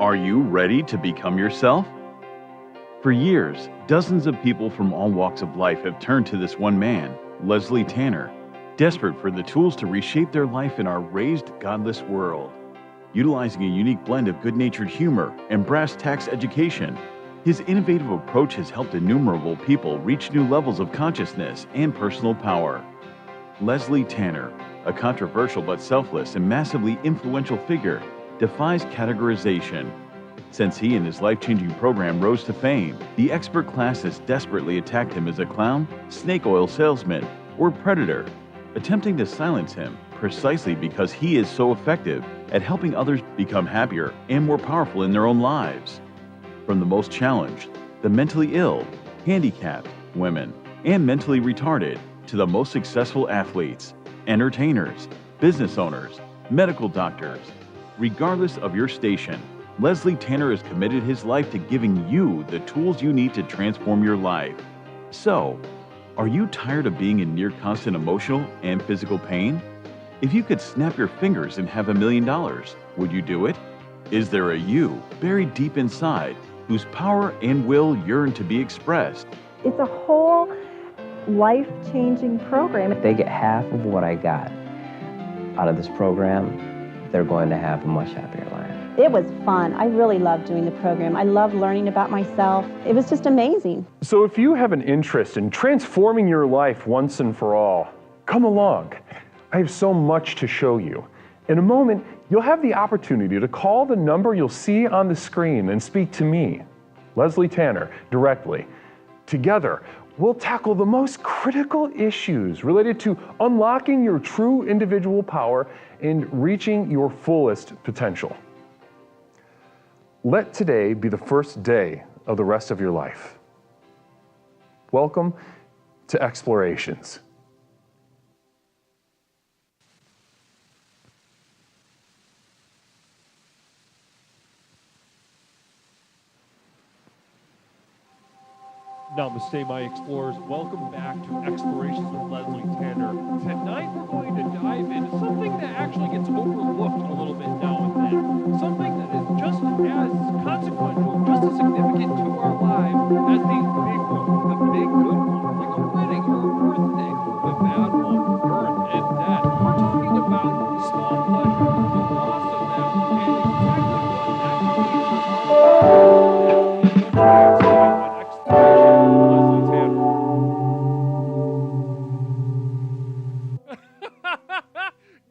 Are you ready to become yourself? For years, dozens of people from all walks of life have turned to this one man, Leslie Tanner, desperate for the tools to reshape their life in our raised, godless world. Utilizing a unique blend of good-natured humor and brass tacks education, his innovative approach has helped innumerable people reach new levels of consciousness and personal power. Leslie Tanner, a controversial but selfless and massively influential figure, defies categorization. Since he and his life-changing program rose to fame, the expert class has desperately attacked him as a clown, snake oil salesman, or predator, attempting to silence him precisely because he is so effective at helping others become happier and more powerful in their own lives. From the most challenged, the mentally ill, handicapped, women, and mentally retarded, to the most successful athletes, entertainers, business owners, medical doctors. Regardless of your station, Leslie Tanner has committed his life to giving you the tools you need to transform your life. So, are you tired of being in near constant emotional and physical pain? If you could snap your fingers and have $1 million, would you do it? Is there a you buried deep inside whose power and will yearn to be expressed? It's a whole life-changing program. If they get half of what I got out of this program, they're going to have a much happier life. It was fun. I really loved doing the program. I loved learning about myself. It was just amazing. So if you have an interest in transforming your life once and for all, come along. I have so much to show you. In a moment, you'll have the opportunity to call the number you'll see on the screen and speak to me, Leslie Tanner, directly. Together, we'll tackle the most critical issues related to unlocking your true individual power and reaching your fullest potential. Let today be the first day of the rest of your life. Welcome to Explorations. Namaste, my explorers. Welcome back to Explorations with Leslie Tanner. Tonight we're going to dive into something that actually gets overlooked a little bit now and then. Something that is just as consequential, just as significant to our lives as the big one, the big good one, like a wedding or a birthday, the bad one, birth and death. We're talking about small pleasures, the loss of them, and exactly what that means for our lives.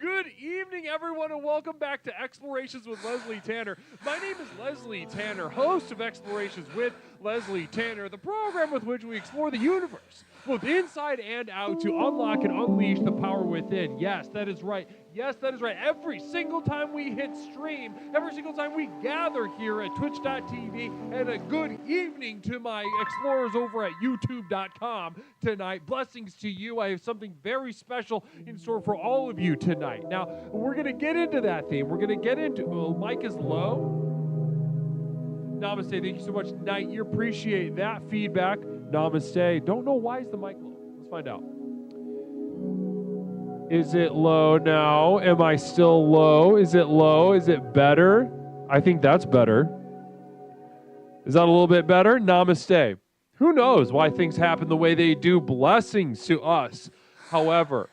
Good evening, everyone, and welcome back to Explorations with Leslie Tanner. My name is Leslie Tanner, host of Explorations with Leslie Tanner, the program with which we explore the universe, both inside and out, to unlock and unleash the power within. Yes, that is right. Yes, that is right. Every single time we hit stream, every single time we gather here at twitch.tv, and a good evening to my explorers over at youtube.com tonight. Blessings to you. I have something very special in store for all of you tonight. Now, we're going to get into that theme. We're going to get into, mic is low. Namaste. Thank you so much, Knight. You appreciate that feedback. Namaste. Don't know why is the mic low. Let's find out. Is it low now? Am I still low? Is it low? Is it better? I think that's better. Is that a little bit better? Namaste. Who knows why things happen the way they do? Blessings to us. However,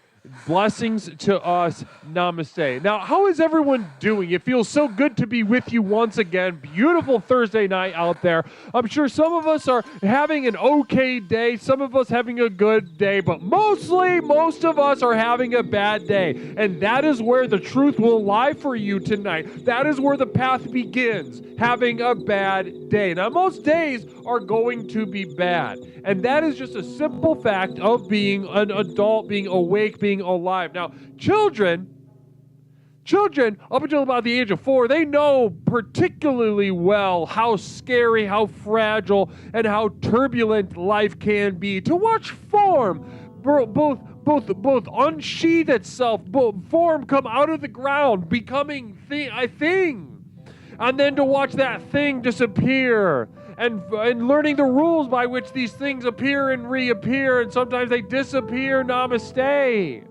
blessings to us. Namaste. Now, how is everyone doing? It feels so good to be with you once again. Beautiful Thursday night out there. I'm sure some of us are having an okay day, some of us having a good day, but mostly, most of us are having a bad day. And that is where the truth will lie for you tonight. That is where the path begins, having a bad day. Now, most days are going to be bad. And that is just a simple fact of being an adult, being awake, being alive. Now, children up until about the age of 4, they know particularly well how scary, how fragile, and how turbulent life can be. To watch form both unsheath itself, form come out of the ground, becoming a thing, and then to watch that thing disappear. And learning the rules by which these things appear and reappear, and sometimes they disappear. Namaste.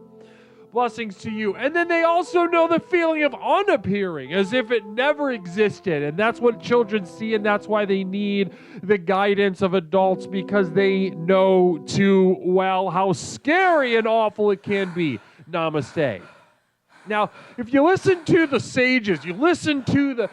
Blessings to you. And then they also know the feeling of unappearing, as if it never existed. And that's what children see, and that's why they need the guidance of adults, because they know too well how scary and awful it can be. Namaste. Now, if you listen to the sages, you listen to the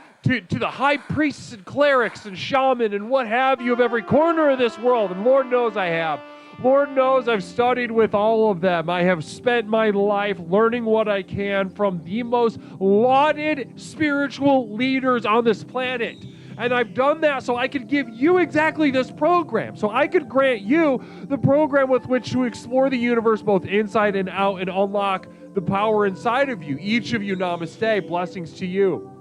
high priests and clerics and shaman and what have you of every corner of this world, and Lord knows I have. Lord knows I've studied with all of them. I have spent my life learning what I can from the most lauded spiritual leaders on this planet. And I've done that so I could give you exactly this program. So I could grant you the program with which to explore the universe both inside and out and unlock the power inside of you. Each of you, namaste. Blessings to you.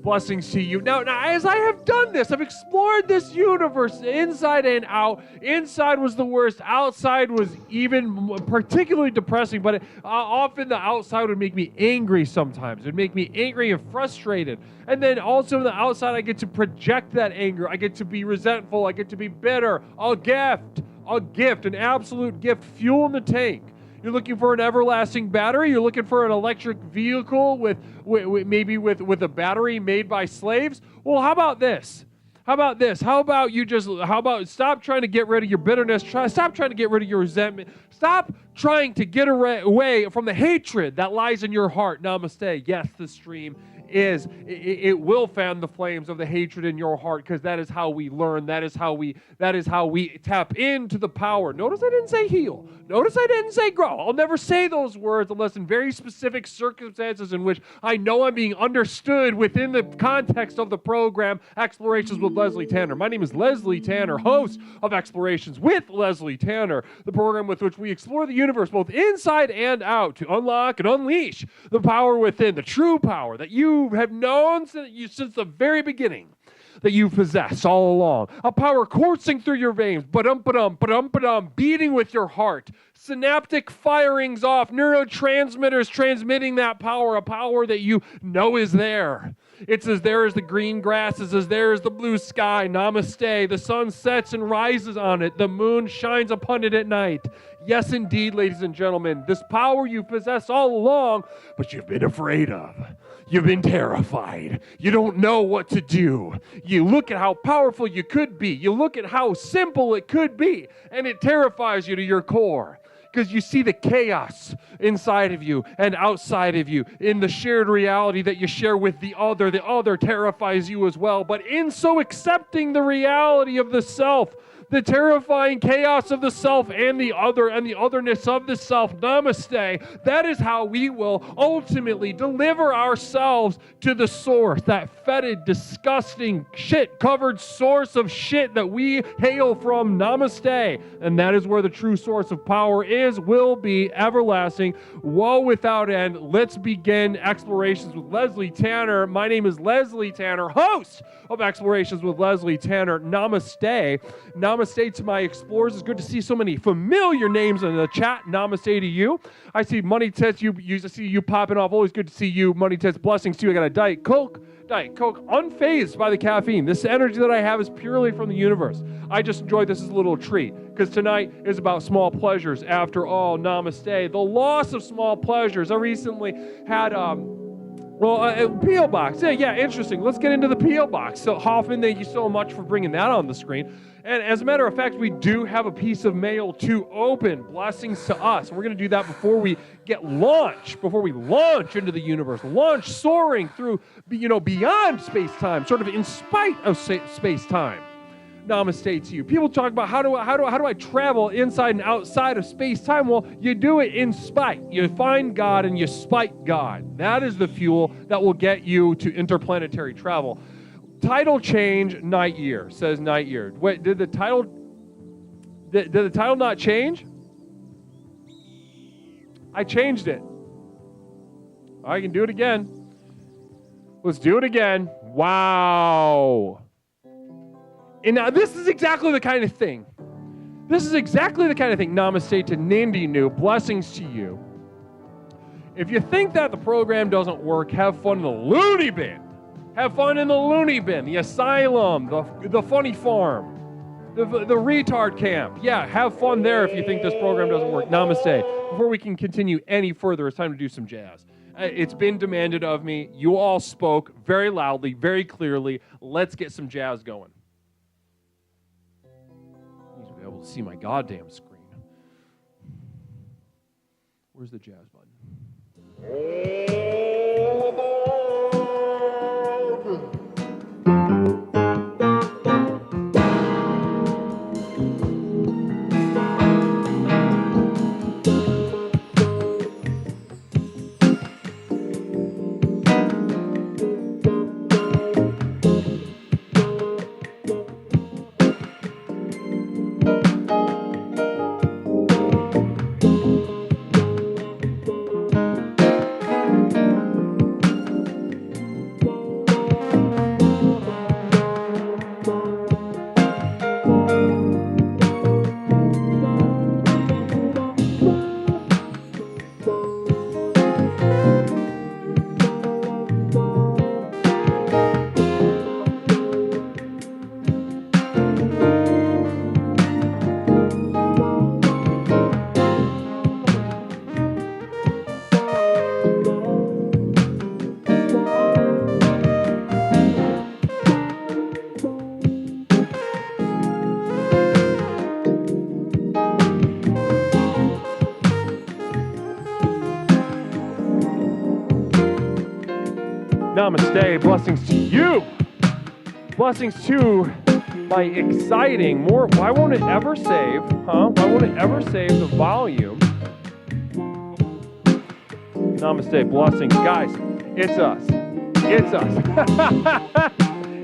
Blessings to you. Now, as I have done this, I've explored this universe inside and out. Inside was the worst. Outside was even particularly depressing, but often the outside would make me angry sometimes. It would make me angry and frustrated. And then also on the outside, I get to project that anger. I get to be resentful. I get to be bitter. A gift, an absolute gift, fuel in the tank. You're looking for an everlasting battery. You're looking for an electric vehicle with a battery made by slaves. Well, how about this? How about stop trying to get rid of your bitterness. Stop trying to get rid of your resentment. Stop trying to get away from the hatred that lies in your heart. Namaste. Yes, the stream it will fan the flames of the hatred in your heart, because that is how we learn. That is how we tap into the power. Notice I didn't say heal. Notice I didn't say grow. I'll never say those words unless in very specific circumstances in which I know I'm being understood within the context of the program, Explorations with Leslie Tanner. My name is Leslie Tanner, host of Explorations with Leslie Tanner, the program with which we explore the universe both inside and out to unlock and unleash the power within, the true power that you have known since the very beginning, that you possess all along. A power coursing through your veins, ba-dum-ba-dum, beating with your heart. Synaptic firings off, neurotransmitters transmitting that power, a power that you know is there. It's as there as the green grass, it's as there as the blue sky. Namaste. The sun sets and rises on it. The moon shines upon it at night. Yes, indeed, ladies and gentlemen, this power you possess all along, but you've been afraid of. You've been terrified. You don't know what to do. You look at how powerful you could be. You look at how simple it could be, and it terrifies you to your core. Because you see the chaos inside of you and outside of you in the shared reality that you share with the other terrifies you as well. But in so accepting the reality of the self, the terrifying chaos of the self and the other and the otherness of the self, namaste, that is how we will ultimately deliver ourselves to the source, that fetid, disgusting, shit-covered source of shit that we hail from, namaste. And that is where the true source of power is, will be, everlasting, woe without end. Let's begin Explorations with Leslie Tanner. My name is Leslie Tanner, host of Explorations with Leslie Tanner. Namaste. Namaste to my explorers. It's good to see so many familiar names in the chat. Namaste to you. I see Money Test. I see you popping off. Always good to see you. Money Test. Blessings to you. I got a Diet Coke, unfazed by the caffeine. This energy that I have is purely from the universe. I just enjoyed this as a little treat, because tonight is about small pleasures. After all, namaste. The loss of small pleasures. I recently had a P.O. Box. Yeah, interesting. Let's get into the P.O. Box. So, Hoffman, thank you so much for bringing that on the screen. And as a matter of fact, we do have a piece of mail to open. Blessings to us. We're going to do that before we launch into the universe, launch soaring through, beyond space-time, sort of in spite of space-time. Namaste to you. People talk about how do I travel inside and outside of space-time? Well, you do it in spite. You find God and you spite God. That is the fuel that will get you to interplanetary travel. Title change, Night Year, says Night Year. Wait, did the title not change? I changed it. I can do it again. Let's do it again. Wow. And now this is exactly the kind of thing. Namaste to Nindi Nu. Blessings to you. If you think that the program doesn't work, have fun in the loony bin. Have fun in the loony bin, the asylum, the funny farm. The retard camp. Yeah, have fun there if you think this program doesn't work. Namaste. Before we can continue any further, it's time to do some jazz. It's been demanded of me. You all spoke very loudly, very clearly. Let's get some jazz going. I need to be able to see my goddamn screen. Where's the jazz button? Namaste, blessings to you. Blessings to my exciting, why won't it ever save, huh? Why won't it ever save the volume? Namaste, blessings. Guys, it's us. It's us.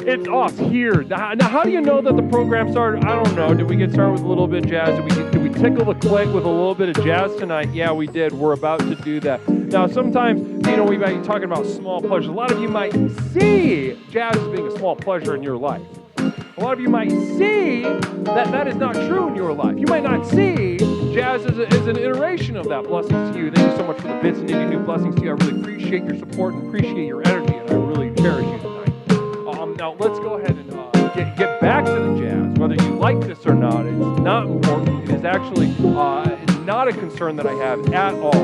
It's us here. Now, how do you know that the program started? I don't know. Did we get started with a little bit of jazz? Did we tickle the click with a little bit of jazz tonight? Yeah, we did. We're about to do that. Now, sometimes, we might be talking about small pleasures. A lot of you might see jazz as being a small pleasure in your life. A lot of you might see that is not true in your life. You might not see jazz as an iteration of that. Blessings to you. Thank you so much for the bits and new blessings to you. I really appreciate your support and appreciate your energy, and I really cherish you tonight. Now, let's go ahead and get back to the jazz. Whether you like this or not, it's not important. It is actually not a concern that I have at all.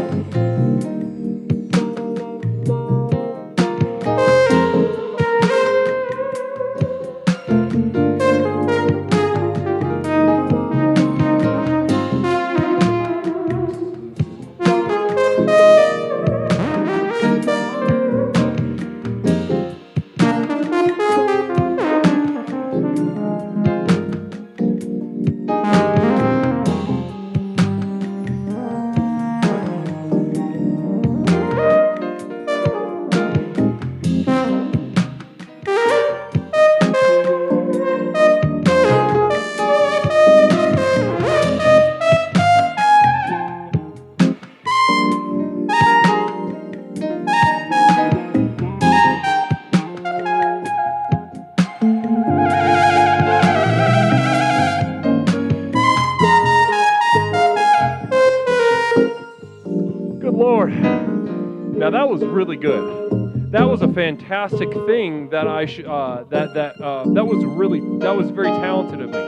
That was really good. That was a fantastic thing that that was very talented of me.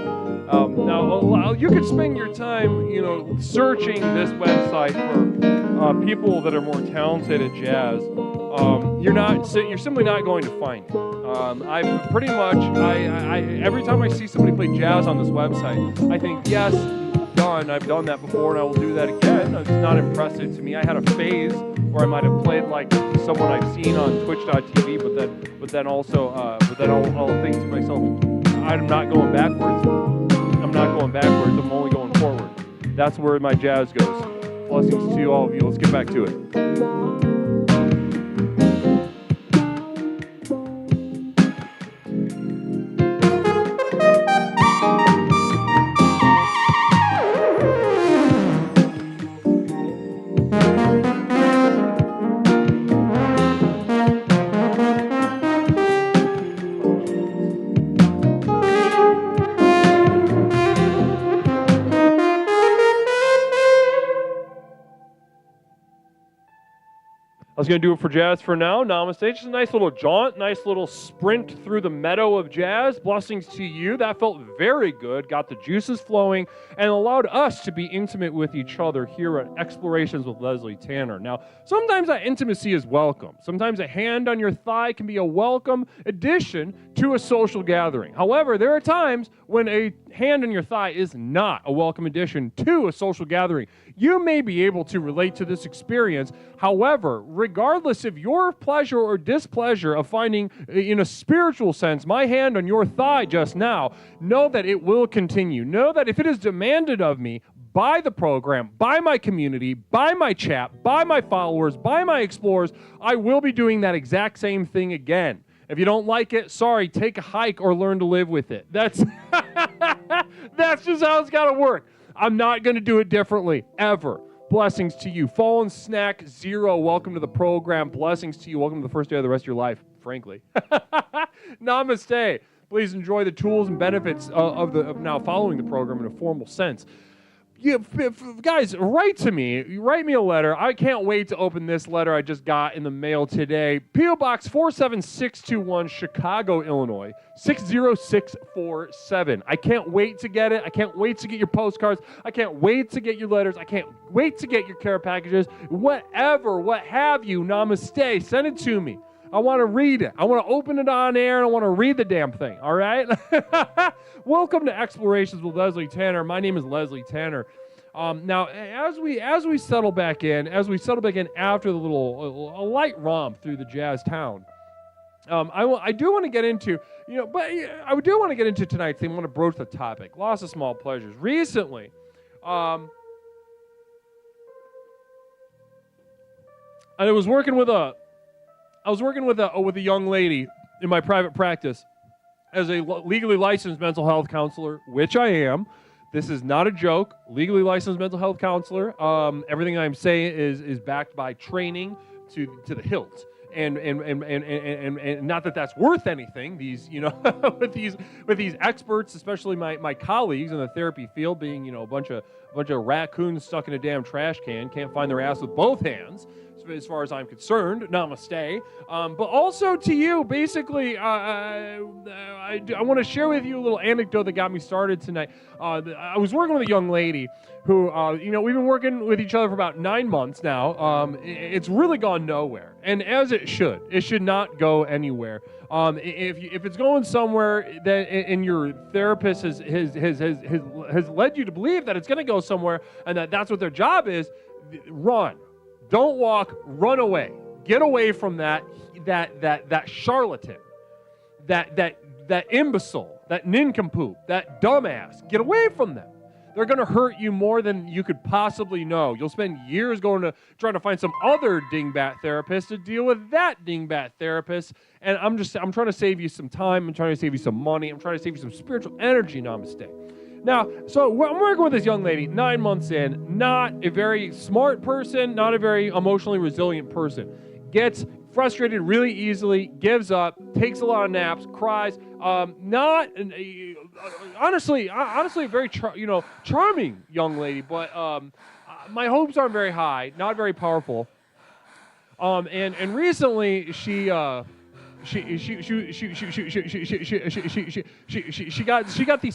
Now you could spend your time, searching this website for people that are more talented at jazz. You're simply not going to find it. I pretty much every time I see somebody play jazz on this website, I think, yes, I've done that before, and I will do that again. It's not impressive to me. I had a phase where I might have played like someone I've seen on Twitch.tv, but then I'll think to myself, I'm not going backwards. I'm not going backwards. I'm only going forward. That's where my jazz goes. Blessings to all of you. Let's get back to it. That's going to do it for jazz for now. Namaste. Just a nice little jaunt, nice little sprint through the meadow of jazz. Blessings to you. That felt very good. Got the juices flowing and allowed us to be intimate with each other here at Explorations with Leslie Tanner. Now, sometimes that intimacy is welcome. Sometimes a hand on your thigh can be a welcome addition to a social gathering. However, there are times when a hand on your thigh is not a welcome addition to a social gathering. You may be able to relate to this experience. However, regardless of your pleasure or displeasure of finding, in a spiritual sense, my hand on your thigh just now, know that it will continue. Know that if it is demanded of me by the program, by my community, by my chat, by my followers, by my explorers, I will be doing that exact same thing again. If you don't like it, sorry, take a hike or learn to live with it. That's just how it's got to work. I'm not going to do it differently, ever. Blessings to you. Fallen Snack Zero, welcome to the program. Blessings to you. Welcome to the first day of the rest of your life, frankly. Namaste. Please enjoy the tools and benefits of now following the program in a formal sense. Guys, write to me. Write me a letter. I can't wait to open this letter I just got in the mail today. P.O. Box 47621, Chicago, Illinois, 60647. I can't wait to get it. I can't wait to get your postcards. I can't wait to get your letters. I can't wait to get your care packages. Whatever, what have you, namaste. Send it to me. I want to read it. I want to open it on air, and I want to read the damn thing, all right? Welcome to Explorations with Leslie Tanner. My name is Leslie Tanner. Now, as we settle back in, after the a light romp through the jazz town, I do want to get into, I do want to get into tonight's thing. I want to broach the topic, loss of small pleasures. Recently, I was working with a young lady in my private practice as a legally licensed mental health counselor, which I am. This is not a joke. Legally licensed mental health counselor. Everything I'm saying is backed by training to the hilt. And not that that's worth anything. These, with these experts, especially my colleagues in the therapy field, being a bunch of raccoons stuck in a damn trash can, can't find their ass with both hands, as far as I'm concerned. Namaste. But also to you, basically, I want to share with you a little anecdote that got me started tonight. I was working with a young lady who, we've been working with each other for about 9 months now. It's really gone nowhere, and as it should not go anywhere. If it's going somewhere that and your therapist has led you to believe that it's going to go somewhere, and that's what their job is, run. Don't walk, run away. Get away from that charlatan, that imbecile, that nincompoop, that dumbass. Get away from them. They're going to hurt you more than you could possibly know. You'll spend years trying to find some other dingbat therapist to deal with that dingbat therapist. And I'm trying to save you some time. I'm trying to save you some money. I'm trying to save you some spiritual energy. Namaste. Now, so I'm working with this young lady, 9 months in, not a very smart person, not a very emotionally resilient person. Gets frustrated really easily, gives up, takes a lot of naps, cries. Honestly, a very charming young lady, but my hopes aren't very high, not very powerful. And recently she got these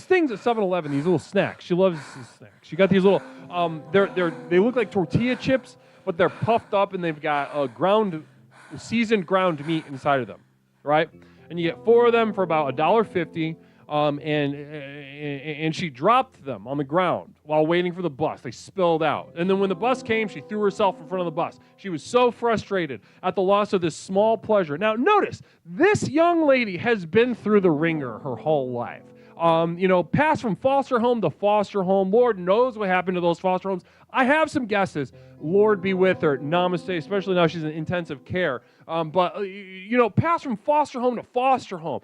things at 7-Eleven, these little snacks. She loves these snacks. She got these little they look like tortilla chips, but they're puffed up and they've got seasoned ground meat inside of them, right? And you get 4 of them for about $1.50. And she dropped them on the ground while waiting for the bus. They spilled out. And then when the bus came, she threw herself in front of the bus. She was so frustrated at the loss of this small pleasure. Now, notice, this young lady has been through the ringer her whole life. Passed from foster home to foster home. Lord knows what happened to those foster homes. I have some guesses. Lord be with her. Namaste, especially now she's in intensive care. But passed from foster home to foster home.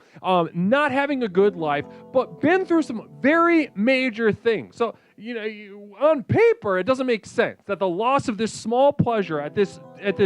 Not having a good life, but been through some very major things. So, on paper, it doesn't make sense that the loss of this small pleasure at this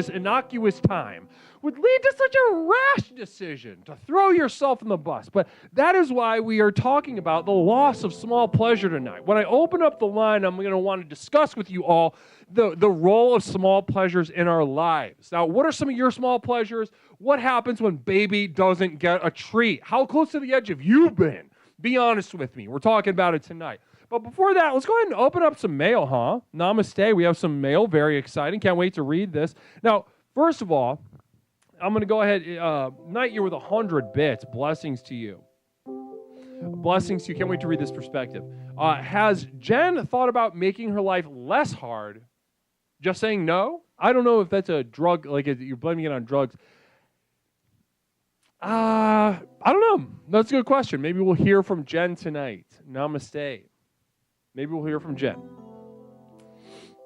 innocuous time would lead to such a rash decision to throw yourself in the bus. But that is why we are talking about the loss of small pleasure tonight. When I open up the line, I'm going to want to discuss with you all the role of small pleasures in our lives. Now, what are some of your small pleasures? What happens when baby doesn't get a treat? How close to the edge have you been? Be honest with me. We're talking about it tonight. But before that, let's go ahead and open up some mail, huh? Namaste. We have some mail. Very exciting. Can't wait to read this. Now, first of all, I'm going to go ahead, Night Year with 100 bits. Blessings to you. Blessings to you. Can't wait to read this perspective. Has Jen thought about making her life less hard? Just saying no? I don't know if that's a drug, like you're blaming it on drugs. I don't know. That's a good question. Maybe we'll hear from Jen tonight. Namaste. Maybe we'll hear from Jen.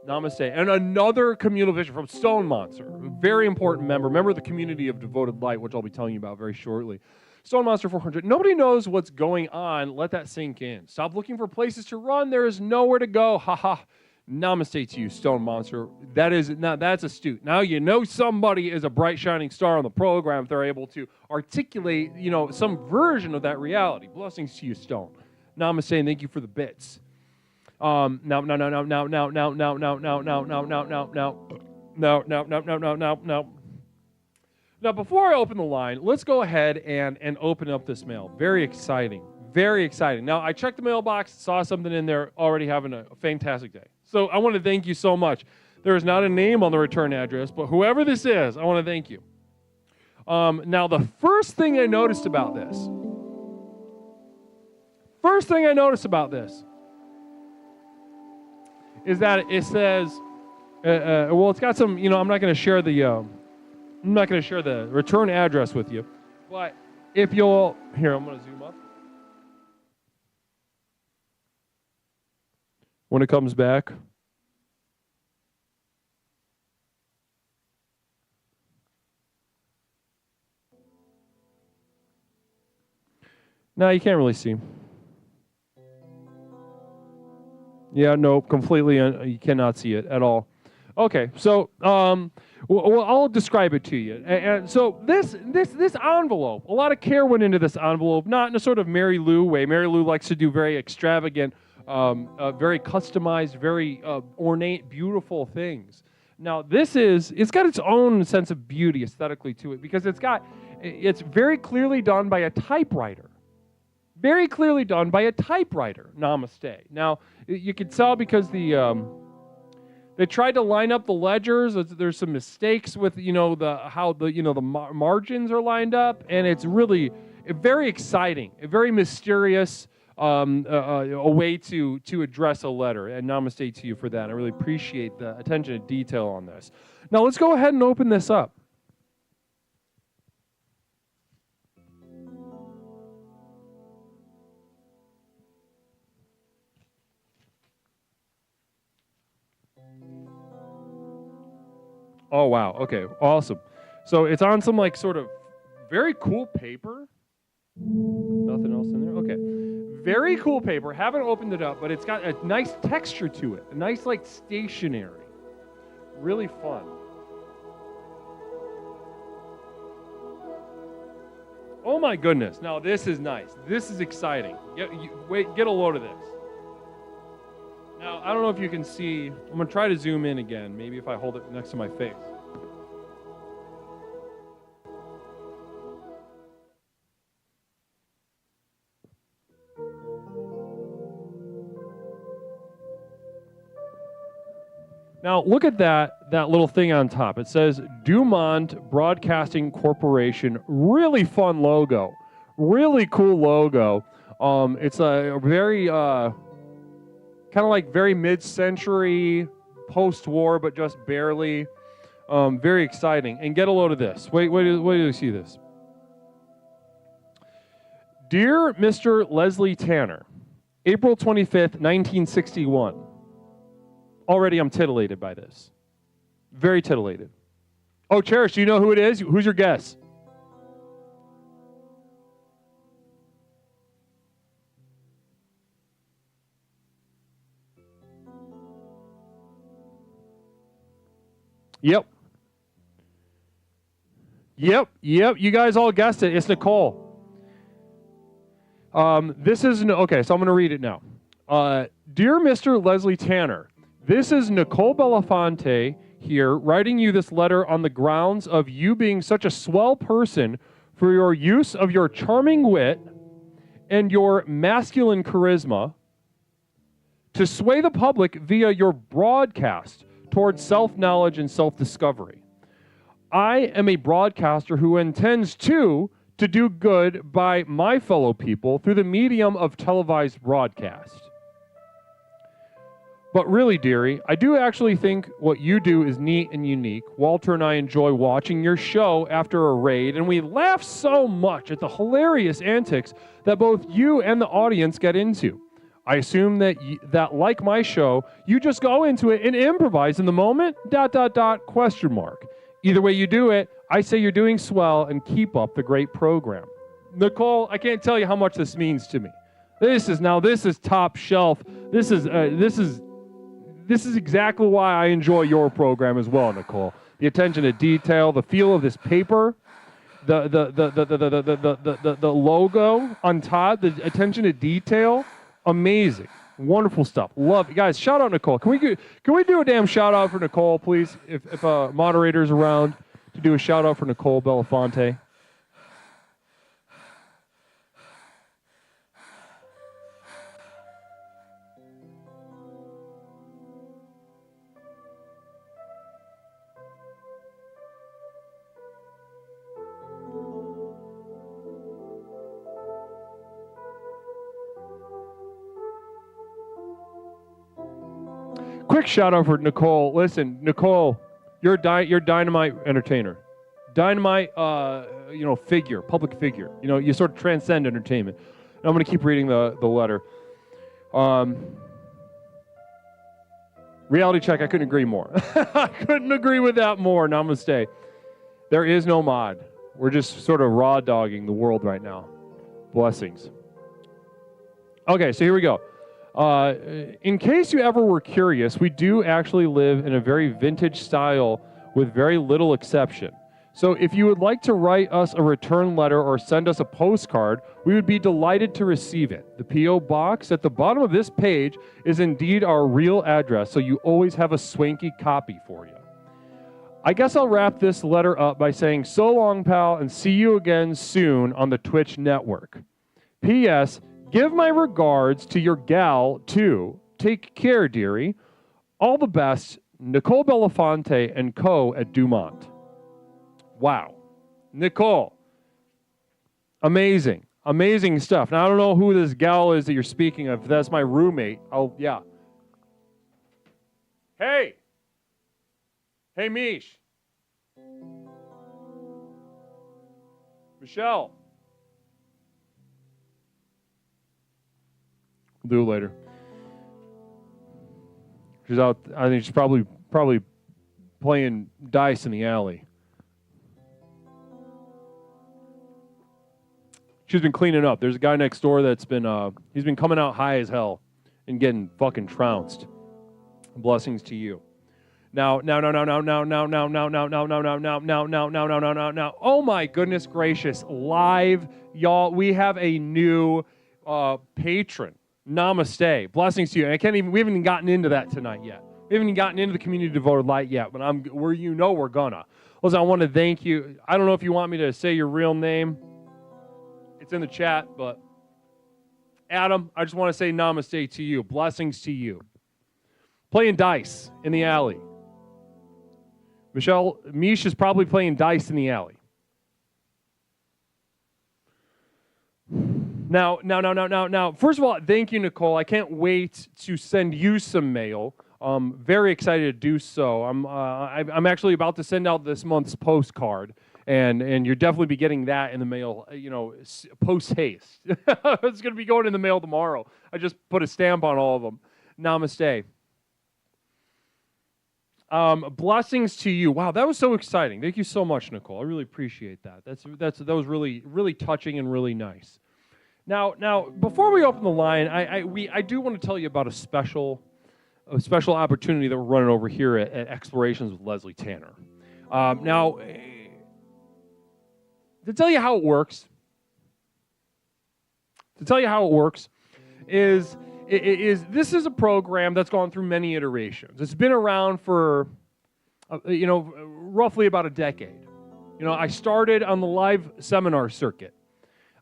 Namaste. And another communal vision from Stone Monster, a very important member of the community of Devoted Light, which I'll be telling you about very shortly. Stone Monster 400. Nobody knows what's going on. Let that sink in. Stop looking for places to run. There is nowhere to go. Ha ha. Namaste to you, Stone Monster. That's astute. Now you know somebody is a bright shining star on the program if they're able to articulate, some version of that reality. Blessings to you, Stone. Namaste, and thank you for the bits. Now, before I open the line, let's go ahead and open up this mail. Very exciting. Very exciting. Now, I checked the mailbox, saw something in there, already having a fantastic day. So I want to thank you so much. There is not a name on the return address, but whoever this is, I want to thank you. Now, the first thing I noticed about this is that it says, it's got some, I'm not going to share the return address with you, but if you'll, here, I'm going to zoom up. When it comes back. No, you can't really see. Yeah, no, completely, you cannot see it at all. Okay, so I'll describe it to you. And so this envelope, a lot of care went into this envelope, not in a sort of Mary Lou way. Mary Lou likes to do very extravagant, very customized, very ornate, beautiful things. Now, it's got its own sense of beauty aesthetically to it because it's very clearly done by a typewriter. Very clearly done by a typewriter. Namaste. Now, you can tell because they tried to line up the ledgers. There's some mistakes with how the margins are lined up, and it's really very exciting, a very mysterious a way to address a letter. And namaste to you for that. I really appreciate the attention to detail on this. Now let's go ahead and open this up. Oh, wow. Okay, awesome. So it's on some sort of very cool paper. Nothing else in there? Okay. Very cool paper. Haven't opened it up, but it's got a nice texture to it. A nice, stationery. Really fun. Oh, my goodness. Now, this is nice. This is exciting. Get a load of this. Now, I don't know if you can see. I'm going to try to zoom in again. Maybe if I hold it next to my face. Now, look at that little thing on top. It says Dumont Broadcasting Corporation. Really fun logo. Really cool logo. It's a very, kind of very mid-century, post-war, but just barely. Very exciting. And get a load of this. Wait do you see this? Dear Mr. Leslie Tanner, April 25th, 1961. Already I'm titillated by this. Very titillated. Oh, Cherish, do you know who it is? Who's your guess? Yep. Yep. You guys all guessed it. It's Nicole. This is okay. So I'm going to read it now. Dear Mr. Leslie Tanner, this is Nicole Belafonte here writing you this letter on the grounds of you being such a swell person for your use of your charming wit and your masculine charisma to sway the public via your broadcast towards self-knowledge and self-discovery. I am a broadcaster who intends to do good by my fellow people through the medium of televised broadcast. But really, dearie, I do actually think what you do is neat and unique. Walter and I enjoy watching your show after a raid, and we laugh so much at the hilarious antics that both you and the audience get into. I assume that, like my show, you just go into it and improvise in the moment, ... Either way you do it, I say you're doing swell and keep up the great program. Nicole, I can't tell you how much this means to me. This is top shelf. This is exactly why I enjoy your program as well, Nicole. The attention to detail, the feel of this paper, the logo on top, the attention to detail, amazing. Wonderful stuff. Love it. Guys, shout out Nicole. Can we do a damn shout out for Nicole, please? If a moderator's around to do a shout out for Nicole Belafonte. Quick shout out for Nicole. Listen, Nicole, you're dynamite entertainer, dynamite, figure, public figure. You sort of transcend entertainment. And I'm going to keep reading the letter. Reality check. I couldn't agree more. I couldn't agree with that more. Namaste. There is no mod. We're just sort of raw dogging the world right now. Blessings. Okay, so here we go. In case you ever were curious, we do actually live in a very vintage style with very little exception. So if you would like to write us a return letter or send us a postcard, we would be delighted to receive it. The P.O. box at the bottom of this page is indeed our real address, so you always have a swanky copy for you. I guess I'll wrap this letter up by saying so long, pal, and see you again soon on the Twitch network. P.S. Give my regards to your gal, too. Take care, dearie. All the best, Nicole Belafonte and co. at Dumont. Wow. Nicole. Amazing. Amazing stuff. Now, I don't know who this gal is that you're speaking of. If that's my roommate, yeah. Hey. Hey, Mish. Michelle. We'll do it later. She's out. I think she's probably playing dice in the alley. She's been cleaning up. There's a guy next door that's been he's been coming out high as hell and getting fucking trounced. Blessings to you. Now. Oh my goodness gracious! Live, y'all. We have a new patron. Namaste. Blessings to you. And we haven't even gotten into that tonight yet. We haven't even gotten into the community devoted light yet, but we're gonna. Listen, I want to thank you. I don't know if you want me to say your real name. It's in the chat, but Adam, I just want to say namaste to you. Blessings to you. Playing dice in the alley. Mish is probably playing dice in the alley. Now, first of all, thank you, Nicole. I can't wait to send you some mail. Very excited to do so. I'm actually about to send out this month's postcard, and you'll definitely be getting that in the mail, post haste. It's going to be going in the mail tomorrow. I just put a stamp on all of them. Namaste. Blessings to you. Wow, that was so exciting. Thank you so much, Nicole. I really appreciate that. That was really, really touching and really nice. Now, before we open the line, I do want to tell you about a special opportunity that we're running over here at Explorations with Leslie Tanner. Now, To tell you how it works, is this is a program that's gone through many iterations. It's been around for, roughly about a decade. I started on the live seminar circuit.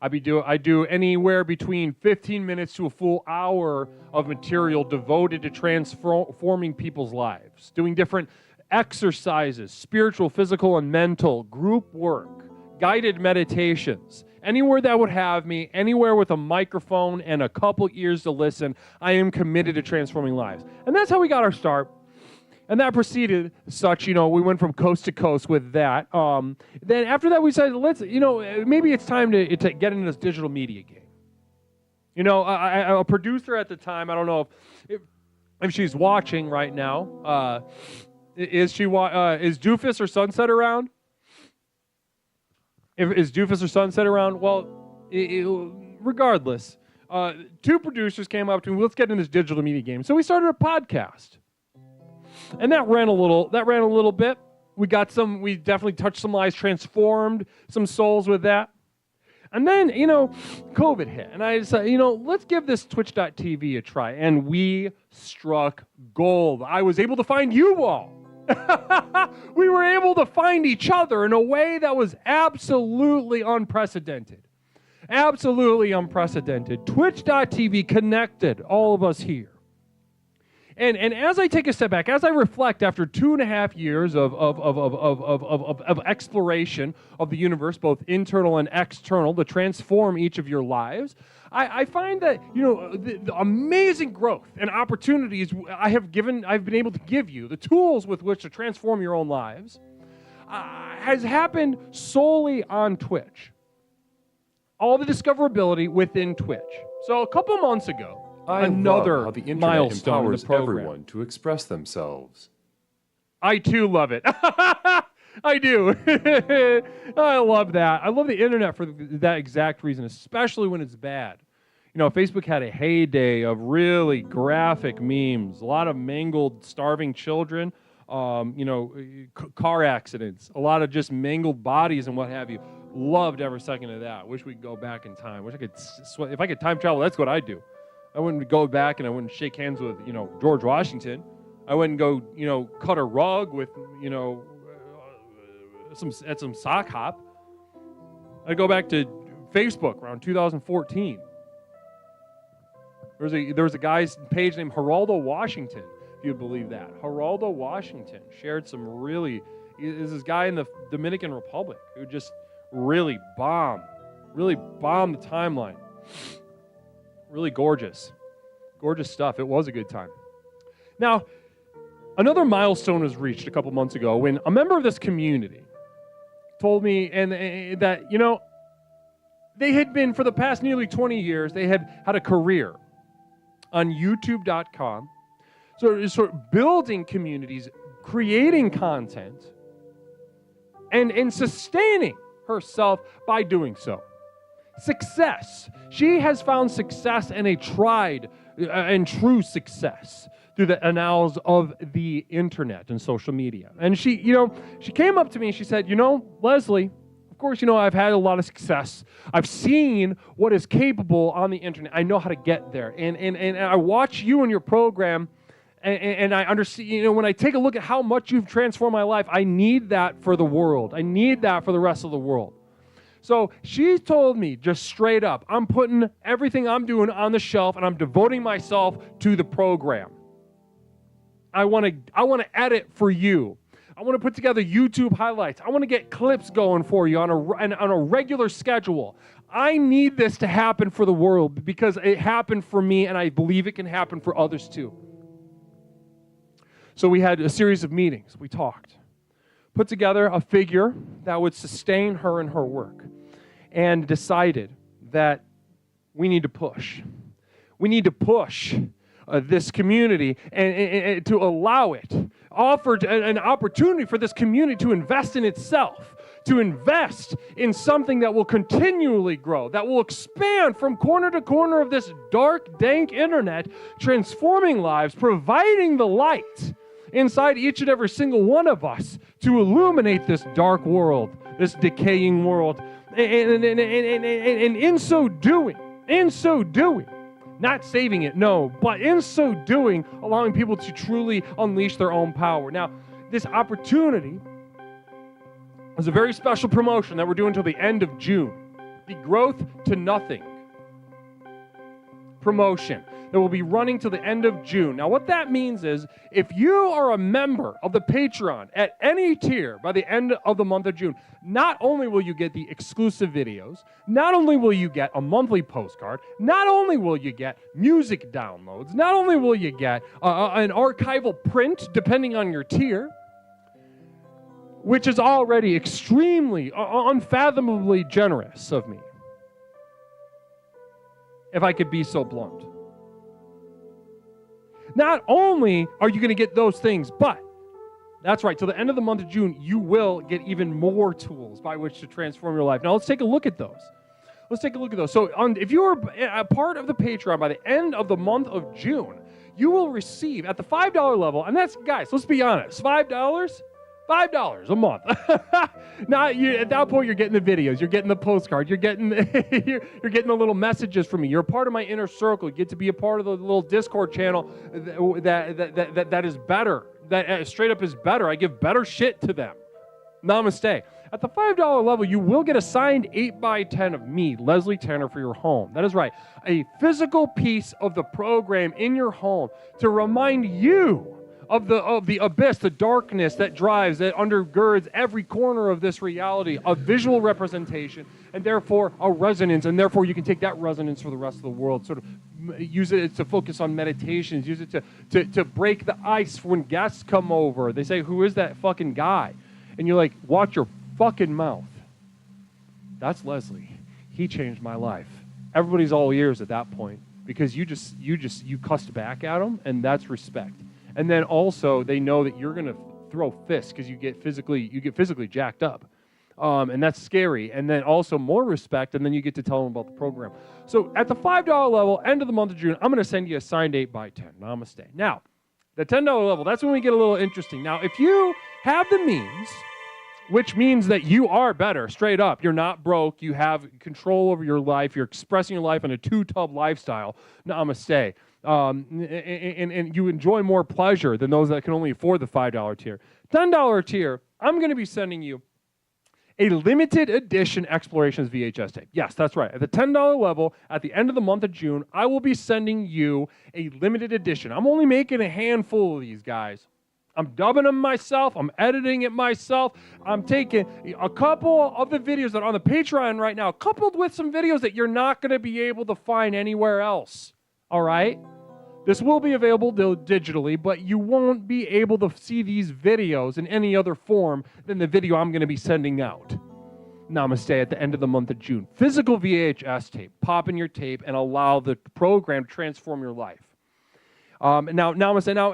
I do anywhere between 15 minutes to a full hour of material devoted to transforming people's lives, doing different exercises, spiritual, physical, and mental, group work, guided meditations. Anywhere that would have me, anywhere with a microphone and a couple ears to listen, I am committed to transforming lives. And that's how we got our start. And that proceeded such, we went from coast to coast with that. Then after that, we said, maybe it's time to get into this digital media game. A producer at the time, I don't know if she's watching right now. Is Doofus or Sunset around? Is Doofus or Sunset around? Well, regardless, two producers came up to me, let's get in this digital media game. So we started a podcast. And that ran a little bit. We definitely touched some lives, transformed some souls with that. And then, COVID hit. And I decided, let's give this twitch.tv a try. And we struck gold. I was able to find you all. We were able to find each other in a way that was absolutely unprecedented. Absolutely unprecedented. Twitch.tv connected all of us here. And as I take a step back, as I reflect after 2.5 years of exploration of the universe, both internal and external, to transform each of your lives, I find that the amazing growth and opportunities I've been able to give you, the tools with which to transform your own lives, has happened solely on Twitch. All the discoverability within Twitch. So a couple months ago, another how the internet milestone in the empowers program. everyone to express themselves. I too love it. I do. I love that. I love the internet for that exact reason, especially when it's bad. Facebook had a heyday of really graphic memes, a lot of mangled, starving children, car accidents, a lot of just mangled bodies and what have you. Loved every second of that. Wish we could go back in time. Wish I could if I could time travel, that's what I'd do. I wouldn't go back and I wouldn't shake hands with, George Washington. I wouldn't go, cut a rug with, some sock hop. I'd go back to Facebook around 2014. There was a guy's page named Geraldo Washington, if you'd believe that. Geraldo Washington shared some is this guy in the Dominican Republic who just really bombed the timeline. Really gorgeous stuff. It was a good time. Now, another milestone was reached a couple months ago when a member of this community told me that, they had been, for the past nearly 20 years, they had had a career on YouTube.com, sort of building communities, creating content, and sustaining herself by doing so. Success. She has found success and a tried and true success through the annals of the internet and social media. And she came up to me and she said, Leslie, of course, I've had a lot of success. I've seen what is capable on the internet. I know how to get there. And I watch you and your program and I understand, when I take a look at how much you've transformed my life, I need that for the world. I need that for the rest of the world. So she told me just straight up, I'm putting everything I'm doing on the shelf and I'm devoting myself to the program. I want to edit for you. I want to put together YouTube highlights. I want to get clips going for you on a regular schedule. I need this to happen for the world because it happened for me and I believe it can happen for others too. So we had a series of meetings. We talked. Put together a figure that would sustain her in her work and decided that we need to push. We need to push this community and to allow it, offered an opportunity for this community to invest in itself, to invest in something that will continually grow, that will expand from corner to corner of this dark, dank internet, transforming lives, providing the light inside each and every single one of us to illuminate this dark world, this decaying world. And in so doing, not saving it, no, but in so doing, allowing people to truly unleash their own power. Now, this opportunity is a very special promotion that we're doing until the end of June. The Growth to Nothing promotion that will be running till the end of June. Now, what that means is if you are a member of the Patreon at any tier by the end of the month of June, not only will you get the exclusive videos, not only will you get a monthly postcard, not only will you get music downloads, not only will you get an archival print depending on your tier, which is already extremely, unfathomably generous of me, if I could be so blunt. Not only are you going to get those things, but that's right, till the end of the month of June, you will get even more tools by which to transform your life. Now, let's take a look at those. So if you are a part of the Patreon by the end of the month of June, you will receive at the $5 level, and that's, guys, let's be honest, $5 a month. Now, at that point, you're getting the videos, you're getting the postcard, you're getting you're getting the little messages from me. You're a part of my inner circle. You get to be a part of the little Discord channel that is better. That straight up is better. I give better shit to them. Namaste. At the $5 level, you will get a signed 8x10 of me, Leslie Tanner, for your home. That is right. A physical piece of the program in your home to remind you of the abyss, the darkness that drives, that undergirds every corner of this reality, a visual representation, and therefore a resonance, and therefore you can take that resonance for the rest of the world, sort of use it to focus on meditations, use it to break the ice when guests come over. They say, who is that fucking guy? And you're like, watch your fucking mouth. That's Leslie. He changed my life. Everybody's all ears at that point because you cussed back at him, and that's respect. And then also they know that you're going to throw fists because you get physically jacked up. And that's scary. And then also more respect, and then you get to tell them about the program. So at the $5 level, end of the month of June, I'm going to send you a signed 8x10. Namaste. Now, the $10 level, that's when we get a little interesting. Now, if you have the means, which means that you are better, straight up, you're not broke, you have control over your life, you're expressing your life in a two-tub lifestyle, namaste. And you enjoy more pleasure than those that can only afford the $5 tier. $10 tier, I'm going to be sending you a limited edition Explorations VHS tape. Yes, that's right. At the $10 level, at the end of the month of June, I will be sending you a limited edition. I'm only making a handful of these, guys. I'm dubbing them myself. I'm editing it myself. I'm taking a couple of the videos that are on the Patreon right now, coupled with some videos that you're not going to be able to find anywhere else. All right? This will be available digitally, but you won't be able to see these videos in any other form than the video I'm going to be sending out. Namaste at the end of the month of June. Physical VHS tape. Pop in your tape and allow the program to transform your life. Now,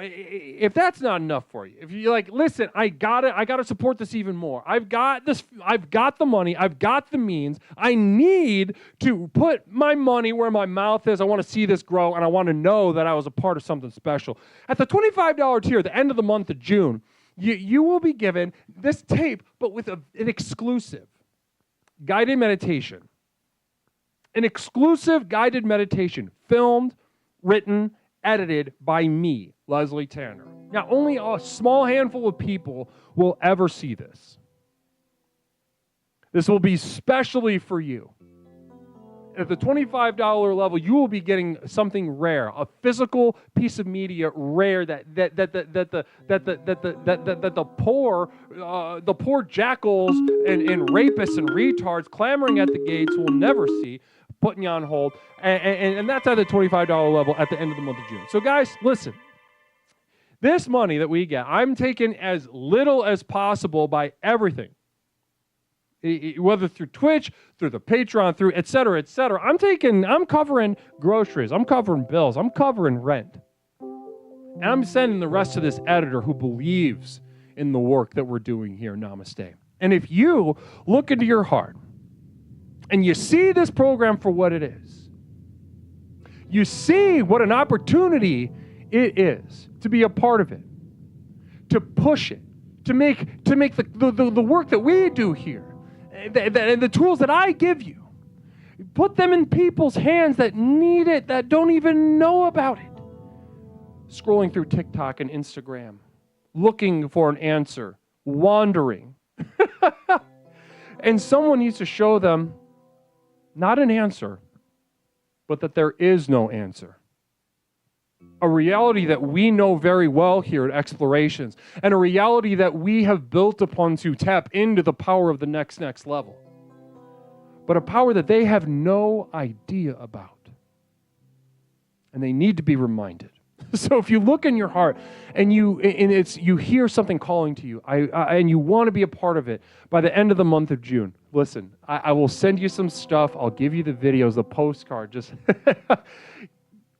if that's not enough for you, if you're like, listen, I gotta support this even more. I've got the money, I've got the means. I need to put my money where my mouth is. I want to see this grow, and I want to know that I was a part of something special. At the $25 tier, at the end of the month of June, you will be given this tape, but with an exclusive guided meditation. An exclusive guided meditation, filmed, written, edited by me, Leslie Tanner. Now, only a small handful of people will ever see this. This will be specially for you. At the $25 level, you will be getting something rare, a physical piece of media rare that the poor jackals and rapists and retards clamoring at the gates will never see. Putting you on hold, and that's at the $25 level at the end of the month of June. So guys, listen, this money that we get, I'm taking as little as possible by everything, whether through Twitch, through the Patreon, through et cetera, et cetera. I'm covering groceries, I'm covering bills, I'm covering rent, and I'm sending the rest to this editor who believes in the work that we're doing here. Namaste. And if you look into your heart, and you see this program for what it is, you see what an opportunity it is to be a part of it, to push it, to make the work that we do here the tools that I give you, put them in people's hands that need it, that don't even know about it. Scrolling through TikTok and Instagram, looking for an answer, wandering. And someone needs to show them not an answer, but that there is no answer. A reality that we know very well here at Explorations, and a reality that we have built upon to tap into the power of the next level. But a power that they have no idea about. And they need to be reminded. So if you look in your heart and you hear something calling to you, and you want to be a part of it by the end of the month of June, listen, I will send you some stuff. I'll give you the videos, the postcard. Just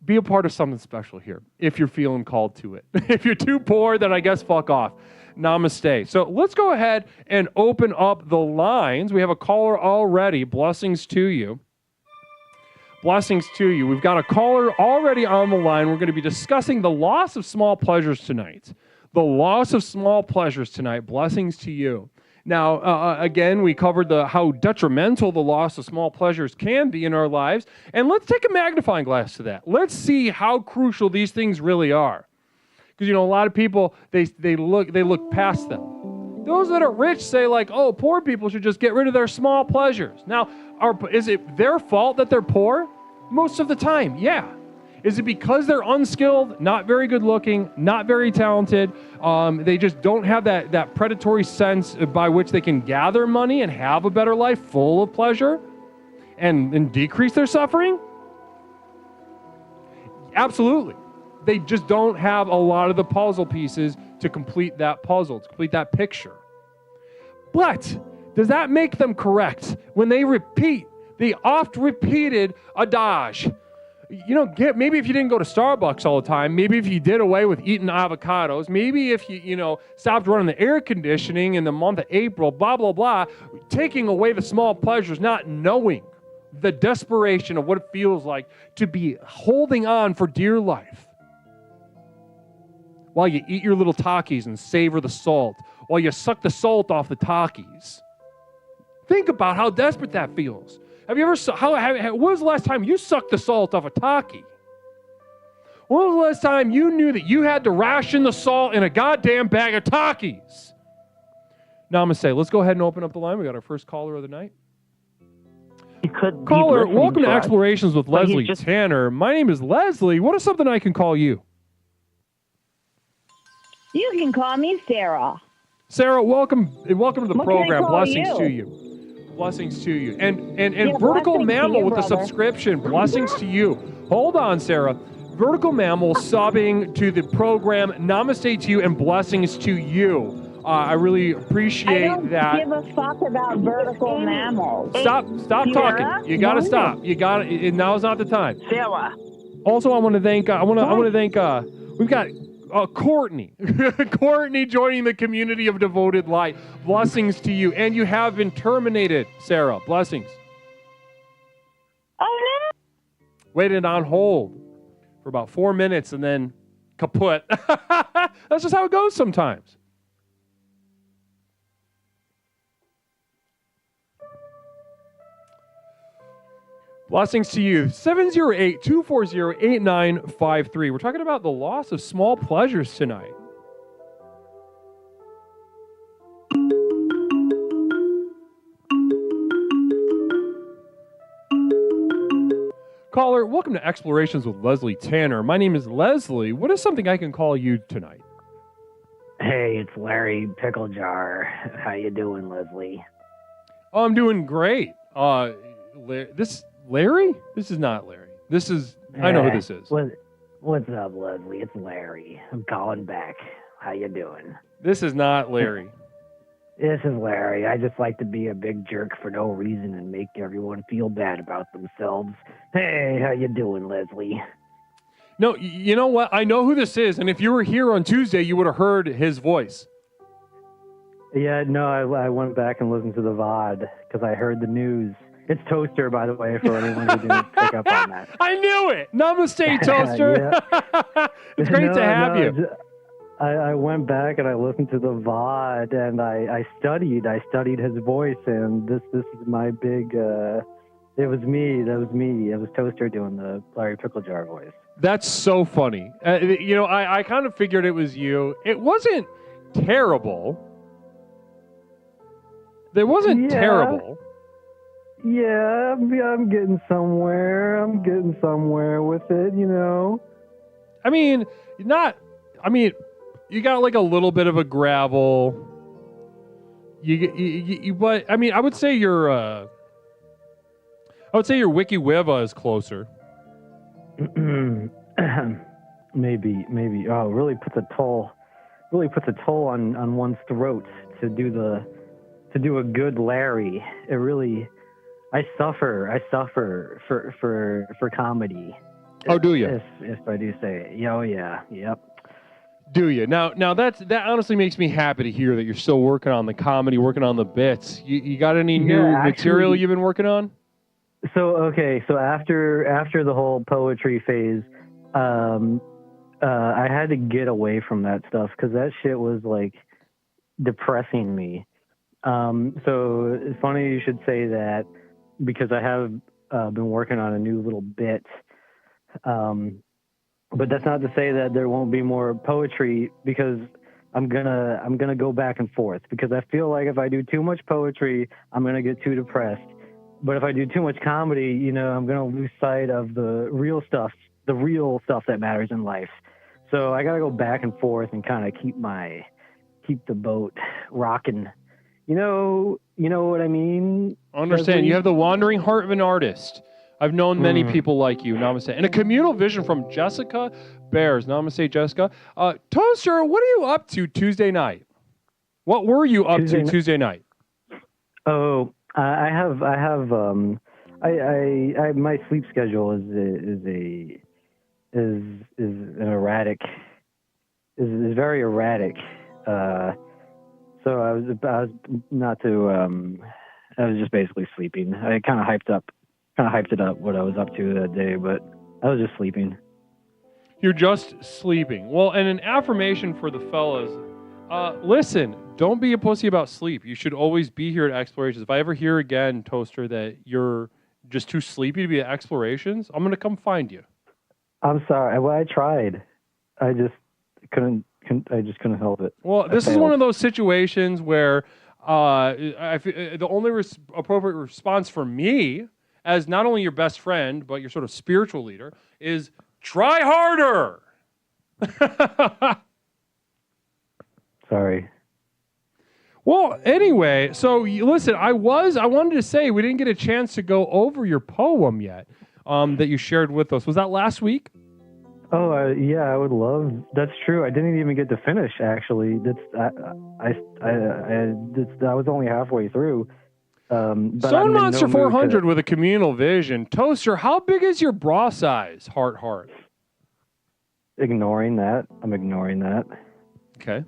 be a part of something special here if you're feeling called to it. If you're too poor, then I guess fuck off. Namaste. So let's go ahead and open up the lines. We have a caller already. Blessings to you. Blessings to you. We've got a caller already on the line. We're going to be discussing the loss of small pleasures tonight. The loss of small pleasures tonight. Blessings to you. Now, again, we covered how detrimental the loss of small pleasures can be in our lives. And let's take a magnifying glass to that. Let's see how crucial these things really are. Because, a lot of people, they look past them. Those that are rich say like, oh, poor people should just get rid of their small pleasures. Now, is it their fault that they're poor? Most of the time, yeah. Is it because they're unskilled, not very good looking, not very talented? They just don't have that predatory sense by which they can gather money and have a better life full of pleasure and decrease their suffering? Absolutely. They just don't have a lot of the puzzle pieces to complete that puzzle, to complete that picture. But does that make them correct when they repeat the oft-repeated adage? Maybe if you didn't go to Starbucks all the time, maybe if you did away with eating avocados, maybe if you stopped running the air conditioning in the month of April, blah, blah, blah, taking away the small pleasures, not knowing the desperation of what it feels like to be holding on for dear life while you eat your little Takis and savor the salt, while you suck the salt off the Takis. Think about how desperate that feels. Have you ever, when was the last time you sucked the salt off a Taki? When was the last time you knew that you had to ration the salt in a goddamn bag of Takis? Namaste. Let's go ahead and open up the line. We got our first caller of the night. Caller, welcome to Explorations with Leslie Tanner. My name is Leslie. What is something I can call you? You can call me Sarah. Sarah, welcome to the program. Blessings to you. Blessings to you. And Vertical Mammal with a subscription. Blessings to you. Hold on, Sarah. Vertical Mammal subbing to the program. Namaste to you and blessings to you. I really appreciate that. I don't give a fuck about vertical mammals. Stop talking. You got to stop. You got to. Now's not the time. Sarah. Also, I want to thank. We've got Courtney. Courtney joining the community of devoted light. Blessings to you. And you have been terminated, Sarah. Blessings. Oh, no. Waited on hold for about 4 minutes and then kaput. That's just how it goes sometimes. Blessings to you. 708-240-8953. We're talking about the loss of small pleasures tonight. Caller, welcome to Explorations with Leslie Tanner. My name is Leslie. What is something I can call you tonight? Hey, it's Larry Pickle Jar. How you doing, Leslie? Oh, I'm doing great. Larry? This is not Larry. This is, I know who this is. What's up, Leslie? It's Larry. I'm calling back. How you doing? This is not Larry. This is Larry. I just like to be a big jerk for no reason and make everyone feel bad about themselves. Hey, how you doing, Leslie? No, you know what? I know who this is, and if you were here on Tuesday, you would have heard his voice. Yeah, no, I went back and listened to the VOD because I heard the news. It's Toaster, by the way, for anyone who didn't pick up on that. I knew it. Namaste, Toaster. It's great to have you. I went back and I listened to the VOD and I studied his voice, and this is my big. It was me. That was me. It was Toaster doing the Larry Pickle Jar voice. That's so funny. I kind of figured it was you. It wasn't terrible. It wasn't terrible. Yeah, I'm getting somewhere. I'm getting somewhere with it, you know. I mean, you got like a little bit of a gravel. But I mean, I would say your Wiki Wiva is closer. maybe. Oh, it really puts a toll on one's throat to do a good Larry. It really, I suffer for comedy. Oh, do you? If I do say it. Oh yeah, yep. Do you? Now that honestly makes me happy to hear that you're still working on the comedy, working on the bits. You got any new material you've been working on? So after the whole poetry phase, I had to get away from that stuff because that shit was like depressing me. So it's funny you should say that because I have been working on a new little bit. But that's not to say that there won't be more poetry because I'm gonna go back and forth because I feel like if I do too much poetry, I'm gonna get too depressed. But if I do too much comedy, you know, I'm gonna lose sight of the real stuff that matters in life. So I gotta go back and forth and kind of keep the boat rocking. You know what I mean? I understand. You have the wandering heart of an artist. I've known many people like you. Namaste. And a communal vision from Jessica Bears. Namaste, Jessica. Toaster, what are you up to Tuesday night? What were you up to Tuesday night? Oh, I have my sleep schedule is very erratic. So I was just basically sleeping. I kind of hyped it up what I was up to that day, but I was just sleeping. You're just sleeping. Well, and an affirmation for the fellas. Listen, don't be a pussy about sleep. You should always be here at Explorations. If I ever hear again, Toaster, that you're just too sleepy to be at Explorations, I'm going to come find you. I'm sorry. Well, I tried. I just couldn't help it. Well, this is one of those situations where the only appropriate response for me, as not only your best friend, but your sort of spiritual leader, is try harder. Sorry. Well, anyway, so listen, I wanted to say we didn't get a chance to go over your poem yet that you shared with us. Was that last week? Oh, yeah, I would love. That's true. I didn't even get to finish, actually. I was only halfway through. Stone Monster 400 with a communal vision. Toaster, how big is your bra size? Heart. Ignoring that. I'm ignoring that. Okay.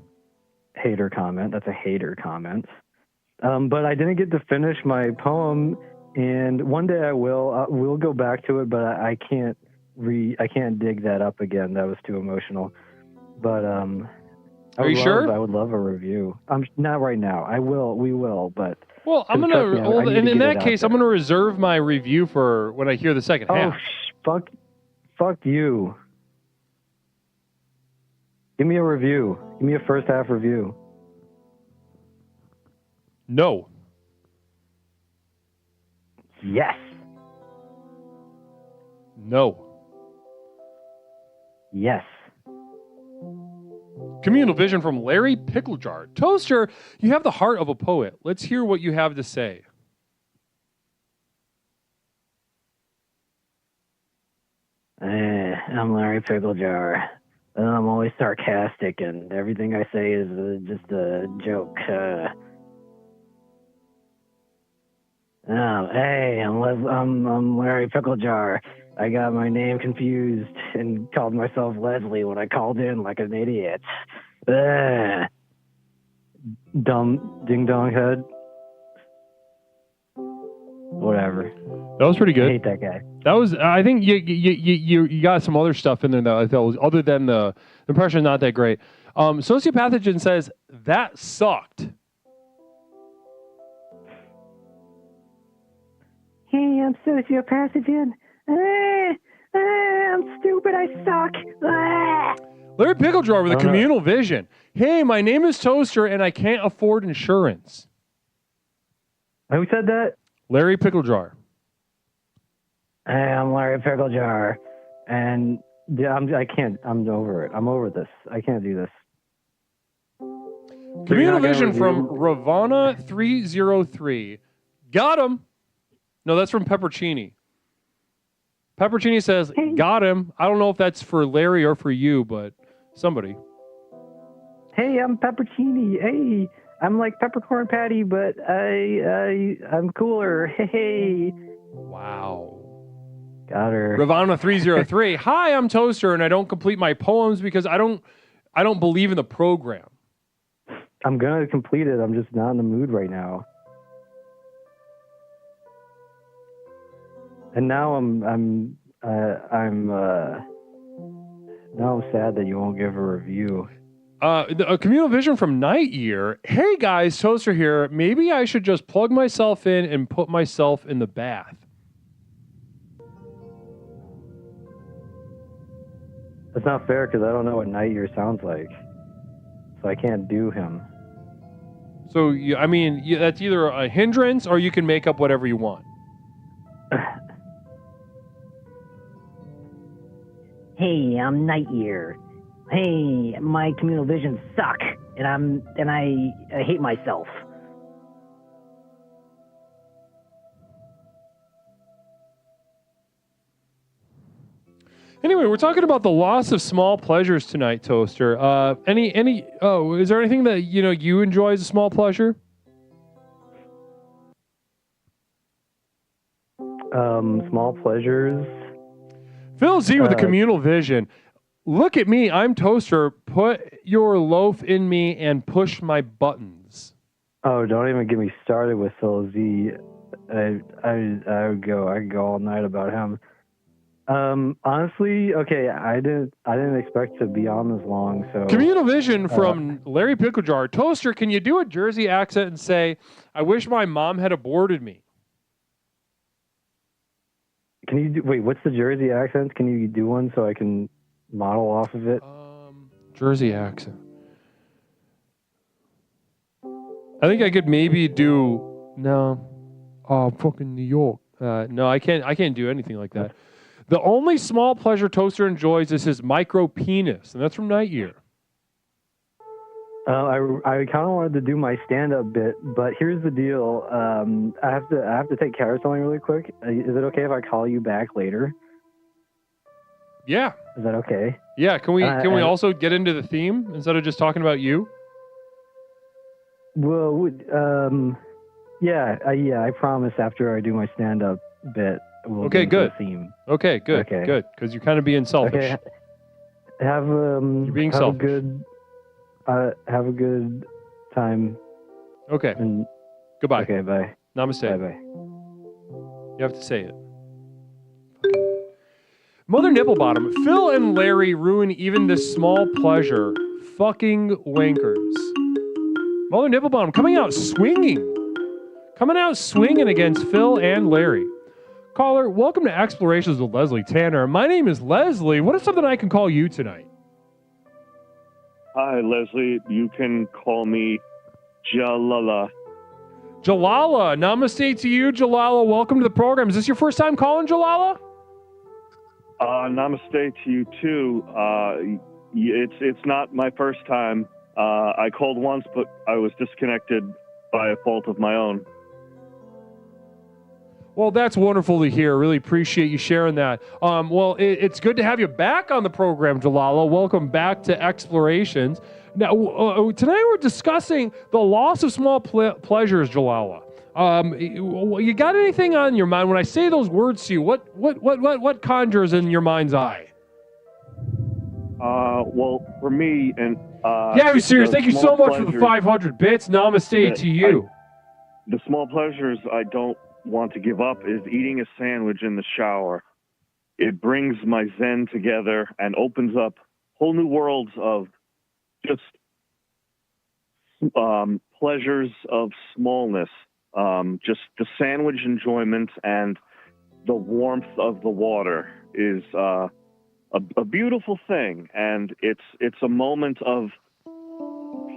Hater comment. That's a hater comment. But I didn't get to finish my poem, and one day I will. We'll go back to it, but I can't dig that up again. That was too emotional. But are you sure? I would love a review. Not right now. We will. But well, I'm gonna. Well, and in that case, I'm gonna reserve my review for when I hear the second half. Fuck you. Give me a review. Give me a first half review. No. Yes. No. Yes. Communal vision from Larry Picklejar. Toaster, you have the heart of a poet. Let's hear what you have to say. I'm Larry Picklejar. I'm always sarcastic, and everything I say is just a joke. Hey, I'm Larry Picklejar. I got my name confused and called myself Leslie when I called in like an idiot. Dumb ding-dong head. Whatever. That was pretty good. I hate that guy. That was. I think you got some other stuff in there that I thought was, other than the impression, not that great. Sociopathogen says, that sucked. Hey, I'm sociopathogen. I'm stupid. I suck. Larry Pickle Jar with a communal vision. Hey, my name is Toaster and I can't afford insurance. Who said that? Larry Pickle Jar. Hey, I'm Larry Pickle Jar. And I can't. I'm over it. I'm over this. I can't do this. Communal vision from Ravana303. Got him. No, that's from Peppercini. Peppercini says, got him. I don't know if that's for Larry or for you, but somebody. Hey, I'm Peppercini. Hey, I'm like Peppercorn Patty, but I'm cooler. Hey. Wow. Got her. Ravana303. Hi, I'm Toaster, and I don't complete my poems because I don't believe in the program. I'm gonna complete it. I'm just not in the mood right now. And now I'm sad that you won't give a review. A communal vision from Night Year. Hey guys, Toaster here. Maybe I should just plug myself in and put myself in the bath. That's not fair because I don't know what Night Year sounds like, so I can't do him. So that's either a hindrance or you can make up whatever you want. Hey, I'm Night Year. Hey, my communal visions suck, and I hate myself. Anyway, we're talking about the loss of small pleasures tonight, Toaster. Is there anything that you enjoy as a small pleasure? Small pleasures. Phil Z with a communal vision. Look at me, I'm Toaster. Put your loaf in me and push my buttons. Oh, don't even get me started with Phil Z. I could go all night about him. Honestly, okay, I didn't expect to be on this long. So communal vision from Larry Pickle Jar. Toaster, can you do a Jersey accent and say, "I wish my mom had aborted me"? Can you wait? What's the Jersey accent? Can you do one so I can model off of it? Jersey accent. I think I could maybe do fucking New York. No, I can't do anything like that. The only small pleasure Toaster enjoys is his micro penis, and that's from Night Year. I kind of wanted to do my stand-up bit, but here's the deal. I have to take care of something really quick. Is it okay if I call you back later? Yeah. Is that okay? Yeah. Can we also get into the theme instead of just talking about you? Well, I promise after I do my stand-up bit, we'll get into the theme. Okay, good. Because you're kind of being selfish. Okay. You're being selfish. Have a good time. Okay. And goodbye. Okay, bye. Namaste. Bye-bye. You have to say it. Mother Nipplebottom. Phil and Larry ruin even this small pleasure. Fucking wankers. Mother Nipplebottom coming out swinging against Phil and Larry. Caller, welcome to Explorations with Leslie Tanner. My name is Leslie. What is something I can call you tonight? Hi, Leslie. You can call me Jalala. Jalala. Namaste to you, Jalala. Welcome to the program. Is this your first time calling, Jalala? Namaste to you, too. It's not my first time. I called once, but I was disconnected by a fault of my own. Well, that's wonderful to hear. Really appreciate you sharing that. It's good to have you back on the program, Jalala. Welcome back to Explorations. Now, today we're discussing the loss of small pleasures, Jalala. You got anything on your mind when I say those words to you? What conjures in your mind's eye? Well, for me, and yeah, I'm serious. Thank you so much for the 500 bits. Namaste to you. The small pleasures I don't want to give up is eating a sandwich in the shower. It brings my zen together and opens up whole new worlds of just pleasures of smallness, just the sandwich enjoyment and the warmth of the water is a beautiful thing, and it's a moment of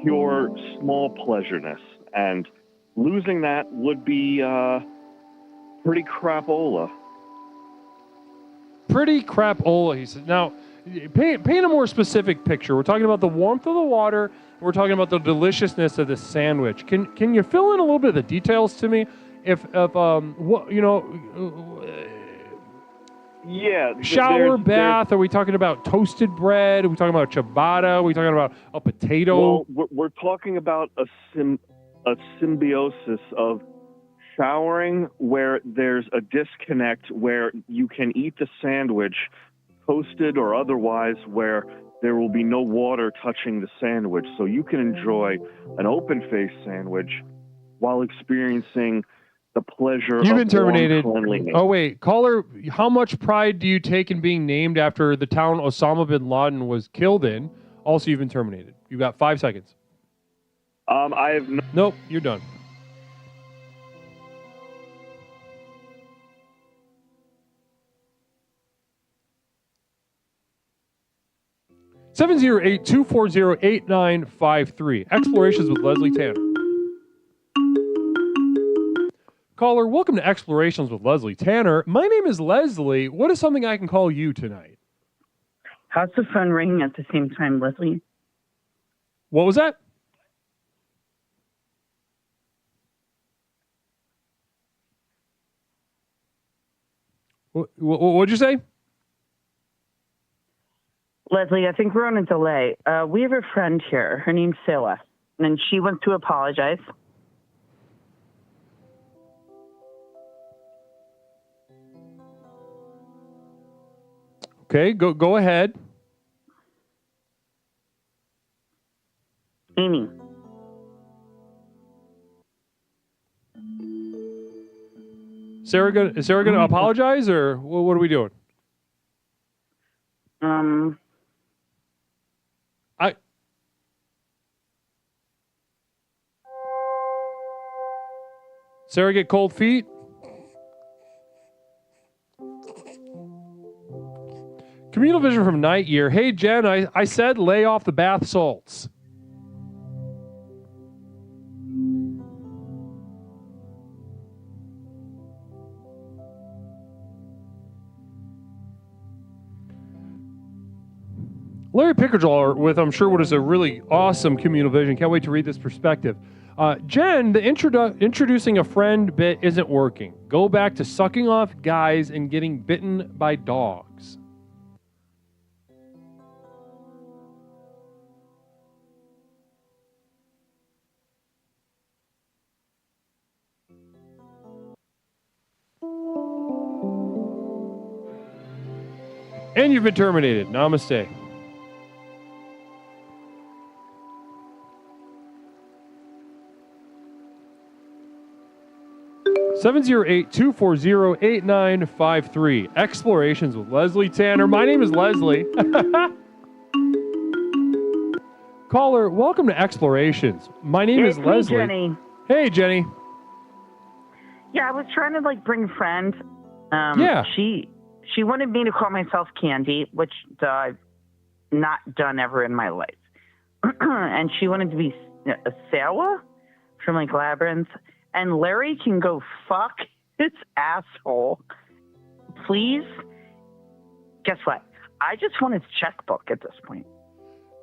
pure small pleasureness, and losing that would be pretty crapola. Pretty crapola, he said. Now, paint a more specific picture. We're talking about the warmth of the water. We're talking about the deliciousness of the sandwich. Can you fill in a little bit of the details to me? If what you know. Yeah. Shower, bath. Are we talking about toasted bread? Are we talking about ciabatta? Are we talking about a potato? Well, we're talking about a symbiosis of showering where there's a disconnect where you can eat the sandwich, toasted or otherwise, where there will be no water touching the sandwich. So you can enjoy an open-faced sandwich while experiencing the pleasure You've of been terminated. warm cleanliness. Oh, wait. Caller, how much pride do you take in being named after the town Osama bin Laden was killed in? Also, you've been terminated. You've got 5 seconds. I have no... Nope, you're done. (708-240-8953). Explorations with Leslie Tanner. Caller, welcome to Explorations with Leslie Tanner. My name is Leslie. What is something I can call you tonight? How's the phone ringing at the same time, Leslie? What was that? What'd you say? Leslie, I think we're on a delay. We have a friend here. Her name's Sarah, and she wants to apologize. Okay, go ahead. Amy. Is Sarah gonna apologize, or what are we doing? Sarah get cold feet? Communal vision from Night Year. Hey, Jen, I said lay off the bath salts. Larry Pickerjaw with, I'm sure, what is a really awesome communal vision. Can't wait to read this perspective. Jen, the introducing a friend bit isn't working. Go back to sucking off guys and getting bitten by dogs. And you've been terminated. Namaste. (708-240-8953). Explorations with Leslie Tanner. My name is Leslie. Caller, welcome to Explorations. My name is Leslie. Jenny. Hey, Jenny. Yeah, I was trying to bring a friend. Yeah. She wanted me to call myself Candy, which I've not done ever in my life. And she wanted to be a Sarah from Labyrinth. And Larry can go fuck his asshole. Please? Guess what? I just want his checkbook at this point.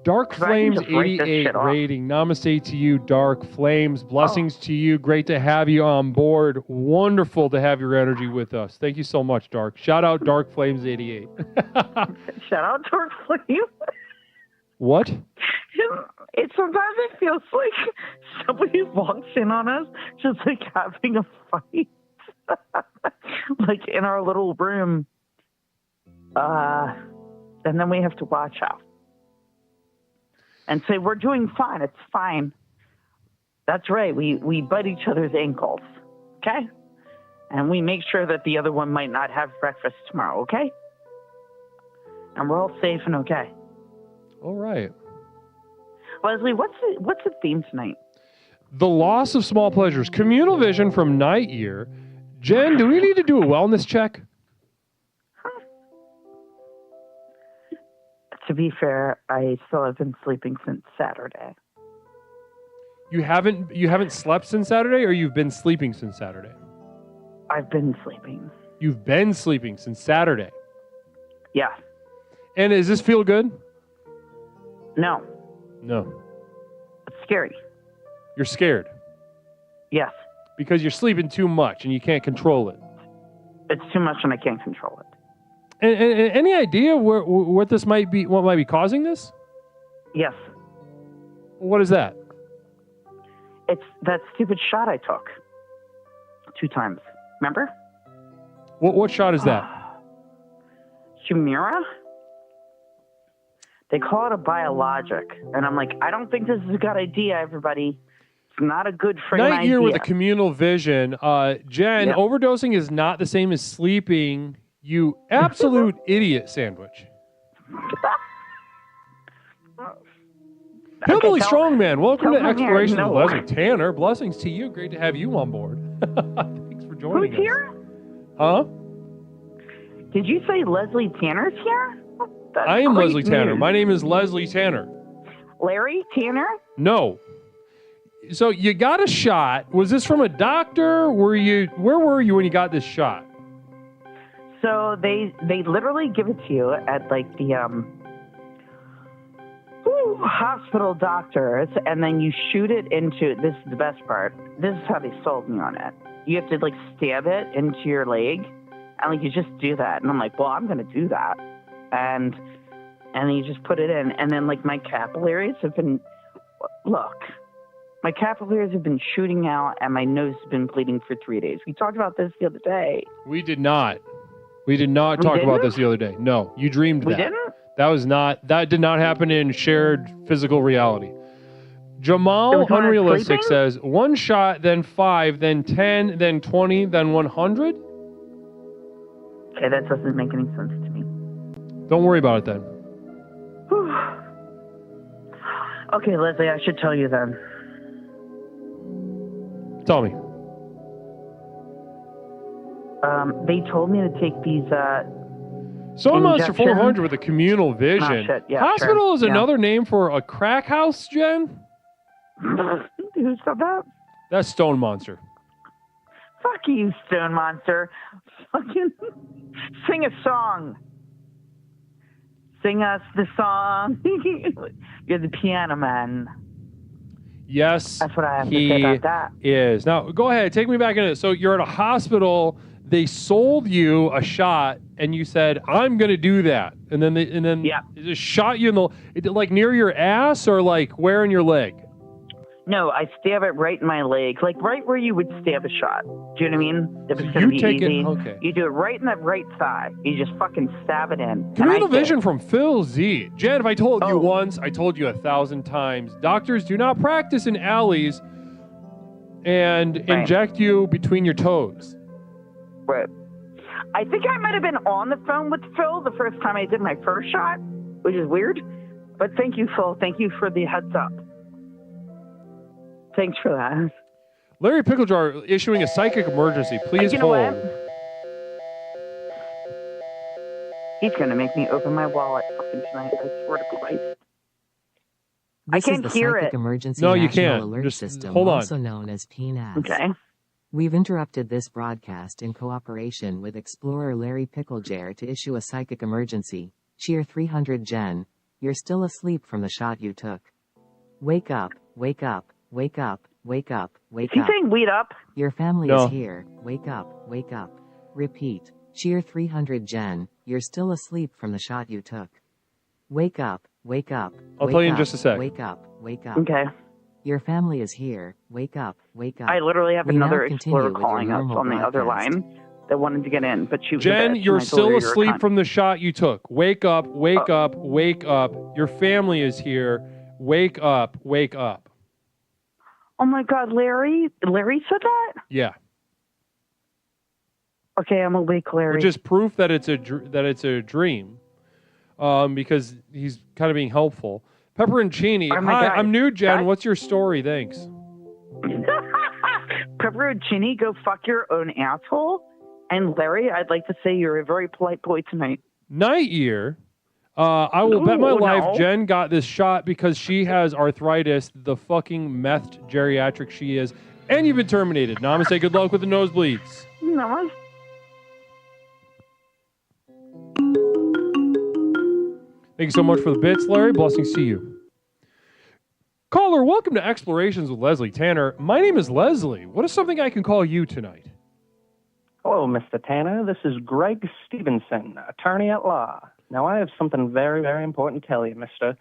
Dark Flames 88 rating. Namaste to you, Dark Flames. Blessings to you. Great to have you on board. Wonderful to have your energy with us. Thank you so much, Dark. Shout out Dark Flames 88. Shout out Dark Flames. What? Sometimes it feels like somebody walks in on us just having a fight. In our little room. And then we have to watch out. And say, we're doing fine. It's fine. That's right. We bite each other's ankles. Okay? And we make sure that the other one might not have breakfast tomorrow. Okay? And we're all safe and okay. All right. Leslie, what's the theme tonight? The loss of small pleasures. Communal vision from Night Year. Jen, do we need to do a wellness check? To be fair, I still have been sleeping since Saturday. You haven't slept since Saturday, or you've been sleeping since Saturday? I've been sleeping. You've been sleeping since Saturday. Yeah. And does this feel good? No. No. It's scary. You're scared Yes. because you're sleeping too much and you can't control it. It's too much and I can't control it. And any idea what this might be? What might be causing this? Yes. What is that? It's that stupid shot I took 2 times. Remember? What shot is that? Humira? They call it a biologic. And I'm like, I don't think this is a good idea, everybody. It's not a good freaking idea. Night Year with a communal vision. Jen, Yep. overdosing is not the same as sleeping. You absolute idiot sandwich. Hillbilly Strongman, welcome to tell me Explorations no. with Leslie Tanner. Blessings to you. Great to have you on board. Thanks for joining Who's here? Huh? Did you say Leslie Tanner's here? That's I am great Leslie Tanner. news. My name is Leslie Tanner. Larry Tanner? No. So you got a shot. Was this from a doctor? Where were you when you got this shot? So they literally give it to you at like the hospital doctors, and then you shoot it into. This is the best part. This is how they sold me on it. You have to like stab it into your leg, and like you just do that. And I'm like, well, I'm gonna do that, and then you just put it in, and then like my capillaries have been my capillaries have been shooting out, and my nose has been bleeding for 3 days. We talked about this the other day. We did not. We did not talk about this the other day. No, you dreamed that. We didn't? That did not happen in shared physical reality. Jamal when I was Unrealistic sleeping? says 1 shot, then 5, then 10, then 20, then 100. Okay, that doesn't make any sense to me. Don't worry about it then. Okay, Leslie, I should tell you then. Tell me. They told me to take these. Stone Monster injections. 400 with a communal vision. Oh, shit. Yeah, Hospital sure. is Yeah. another name for a crack house, Jen? Who said that? That's Stone Monster. Fuck you, Stone Monster. Fucking sing a song. Sing us the song. You're the piano man. Yes, That's what I have to he say about that. is. Now, go ahead. Take me back into it. So you're at a hospital. They sold you a shot, and you said, "I'm going to do that." And then they just shot you in like near your ass, or like where in your leg? No, I stab it right in my leg, like right where you would stab a shot. Do you know what I mean? If it's gonna you be take it- easy, okay. You do it right in that right thigh. You just fucking stab it in. And Communal I did. vision from Phil Z. Jen, if I told you once, I told you 1,000 times. Doctors do not practice in alleys and inject you between your toes. Right. I think I might have been on the phone with Phil the first time I did my first shot, which is weird. But thank you, Phil. Thank you for the heads up. Thanks for that. Larry Picklejar issuing a psychic emergency. Please You know hold. what? He's going to make me open my wallet fucking tonight. I swear to Christ. This can't is the hear Psychic it. Emergency No, you National can't. Alert Just System, hold on. also known as PNAS. Okay. We've interrupted this broadcast in cooperation with explorer Larry Picklejar to issue a psychic emergency. Cheer 300 Jen. You're still asleep from the shot you took. Wake up, wake up, wake up, wake up, wake Is he up. saying weed up? Your family No. is here. Wake up, wake up. Repeat. Cheer 300 Jen. You're still asleep from the shot you took. Wake up, wake up. I'll wake tell you in up, just a sec. Wake up, wake up. Okay. Your family is here. Wake up, wake up. I literally have We now another continue explorer with your calling us normal on the other broadcast. line that wanted to get in, but she was a Jen, bitch, you're and I told her still you're a asleep cunt. from the shot you took. Wake up, wake up, wake up. Your family is here. Wake up, wake up. Oh my God, Larry! Larry said that? Yeah. Okay, I'm awake, Larry. Which is proof that it's a dream, because he's kind of being helpful. Pepperoncini. Oh my Hi, God. I'm new, Jen. Guys- What's your story? Thanks. Pepperoncini, go fuck your own asshole. And Larry, I'd like to say you're a very polite boy tonight. Night Year. I will bet my No, life no. Jen got this shot because she has arthritis, the fucking methed geriatric she is, and you've been terminated. Namaste, good luck with the nosebleeds. No, Thank you so much for the bits, Larry. Blessings to you. Caller, welcome to Explorations with Leslie Tanner. My name is Leslie. What is something I can call you tonight? Hello, Mr. Tanner. This is Greg Stevenson, attorney at law. Now, I have something very, very important to tell you, mister.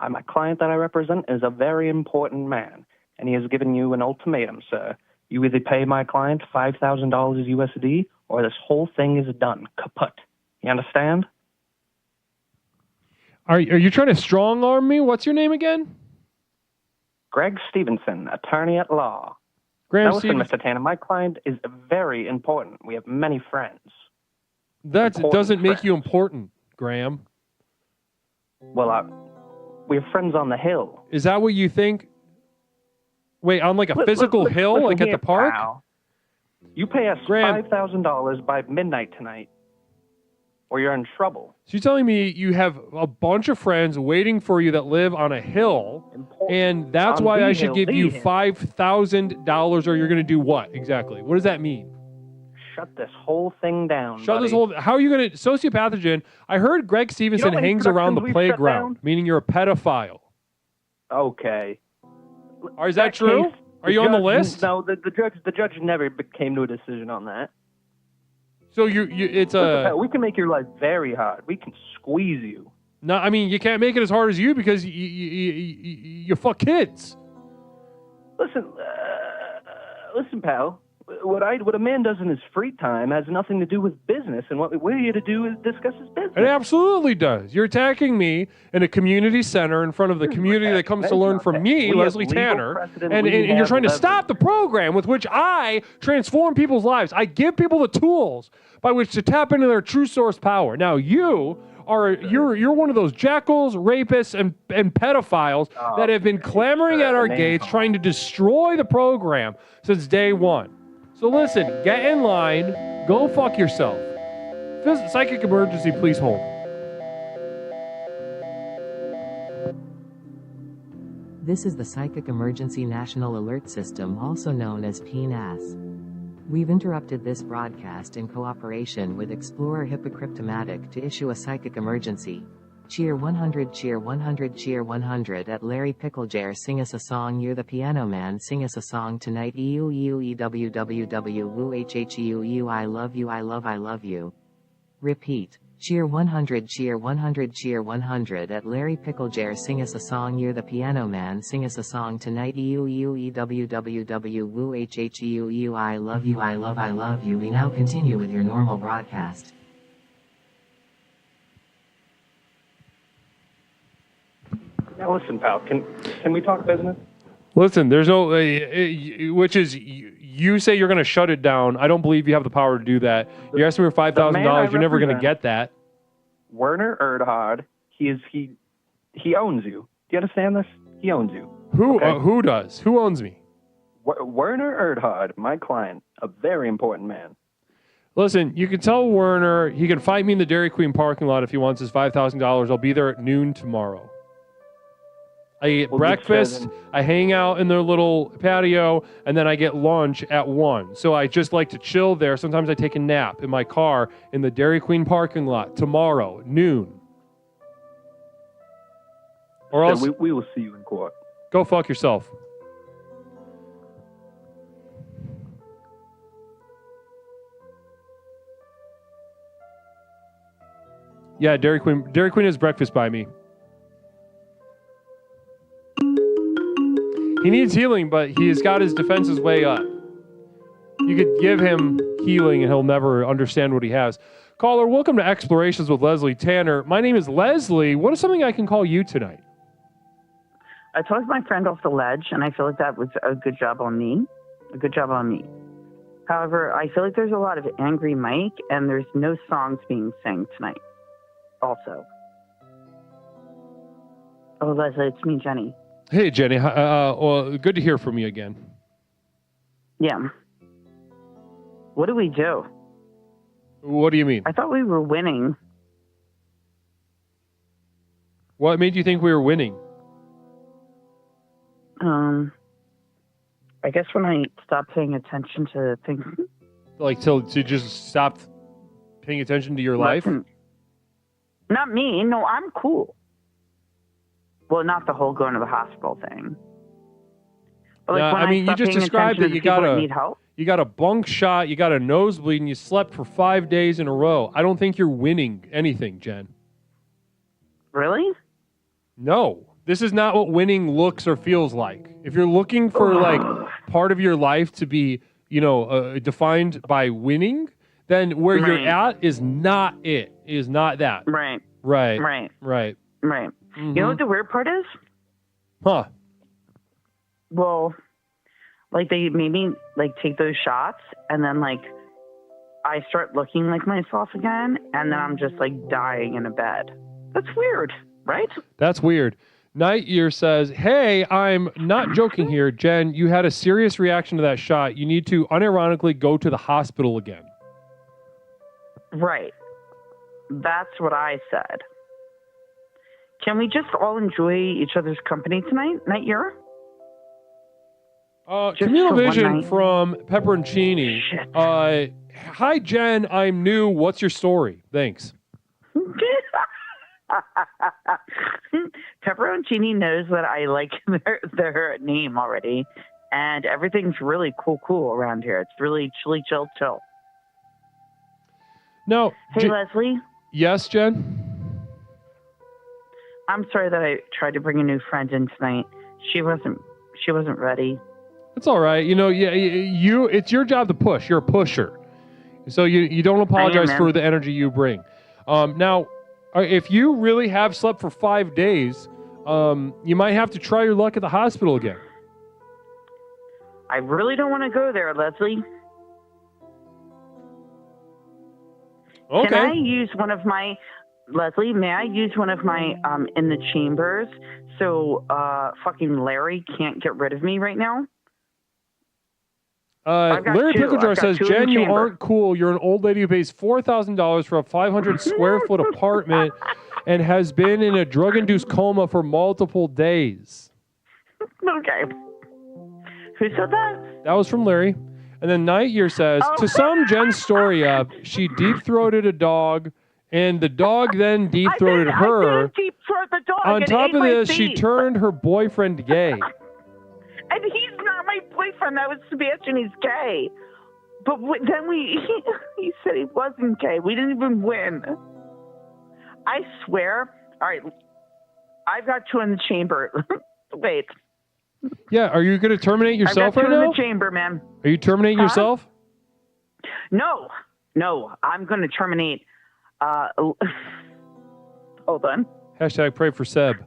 My client that I represent is a very important man, and he has given you an ultimatum, sir. You either pay my client $5,000 USD, or this whole thing is done, kaput. You understand? Are you trying to strong-arm me? What's your name again? Greg Stevenson, attorney at law. Graham Now, listen, Stevens- Mr. Tanner, my client is very important. We have many friends. That Important doesn't make friends. you important, Graham. Well, we have friends on the hill. Is that what you think? Wait, on like a Li- physical li- hill, listen like at here, the park? pal. You pay us Graham. $5,000 by midnight tonight, or you're in trouble. So you're telling me you have a bunch of friends waiting for you that live on a hill, and that's On why the I should hill, give the you hill. $5,000, or you're going to do what exactly? What does that mean? Shut this whole thing down, Shut this buddy. whole. How are you going to sociopathogen? I heard Greg Stevenson many hangs around the productions we've shut playground, meaning you're a pedophile. Okay. Or is that true? case, Are you on the list? No, the judge never came to a decision on that. So it's Listen, a. pal, we can make your life very hard. We can squeeze you. No, I mean you can't make it as hard as you because you fuck kids. Listen, pal. What a man does in his free time has nothing to do with business, and what we're here to do is discuss his business. It absolutely does. You're attacking me in a community center in front of the community that comes to learn from me, We have Leslie legal Tanner, precedent. and We you're have trying to leverage. stop the program with which I transform people's lives. I give people the tools by which to tap into their true source power. Now you're one of those jackals, rapists, and pedophiles that have been clamoring at our gates, trying to destroy the program since day one. So listen, get in line, go fuck yourself. Psychic emergency, please hold. This is the Psychic Emergency National Alert System, also known as PNAS. We've interrupted this broadcast in cooperation with Explorer Hippocryptomatic to issue a psychic emergency. Cheer 100, cheer 100, cheer 100 at Larry Picklejar. Sing us a song. You're the piano man. Sing us a song tonight. EUEWWWOOHHEUU. I love you, I love you. Repeat. Cheer 100, cheer 100, cheer 100 at Larry Picklejar. Sing us a song. You're the piano man. Sing us a song tonight. EUEWWWOOHHEUU. I love you, I love you. We now continue with your normal broadcast. Now listen, pal. Can we talk business? Listen, there's no, which is, you say you're going to shut it down. I don't believe you have the power to do that. You're asking me for $5,000. You're never going to get that. Werner Erdhard. He owns you. Do you understand this? He owns you. Who does? Who owns me? Werner Erdhard, my client, a very important man. Listen, you can tell Werner he can fight me in the Dairy Queen parking lot if he wants his $5,000. I'll be there at noon tomorrow. I eat breakfast, I hang out in their little patio, and then I get lunch at 1. So I just like to chill there. Sometimes I take a nap in my car in the Dairy Queen parking lot tomorrow, noon. Or else we will see you in court. Go fuck yourself. Yeah, Dairy Queen has breakfast by me. He needs healing, but he's got his defenses way up. You could give him healing and he'll never understand what he has. Caller, welcome to Explorations with Leslie Tanner. My name is Leslie. What is something I can call you tonight? I talked my friend off the ledge, and I feel like that was a good job on me. However, I feel like there's a lot of angry Mike, and there's no songs being sang tonight. Also. Oh, Leslie, it's me, Jenny. Hey, Jenny. Well, good to hear from you again. Yeah. What do we do? What do you mean? I thought we were winning. What made you think we were winning? I guess when I stopped paying attention to things. Like to just stop paying attention to your life? Not me. No, I'm cool. Well, not the whole going to the hospital thing. But like Yeah, when I mean, you stopped just paying described attention that to you people got that need help. you got a bunk shot, you got a nosebleed, and you slept for 5 days in a row. I don't think you're winning anything, Jen. Really? No. This is not what winning looks or feels like. If you're looking for like part of your life to be, defined by winning, then where you're at is not it. It is not that. Right. Right. Right. Right. Right. Mhm. You know what the weird part is? Huh. Well, like they made me like take those shots, and then like I start looking like myself again, and then I'm just like dying in a bed. That's weird, right? That's weird. Night Year says, hey, I'm not joking here. Jen, you had a serious reaction to that shot. You need to unironically go to the hospital again. Right. That's what I said. Can we just all enjoy each other's company tonight, Night Year? Communal for one Vision night. from Pepperoncini. Hi, Jen. I'm new. What's your story? Thanks. Pepperoncini knows that I like their name already, and everything's really cool around here. It's really chilly, chill. No. Hey, Leslie. Yes, Jen? I'm sorry that I tried to bring a new friend in tonight. She wasn't ready. It's all right. It's your job to push. You're a pusher. So you don't apologize man. for the energy you bring. Now, if you really have slept for 5 days, you might have to try your luck at the hospital again. I really don't want to go there, Leslie. Okay. Can I use one of my, Leslie, may I use one of my in the chambers so fucking Larry can't get rid of me right now? I've got Larry two. Picklejar I've got says, two in the Jen, you chamber." aren't cool. You're an old lady who pays $4,000 for a 500 square foot apartment and has been in a drug-induced coma for multiple days. Okay. Who said that? That was from Larry. And then Night Year says, to sum Jen's story up, she deep-throated a dog, and the dog then deep-throated her. I didn't deep throat the dog. On and top ate of my this, she feet. turned her boyfriend gay. And he's not my boyfriend. That was Sebastian. He's gay. But then he said he wasn't gay. We didn't even win. I swear. All right. I've got two in the chamber. Wait. Yeah, are you going to terminate yourself I've got right two now? in the chamber, man. Are you terminating Huh? yourself? No. I'm going to terminate. Hold on. Hashtag pray for Seb.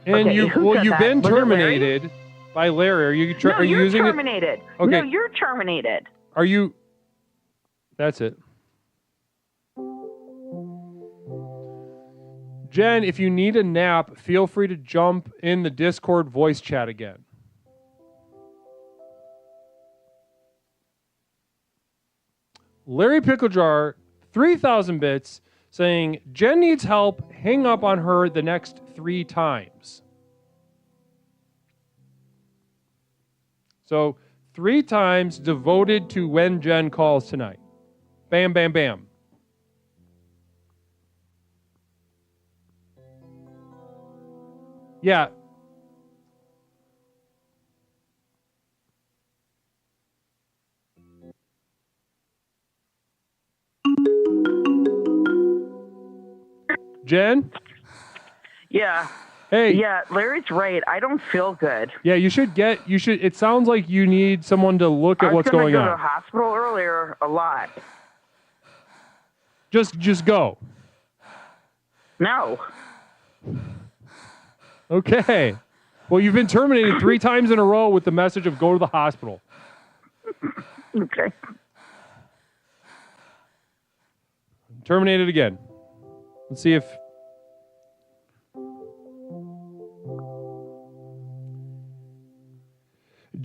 And Okay, who said you've that? been Was it Larry? terminated by Larry. Are you No, are you you're using terminated. it? Okay. No, you're terminated. Are you? That's it. Jen, if you need a nap, feel free to jump in the Discord voice chat again. Larry Picklejar, 3,000 bits, saying, Jen needs help. Hang up on her the next 3 times. So 3 times devoted to when Jen calls tonight. Bam, bam, bam. Yeah. Jen? Yeah. Hey. Yeah, Larry's right. I don't feel good. Yeah, you should, it sounds like you need someone to look at what's going I was going to go to on. the hospital earlier a lot. Just go. No. Okay. Well, you've been terminated 3 times in a row with the message of go to the hospital. Okay. Terminated again. Let's see if...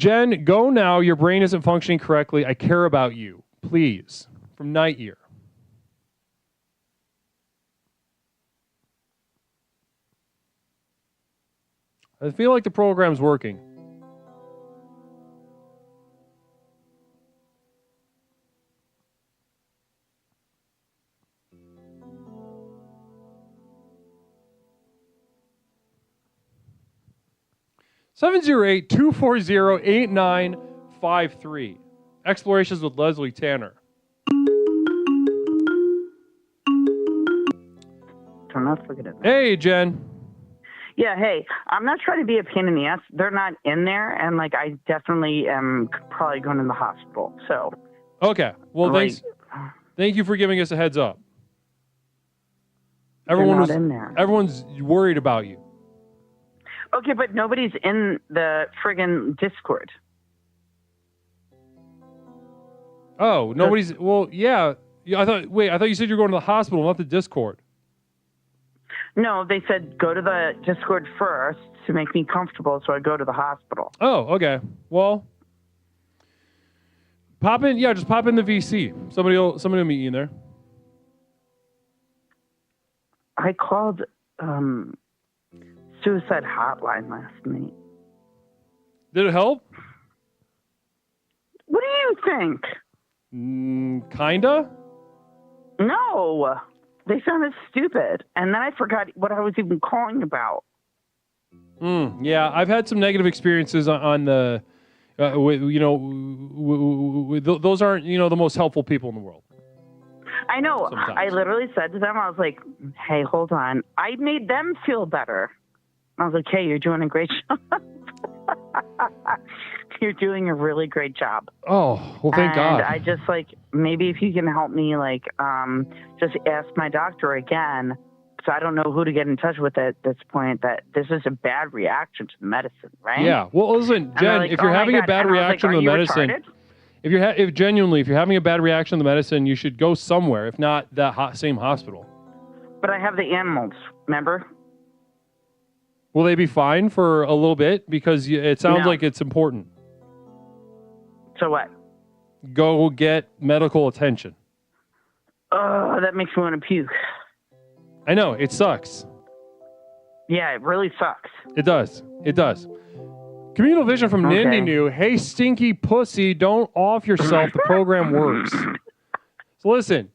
Jen, go now. Your brain isn't functioning correctly. I care about you. Please. From Night Ear. I feel like the program's working. (708-240-8953). Explorations with Leslie Tanner. Turn off, forget it. Hey, Jen. Yeah, hey, I'm not trying to be a pain in the ass. They're not in there, and like I definitely am probably going to the hospital. So. Okay. Well, like, thanks. Thank you for giving us a heads up. They're not in there. Everyone's worried about you. Okay, but nobody's in the friggin' Discord. Oh, nobody's. Well, yeah. I thought you said you were going to the hospital, not the Discord. No, they said go to the Discord first to make me comfortable, so I go to the hospital. Oh, okay. Well, pop in. Yeah, just pop in the VC. Somebody will meet you in there. I called suicide hotline last night. Did it help? What do you think? Kinda. No, they sounded stupid, and then I forgot what I was even calling about. Yeah, I've had some negative experiences on the, those aren't the most helpful people in the world. I know. Sometimes. I literally said to them, I was like, "Hey, hold on." I made them feel better. I was like, "Hey, you're doing a great job. You're doing a really great job." Oh, well, thank God. And I just maybe if you can help me, just ask my doctor again, because I don't know who to get in touch with at this point, that this is a bad reaction to the medicine, right? Yeah. Well, listen, Jen, if you're having a bad reaction to the medicine, if you're having a bad reaction to the medicine, you should go somewhere, if not that same hospital. But I have the animals, remember? Will they be fine for a little bit? Because it sounds like it's important. So what? Go get medical attention. Oh, that makes me want to puke. I know, it sucks. Yeah, it really sucks. It does. It does. Communal Vision from Nindy New. Hey, stinky pussy, don't off yourself. The program works. So listen,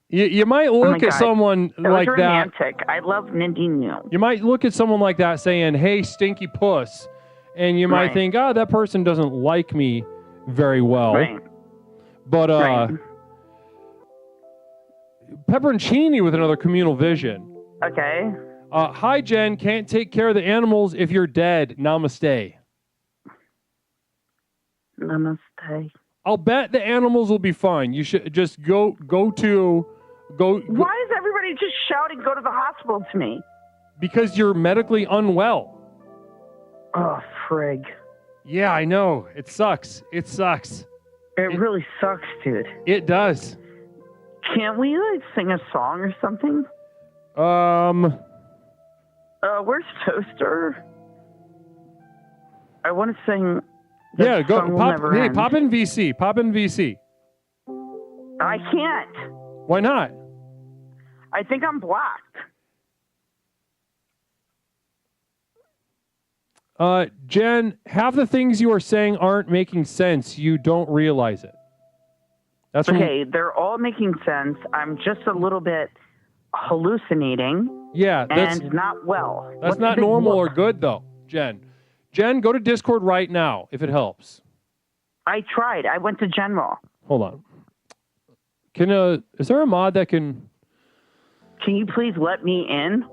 you might look at someone like that. Romantic. I love Nindy New. You might look at someone like that saying, "Hey, stinky puss," and you might think, "Oh, that person doesn't like me very well." Right. But Pepperoncini with another Communal Vision. Okay. Hi, Jen. Can't take care of the animals if you're dead. Namaste. Namaste. I'll bet the animals will be fine. You should just go. Why is everybody just shouting, "Go to the hospital" to me? Because you're medically unwell. Oh, frig. Yeah, I know. It sucks. It sucks. It really sucks, dude. It does. Can't we sing a song or something? Where's Toaster? I want to sing. Yeah, go pop. Hey, pop in VC. Pop in VC. I can't. Why not? I think I'm blocked. Jen, half the things you are saying aren't making sense. You don't realize it. That's okay. They're all making sense. I'm just a little bit hallucinating. Yeah, and not well. That's not normal or good, though, Jen. Jen, go to Discord right now if it helps. I tried. I went to General. Hold on. Is there a mod that can? Can you please let me in?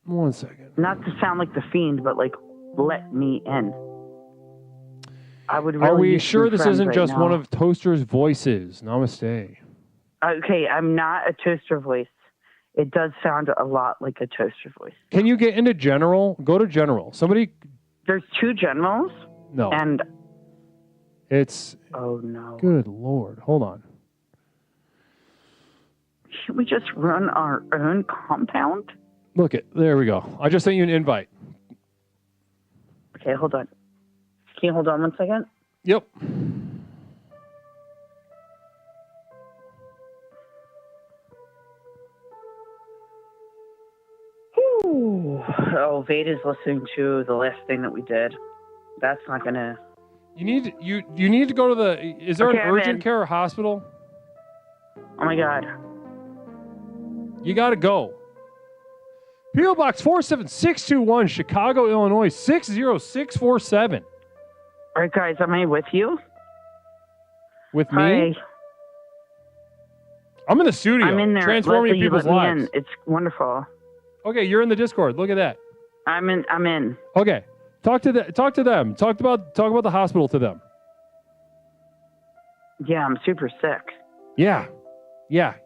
1 second. Not to sound like the Fiend, but let me in. I would. Really Are we sure this isn't right just now. one of Toaster's voices? Namaste. Okay, I'm not a Toaster voice. It does sound a lot like a Toaster voice. Can you get into General? Go to General. Somebody. There's 2 generals. No. And. It's. Oh no. Good Lord. Hold on. Should we just run our own compound? Look it. There we go. I just sent you an invite. Okay, hold on. Can you hold on 1 second? Yep. Ooh. Oh, Vada's listening to the last thing that we did. That's not gonna. You need to go to the. Is there Okay, an I'm urgent in. care or hospital? Oh my God. You got to go. P.O. Box 47621, Chicago, Illinois 60647. All right, guys, am I with you? With Hi. me? I'm in the studio. I'm in there. Transforming Leslie, you people's let me lives. in. It's wonderful. Okay, you're in the Discord. Look at that. I'm in. Okay, talk to them. Talk about the hospital to them. Yeah, I'm super sick. Yeah,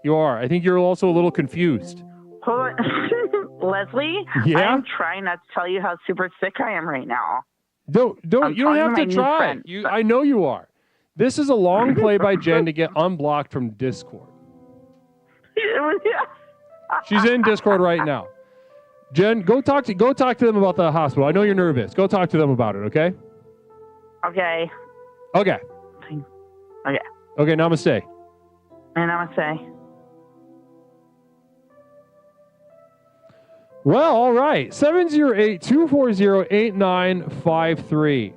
you are. I think you're also a little confused. Hold on. Leslie, Yeah? I'm trying not to tell you how super sick I am right now. Don't you don't telling have my to new try. friend. I know you are. This is a long play by Jen to get unblocked from Discord. She's in Discord right now. Jen, go talk to them about the hospital. I know you're nervous. Go talk to them about it, okay? Okay. Okay. Okay. Okay, namaste. And I'm gonna say, Well, all right. 708-240-8953.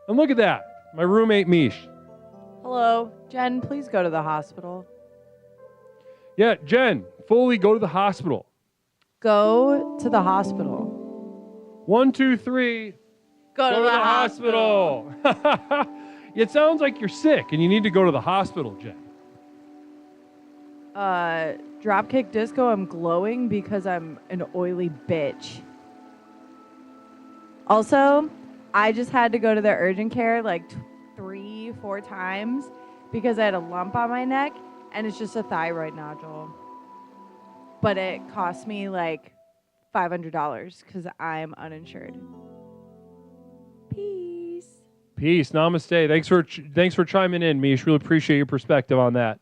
And look at that. My roommate, Mish. Hello. Jen, please go to the hospital. Yeah, Jen, fully go to the hospital. Go to the hospital. 1, 2, 3. Go to the hospital. It sounds like you're sick and you need to go to the hospital, Jen. Dropkick Disco, I'm glowing because I'm an oily bitch. Also, I just had to go to the urgent care like 3-4 times because I had a lump on my neck and it's just a thyroid nodule. But it cost me like $500 because I'm uninsured. Peace. Namaste. Thanks for chiming in, Mish. Really appreciate your perspective on that.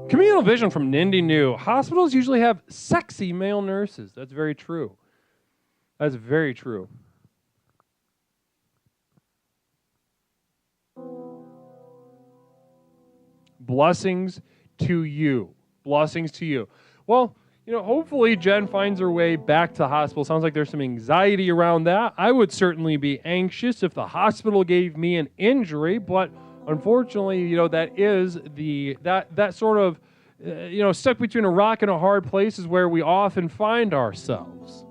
Communal vision from Nindy New. Hospitals usually have sexy male nurses. That's very true. That's very true. Blessings to you. Blessings to you. Well, hopefully Jen finds her way back to the hospital. Sounds like there's some anxiety around that. I would certainly be anxious if the hospital gave me an injury, but unfortunately, that is that sort of, stuck between a rock and a hard place is where we often find ourselves.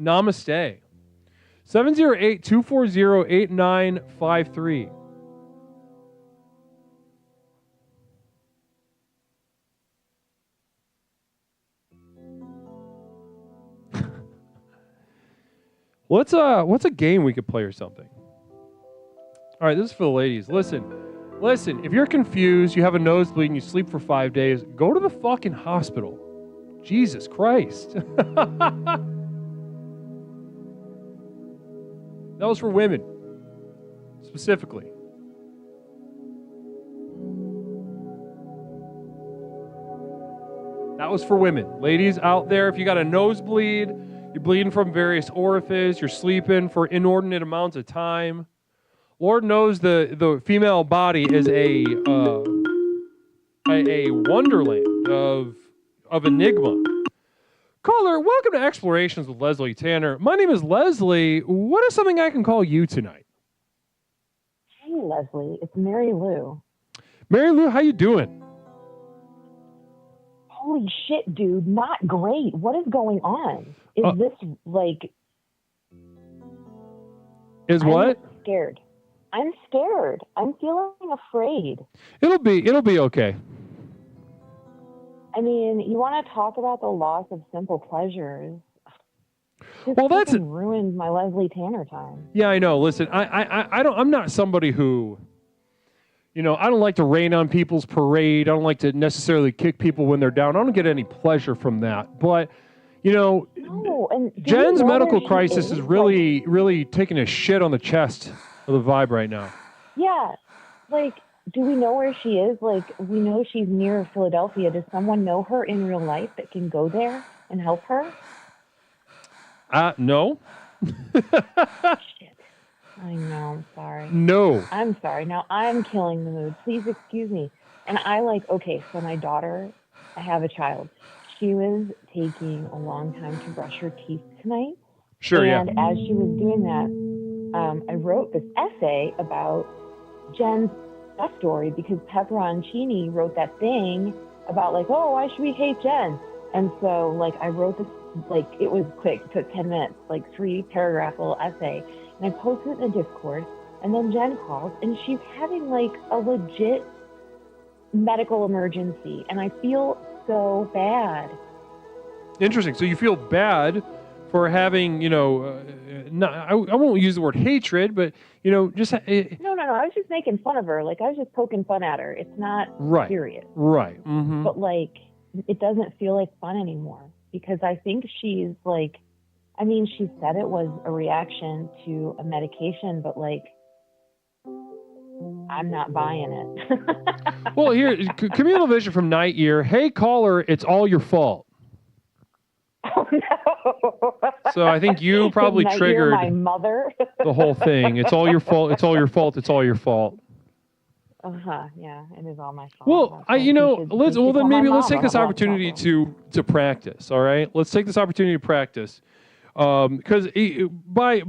Namaste. 708-240-8953. What's a game we could play or something? All right, this is for the ladies. Listen, if you're confused, you have a nosebleed, and you sleep for 5 days, go to the fucking hospital. Jesus Christ. That was for women, specifically. That was for women. Ladies out there, if you got a nosebleed, you're bleeding from various orifices, you're sleeping for inordinate amounts of time, Lord knows the female body is a wonderland of enigma. Caller, welcome to Explorations with Leslie Tanner. My name is Leslie. What is something I can call you tonight? Hey, Leslie. It's Mary Lou. Mary Lou, how you doing? Holy shit, dude. Not great. What is going on? Is this like... Is what? I'm scared. I'm scared. I'm feeling afraid. It'll be okay. I mean, you want to talk about the loss of simple pleasures. Well, that's ruined my Leslie Tanner time. Yeah, I know. Listen, I'm not somebody who, I don't like to rain on people's parade. I don't like to necessarily kick people when they're down. I don't get any pleasure from that. But, No, and Jen's medical crisis is really taking a shit on the chest of the vibe right now. Yeah, like, do we know where she is? Like, we know she's near Philadelphia. Does someone know her in real life that can go there and help her? No. Shit. I know, I'm sorry. No. I'm sorry. Now I'm killing the mood. Please excuse me. And okay, so my daughter, I have a child. She was taking a long time to brush her teeth tonight. Sure, and yeah. as she was doing that, I wrote this essay about Jen's story because Pepperoncini wrote that thing about like, oh, why should we hate Jen? And so like I wrote this, like it was quick, it took 10 minutes, like 3-paragraph little essay. And I posted it in the Discord. And then Jen calls and she's having like a legit medical emergency. And I feel so bad. Interesting. So you feel bad for having, I won't use the word hatred, but, just... No. I was just making fun of her. Like, I was just poking fun at her. It's not right. serious. Right. Mm-hmm. But, like, it doesn't feel like fun anymore. Because I think she's, like... I mean, she said it was a reaction to a medication, but, like... I'm not buying it. Well, here, communal vision from Night Year. Hey, caller, it's all your fault. Oh, no. So I think you probably triggered my mother. the whole thing. It's all your fault. It's all your fault. It's all your fault. Yeah, it is all my fault. Well, let's take this opportunity to practice. All right, let's take this opportunity to practice. Because by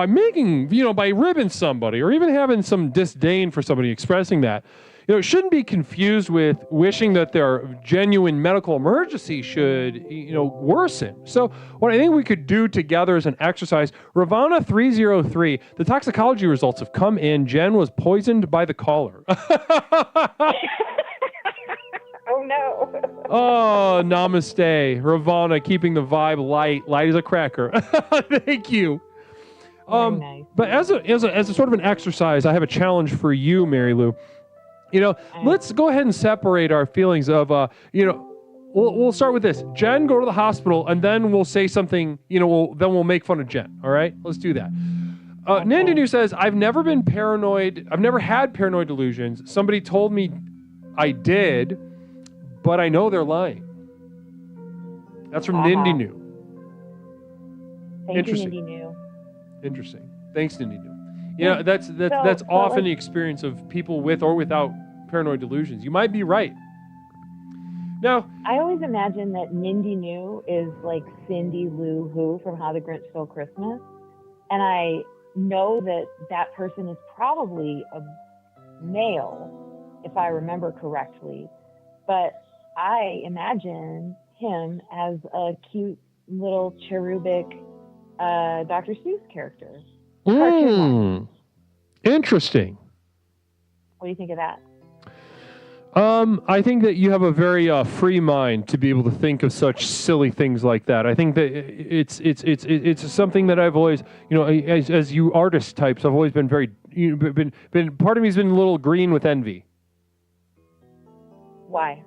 making, by ribbing somebody or even having some disdain for somebody expressing that, it shouldn't be confused with wishing that their genuine medical emergency should, worsen. So what I think we could do together as an exercise, Ravana 303, the toxicology results have come in. Jen was poisoned by the caller. Oh, no. Oh, namaste. Ravana, keeping the vibe light as a cracker. Thank you. Nice. But as a sort of an exercise, I have a challenge for you, Mary Lou. Let's go ahead and separate our feelings of, we'll start with this. Jen, go to the hospital, and then we'll say something, then we'll make fun of Jen. All right? Let's do that. Nandinu says, I've never been paranoid. I've never had paranoid delusions. Somebody told me I did, but I know they're lying. That's from Nindinu. Thank you, Nindinu. Interesting. Thanks, Nindinu. That's often the experience of people with or without paranoid delusions. You might be right. Now, I always imagine that Nindinu is like Cindy Lou Who from How the Grinch Stole Christmas. And I know that person is probably a male, if I remember correctly. But I imagine him as a cute little cherubic Dr. Seuss character. Interesting. What do you think of that? I think that you have a very free mind to be able to think of such silly things like that. I think that it's something that I've always, as you artist types, I've always been very, been part of me's been a little green with envy. Why?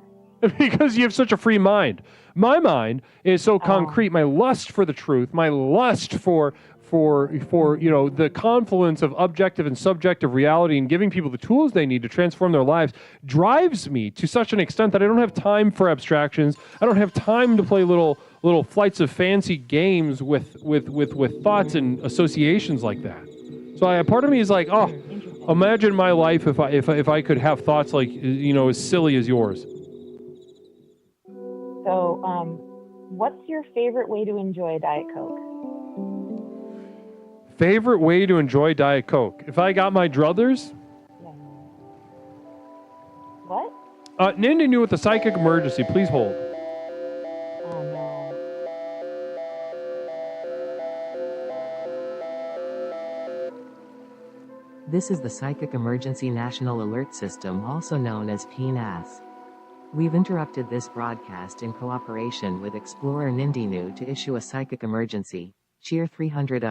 Because you have such a free mind. My mind is so concrete. My lust for the truth, my lust for the confluence of objective and subjective reality and giving people the tools they need to transform their lives drives me to such an extent that I don't have time for abstractions. I don't have time to play little flights of fancy games with thoughts and associations like that. So part of me is like, imagine my life if I could have thoughts like as silly as yours. So, what's your favorite way to enjoy Diet Coke? Favorite way to enjoy Diet Coke? If I got my druthers? Yeah. What? Nindinu with a psychic emergency. Please hold. Oh, no. This is the Psychic Emergency National Alert System, also known as PNAS. We've interrupted this broadcast in cooperation with Explorer Nindinu to issue a psychic emergency. Cheer 300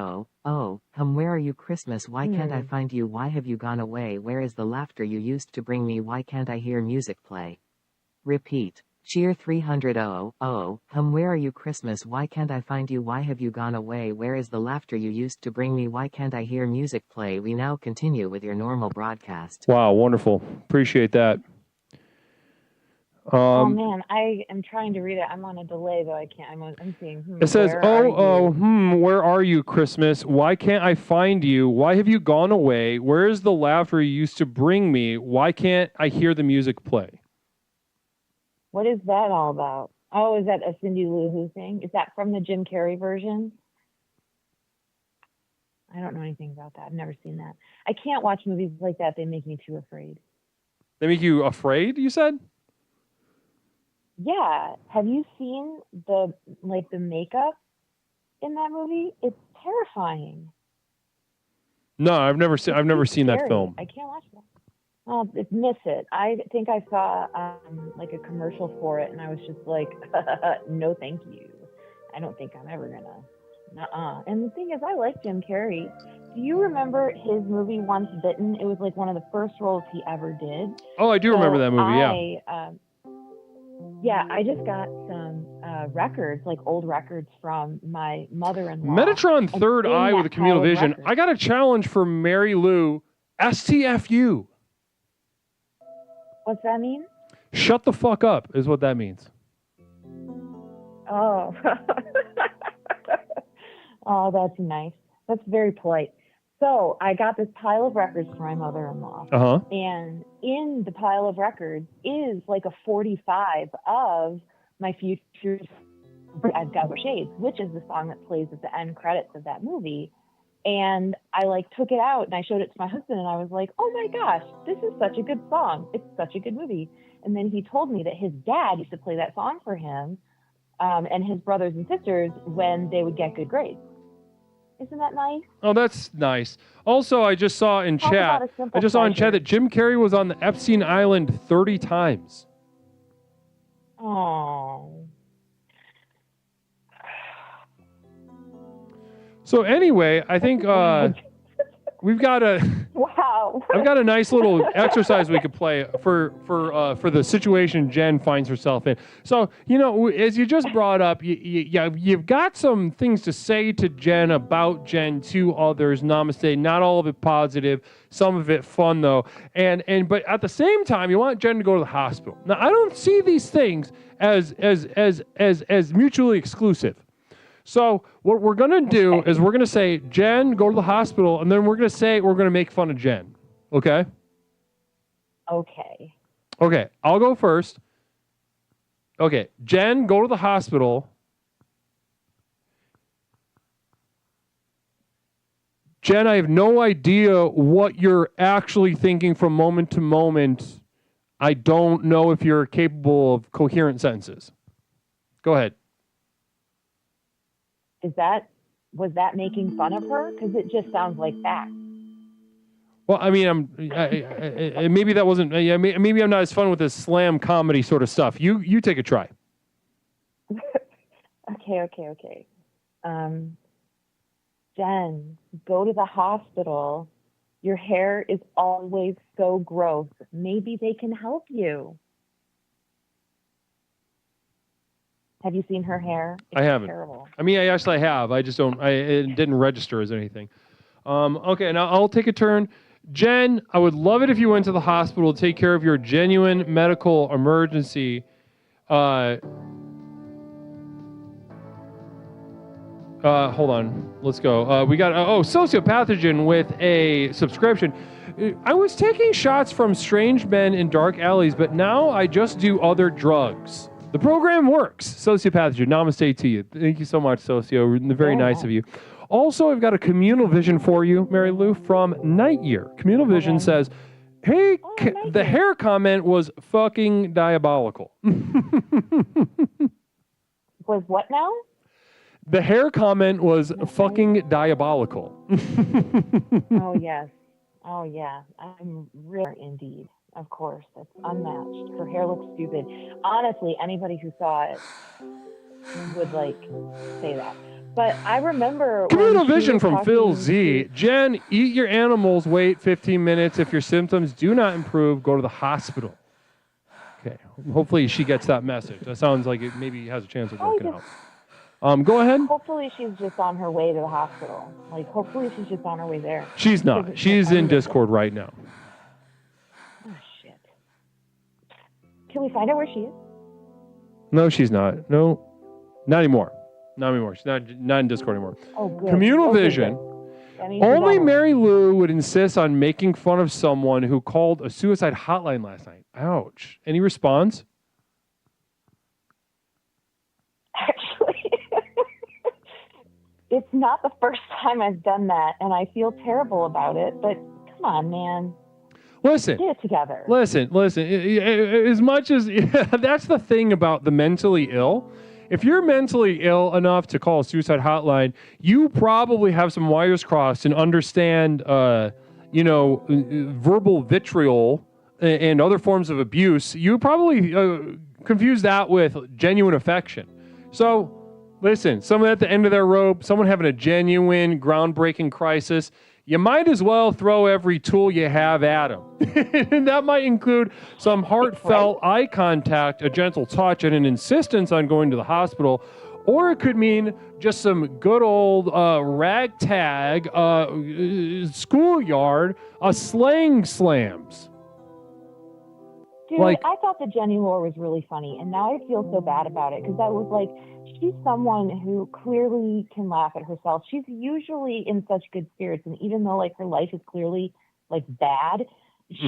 where are you Christmas? Why can't I find you? Why have you gone away? Where is the laughter you used to bring me? Why can't I hear music play? Repeat. Cheer 300. Oh, where are you Christmas? Why can't I find you? Why have you gone away? Where is the laughter you used to bring me? Why can't I hear music play? We now continue with your normal broadcast. Wow, wonderful. Appreciate that. Oh man, I am trying to read it. I'm on a delay though. I can't. I'm seeing. It says, where are you, Christmas? Why can't I find you? Why have you gone away? Where is the laughter you used to bring me? Why can't I hear the music play? What is that all about? Oh, is that a Cindy Lou Who thing? Is that from the Jim Carrey version? I don't know anything about that. I've never seen that. I can't watch movies like that. They make me too afraid. They make you afraid, you said? Yeah. Have you seen the makeup in that movie? It's terrifying. No, I've never seen that Scary. film. I can't watch that. Oh, miss it. I think I saw a commercial for it, and I was just like, no, thank you. I don't think I'm ever gonna. And the thing is, I like Jim Carrey. Do you remember his movie Once Bitten? It was like one of the first roles he ever did. Oh, I do remember that movie. Yeah, I just got some records, like old records from my mother-in-law. Metatron Third And in Eye that with a communal pile of vision. records- I got a challenge for Mary Lou. STFU. What's that mean? Shut the fuck up is what that means. Oh. Oh, that's nice. That's very polite. So I got this pile of records for my mother-in-law. Uh-huh. And in the pile of records is like a 45 of my future I've Got Shades, which is the song that plays at the end credits of that movie. And I took it out and I showed it to my husband and I was like, oh my gosh, this is such a good song. It's such a good movie. And then he told me that his dad used to play that song for him and his brothers and sisters when they would get good grades. Isn't that nice? Oh, that's nice. Also, I just saw in Talk chat. about a simple I just saw in pleasure. chat that Jim Carrey was on the Epstein Island 30 times. Oh. So anyway, I think we've got Wow. I've got a nice little exercise we could play for the situation Jen finds herself in. So, as you just brought up, you've got some things to say to Jen, about Jen, to others. Namaste. Not all of it positive, some of it fun though. But at the same time, you want Jen to go to the hospital. Now, I don't see these things as mutually exclusive. So what we're going to do is we're going to say, Jen, go to the hospital, and then we're going to say we're going to make fun of Jen. Okay? Okay. Okay, I'll go first. Okay, Jen, go to the hospital. Jen, I have no idea what you're actually thinking from moment to moment. I don't know if you're capable of coherent sentences. Go ahead. Was that making fun of her? Because it just sounds like that. Well, I mean, maybe that wasn't. Maybe I'm not as fun with this slam comedy sort of stuff. You take a try. Okay. Jen, go to the hospital. Your hair is always so gross. Maybe they can help you. Have you seen her hair? It's I haven't. Terrible. I mean, I actually have. I just don't. It didn't register as anything. Okay, now I'll take a turn. Jen, I would love it if you went to the hospital to take care of your genuine medical emergency. Hold on. Let's go. We got sociopathogen with a subscription. I was taking shots from strange men in dark alleys, but now I just do other drugs. The program works. Sociopathogen, namaste to you. Thank you so much, Socio. Very nice of you. Also, I've got a communal vision for you, Mary Lou, from Night Year. Communal vision says, hey, the hair comment was fucking diabolical. Was what now? The hair comment was fucking diabolical. Oh, yes. Oh, yeah. I'm really indeed. Of course. That's unmatched. Her hair looks stupid. Honestly, anybody who saw it would, say that. But I remember... Communal vision from Phil Z. Jen, eat your animals, wait 15 minutes. If your symptoms do not improve, go to the hospital. Okay. Hopefully she gets that message. That sounds like it maybe has a chance of working out. Go ahead. Hopefully she's just on her way to the hospital. Like, hopefully she's just on her way there. She's not. She's in Discord right now. Oh, shit. Can we find out where she is? No, she's not. No, not anymore. Not anymore. She's not in Discord anymore. Oh, good. Communal Okay, vision. good. That means she's Only on her way. Mary Lou would insist on making fun of someone who called a suicide hotline last night. Ouch. Any response? Actually, it's not the first time I've done that, and I feel terrible about it, but come on, man. Listen. Get it together. Listen. As much as that's the thing about the mentally ill. If you're mentally ill enough to call a suicide hotline, you probably have some wires crossed and understand, verbal vitriol and other forms of abuse. You probably confuse that with genuine affection. So, listen, someone at the end of their rope, someone having a genuine, groundbreaking crisis, you might as well throw every tool you have at them. And that might include some heartfelt eye contact, a gentle touch, and an insistence on going to the hospital. Or it could mean just some good old ragtag schoolyard slang slams. Dude, I thought that Jenny Lore was really funny, and now I feel so bad about it because I was like, she's someone who clearly can laugh at herself. She's usually in such good spirits, and even though like her life is clearly like bad, she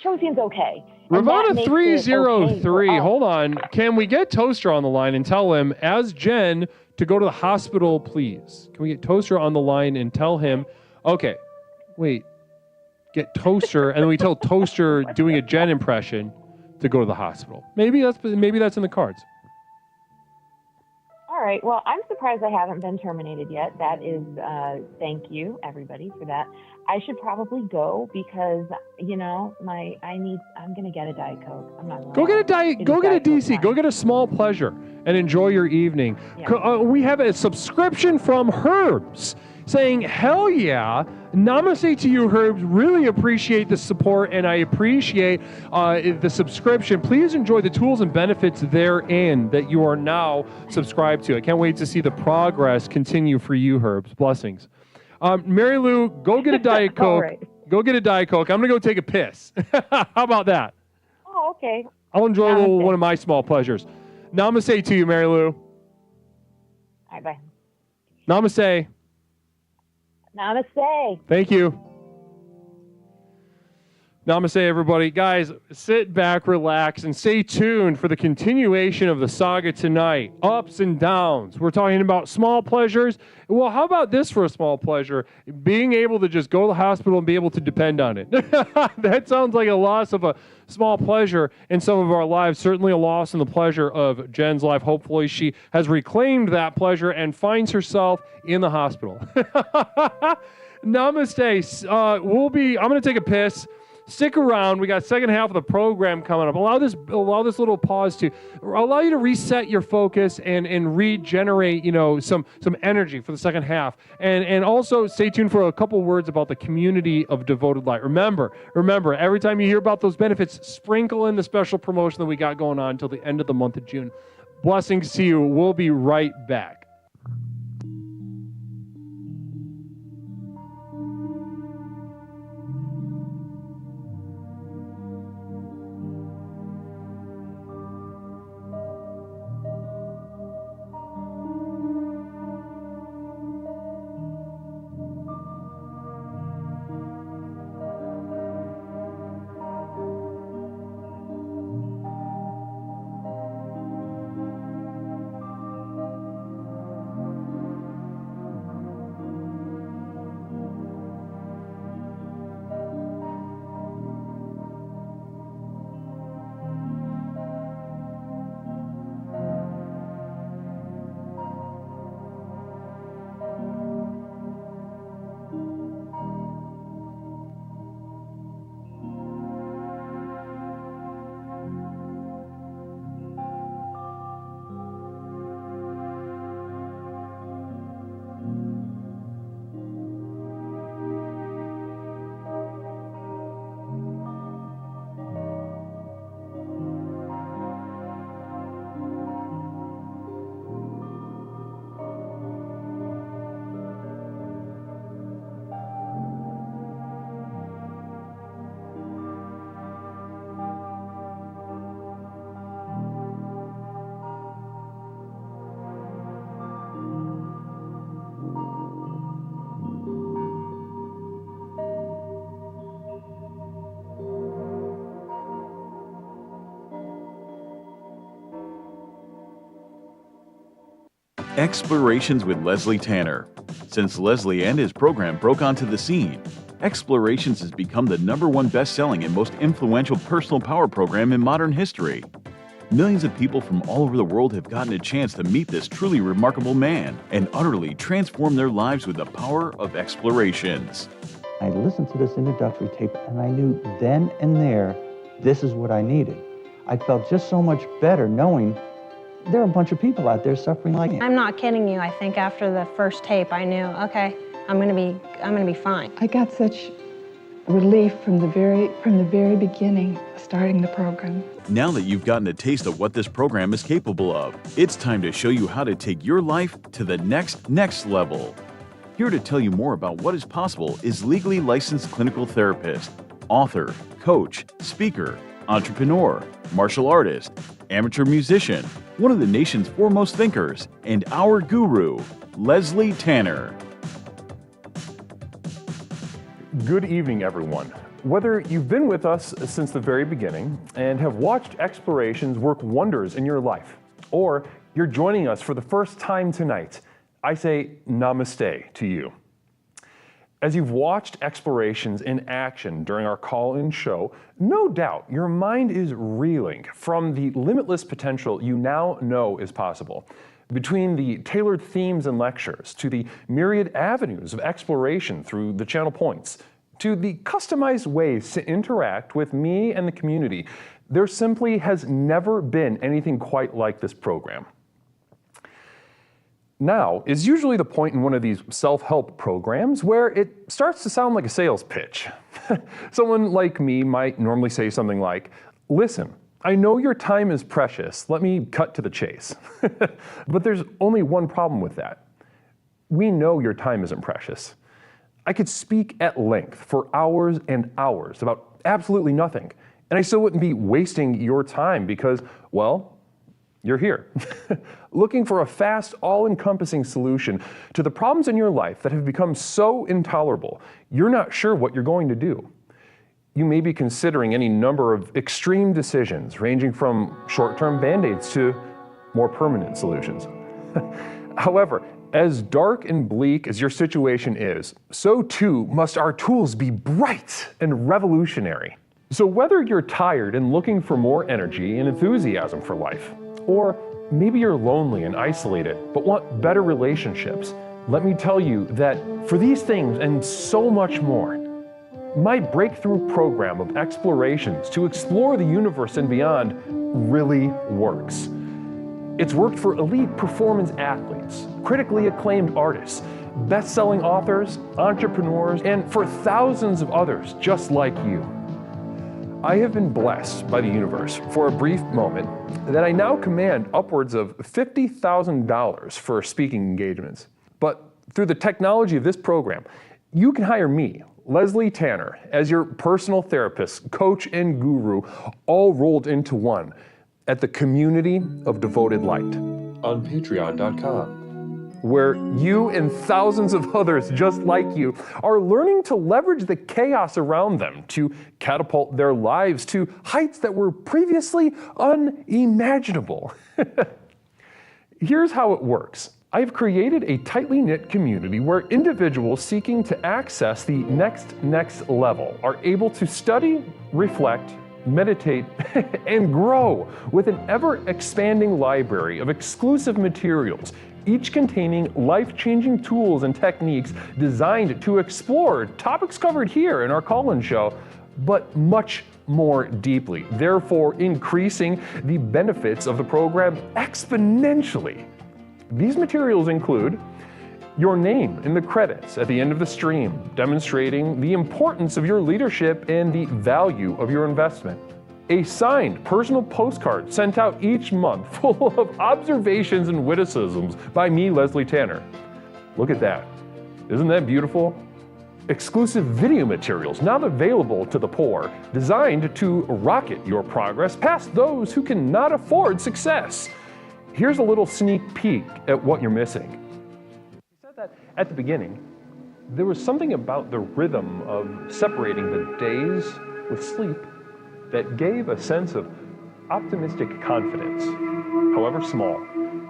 always seems okay. Ravana 303, hold on. Can we get Toaster on the line and tell him, as Jen, to go to the hospital, please? Can we get Toaster on the line and tell him, okay, wait, get Toaster, and then we tell Toaster doing a Jen impression to go to the hospital. Maybe that's in the cards. All right. Well, I'm surprised I haven't been terminated yet. That is, thank you everybody for that. I should probably go because I'm gonna get a Diet Coke. I'm not. Go get a Diet. Go get a DC. Go get a small pleasure and enjoy your evening. Yeah. We have a subscription from Herbs saying, "Hell yeah." Namaste to you, Herbs. Really appreciate the support, and I appreciate the subscription. Please enjoy the tools and benefits therein that you are now subscribed to. I can't wait to see the progress continue for you, Herbs. Blessings. Mary Lou, go get a Diet Coke. Right. Go get a Diet Coke. I'm going to go take a piss. How about that? Oh, okay. I'll enjoy one of my small pleasures. Namaste to you, Mary Lou. All right, bye. Namaste. Namaste. Thank you. Namaste, everybody. Guys, sit back, relax, and stay tuned for the continuation of the saga tonight. Ups and downs. We're talking about small pleasures. Well, how about this for a small pleasure? Being able to just go to the hospital and be able to depend on it. That sounds like a loss of a small pleasure in some of our lives. Certainly a loss in the pleasure of Jen's life. Hopefully she has reclaimed that pleasure and finds herself in the hospital. Namaste. I'm going to take a piss. Stick around. We got second half of the program coming up. Allow this little pause to allow you to reset your focus and regenerate, some energy for the second half. And also stay tuned for a couple words about the community of Devoted Light. Remember, every time you hear about those benefits, sprinkle in the special promotion that we got going on until the end of the month of June. Blessings to you. We'll be right back. Explorations with Leslie Tanner. Since Leslie and his program broke onto the scene, Explorations has become the #1 best-selling and most influential personal power program in modern history. Millions of people from all over the world have gotten a chance to meet this truly remarkable man and utterly transform their lives with the power of Explorations. I listened to this introductory tape and I knew then and there, this is what I needed. I felt just so much better knowing there are a bunch of people out there suffering like me. I'm not kidding you. I think after the first tape, I knew, okay, I'm gonna be fine. I got such relief from the very beginning, starting the program. Now that you've gotten a taste of what this program is capable of, it's time to show you how to take your life to the next level. Here to tell you more about what is possible is legally licensed clinical therapist, author, coach, speaker, entrepreneur, martial artist, amateur musician, one of the nation's foremost thinkers, and our guru, Leslie Tanner. Good evening, everyone. Whether you've been with us since the very beginning and have watched Explorations work wonders in your life, or you're joining us for the first time tonight, I say namaste to you. As you've watched Explorations in action during our call-in show, no doubt your mind is reeling from the limitless potential you now know is possible. Between the tailored themes and lectures, to the myriad avenues of exploration through the channel points, to the customized ways to interact with me and the community, there simply has never been anything quite like this program. Now is usually the point in one of these self-help programs where it starts to sound like a sales pitch. Someone like me might normally say something like, "Listen, I know your time is precious. Let me cut to the chase." But there's only one problem with that. We know your time isn't precious. I could speak at length for hours and hours about absolutely nothing, and I still wouldn't be wasting your time because, well, you're here, looking for a fast, all-encompassing solution to the problems in your life that have become so intolerable, you're not sure what you're going to do. You may be considering any number of extreme decisions, ranging from short-term band-aids to more permanent solutions. However, as dark and bleak as your situation is, so too must our tools be bright and revolutionary. So whether you're tired and looking for more energy and enthusiasm for life, or maybe you're lonely and isolated but want better relationships, let me tell you that for these things and so much more, my breakthrough program of Explorations to explore the universe and beyond really works. It's worked for elite performance athletes, critically acclaimed artists, best-selling authors, entrepreneurs, and for thousands of others just like you. I have been blessed by the universe for a brief moment that I now command upwards of $50,000 for speaking engagements. But through the technology of this program, you can hire me, Leslie Tanner, as your personal therapist, coach, and guru, all rolled into one at the Community of Devoted Light on patreon.com. Where you and thousands of others just like you are learning to leverage the chaos around them to catapult their lives to heights that were previously unimaginable. Here's how it works. I've created a tightly knit community where individuals seeking to access the next level are able to study, reflect, meditate, and grow with an ever-expanding library of exclusive materials, each containing life-changing tools and techniques designed to explore topics covered here in our call-in show, but much more deeply, therefore increasing the benefits of the program exponentially. These materials include your name in the credits at the end of the stream, demonstrating the importance of your leadership and the value of your investment. A signed personal postcard sent out each month full of observations and witticisms by me, Leslie Tanner. Look at that. Isn't that beautiful? Exclusive video materials now available to the poor, designed to rocket your progress past those who cannot afford success. Here's a little sneak peek at what you're missing. He said that at the beginning, there was something about the rhythm of separating the days with sleep that gave a sense of optimistic confidence, however small,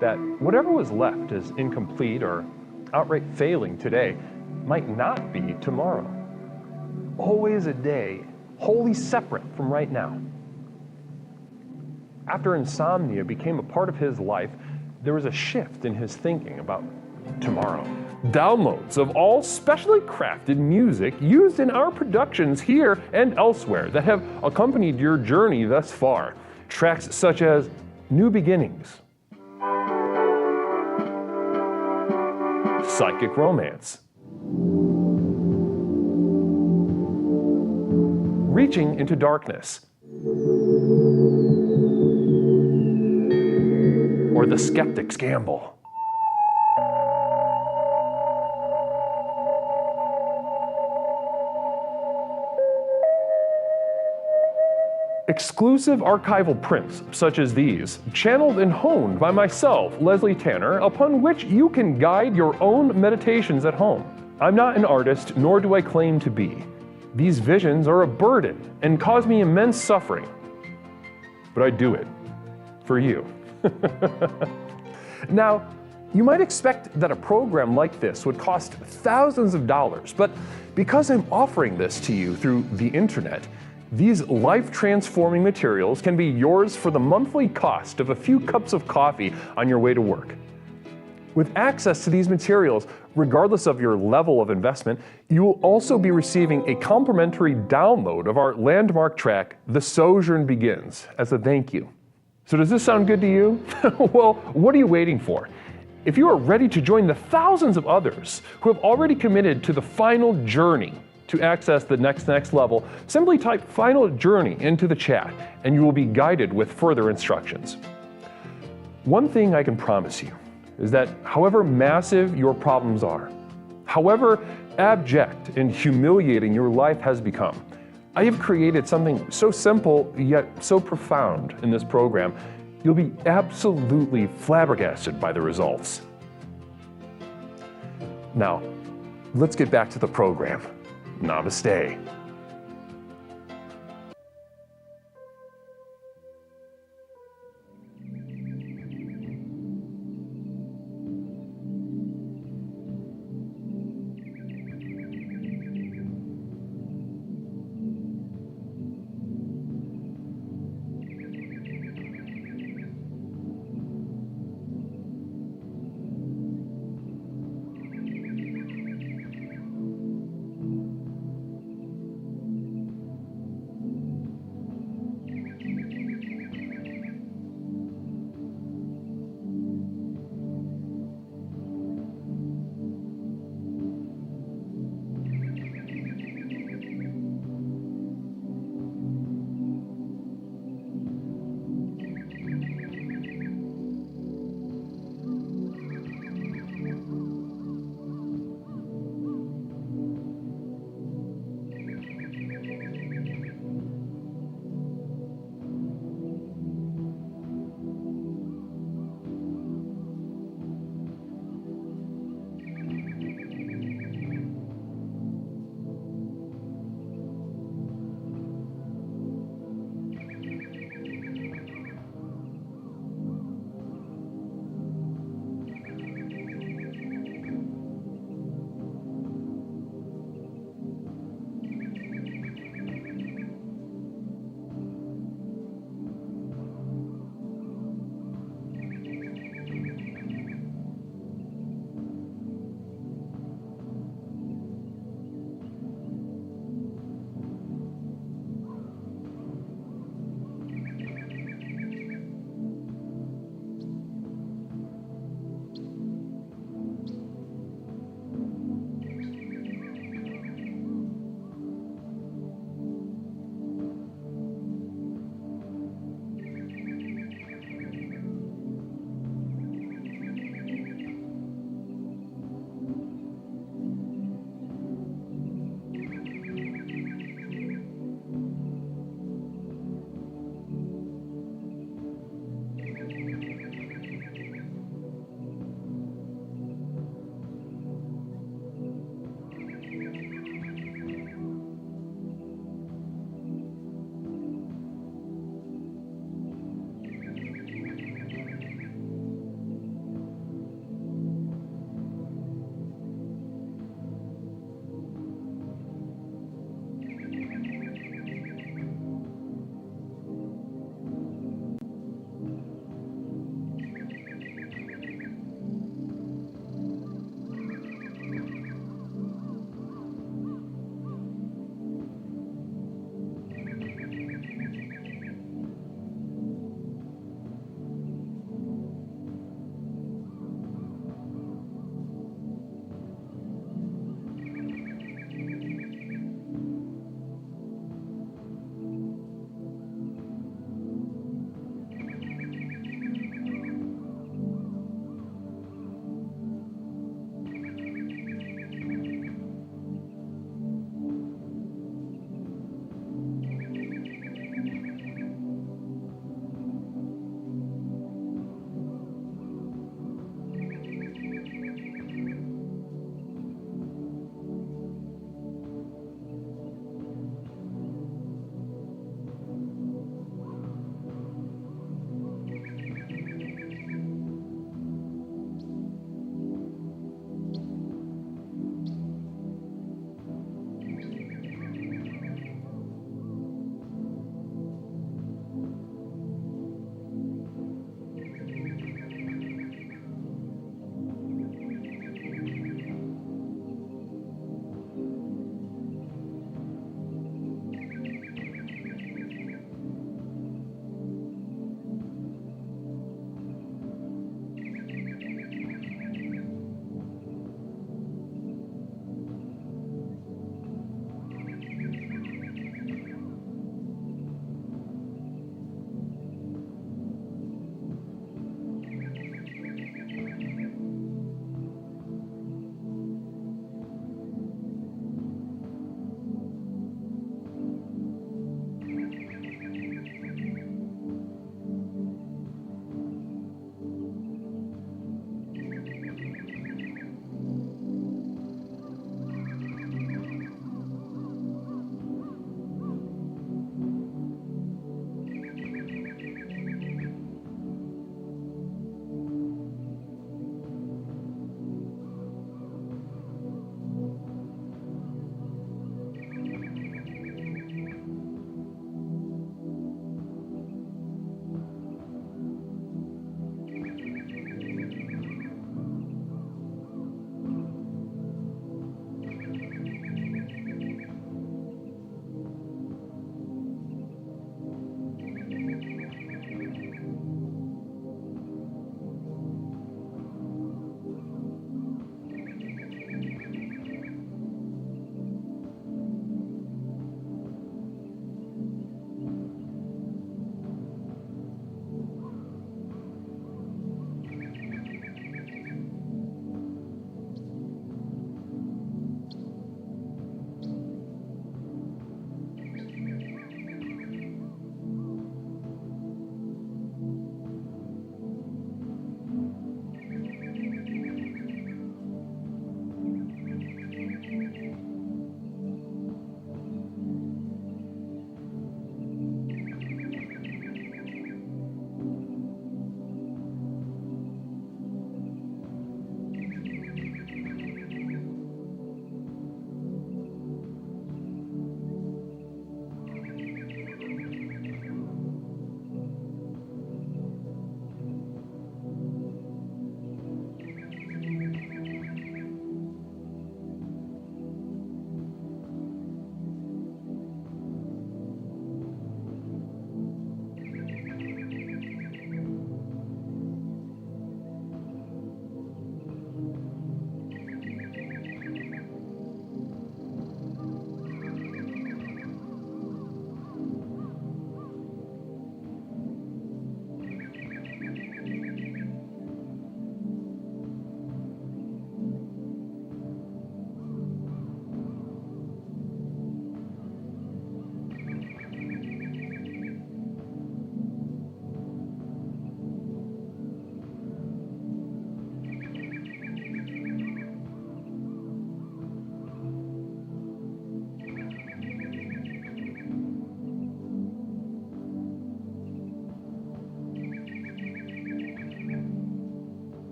that whatever was left as incomplete or outright failing today might not be tomorrow. Always a day wholly separate from right now. After insomnia became a part of his life, there was a shift in his thinking about tomorrow. Downloads of all specially crafted music used in our productions here and elsewhere that have accompanied your journey thus far. Tracks such as New Beginnings, Psychic Romance, Reaching into Darkness, or The Skeptic's Gamble. Exclusive archival prints such as these, channeled and honed by myself, Leslie Tanner, upon which you can guide your own meditations at home. I'm not an artist, nor do I claim to be. These visions are a burden and cause me immense suffering. But I do it for you. Now, you might expect that a program like this would cost thousands of dollars, but because I'm offering this to you through the internet, these life-transforming materials can be yours for the monthly cost of a few cups of coffee on your way to work. With access to these materials, regardless of your level of investment, you will also be receiving a complimentary download of our landmark track, The Sojourn Begins, as a thank you. So does this sound good to you? Well, what are you waiting for? If you are ready to join the thousands of others who have already committed to the final journey to access the next level, simply type Final Journey into the chat and you will be guided with further instructions. One thing I can promise you is that however massive your problems are, however abject and humiliating your life has become, I have created something so simple yet so profound in this program, you'll be absolutely flabbergasted by the results. Now, let's get back to the program. Namaste.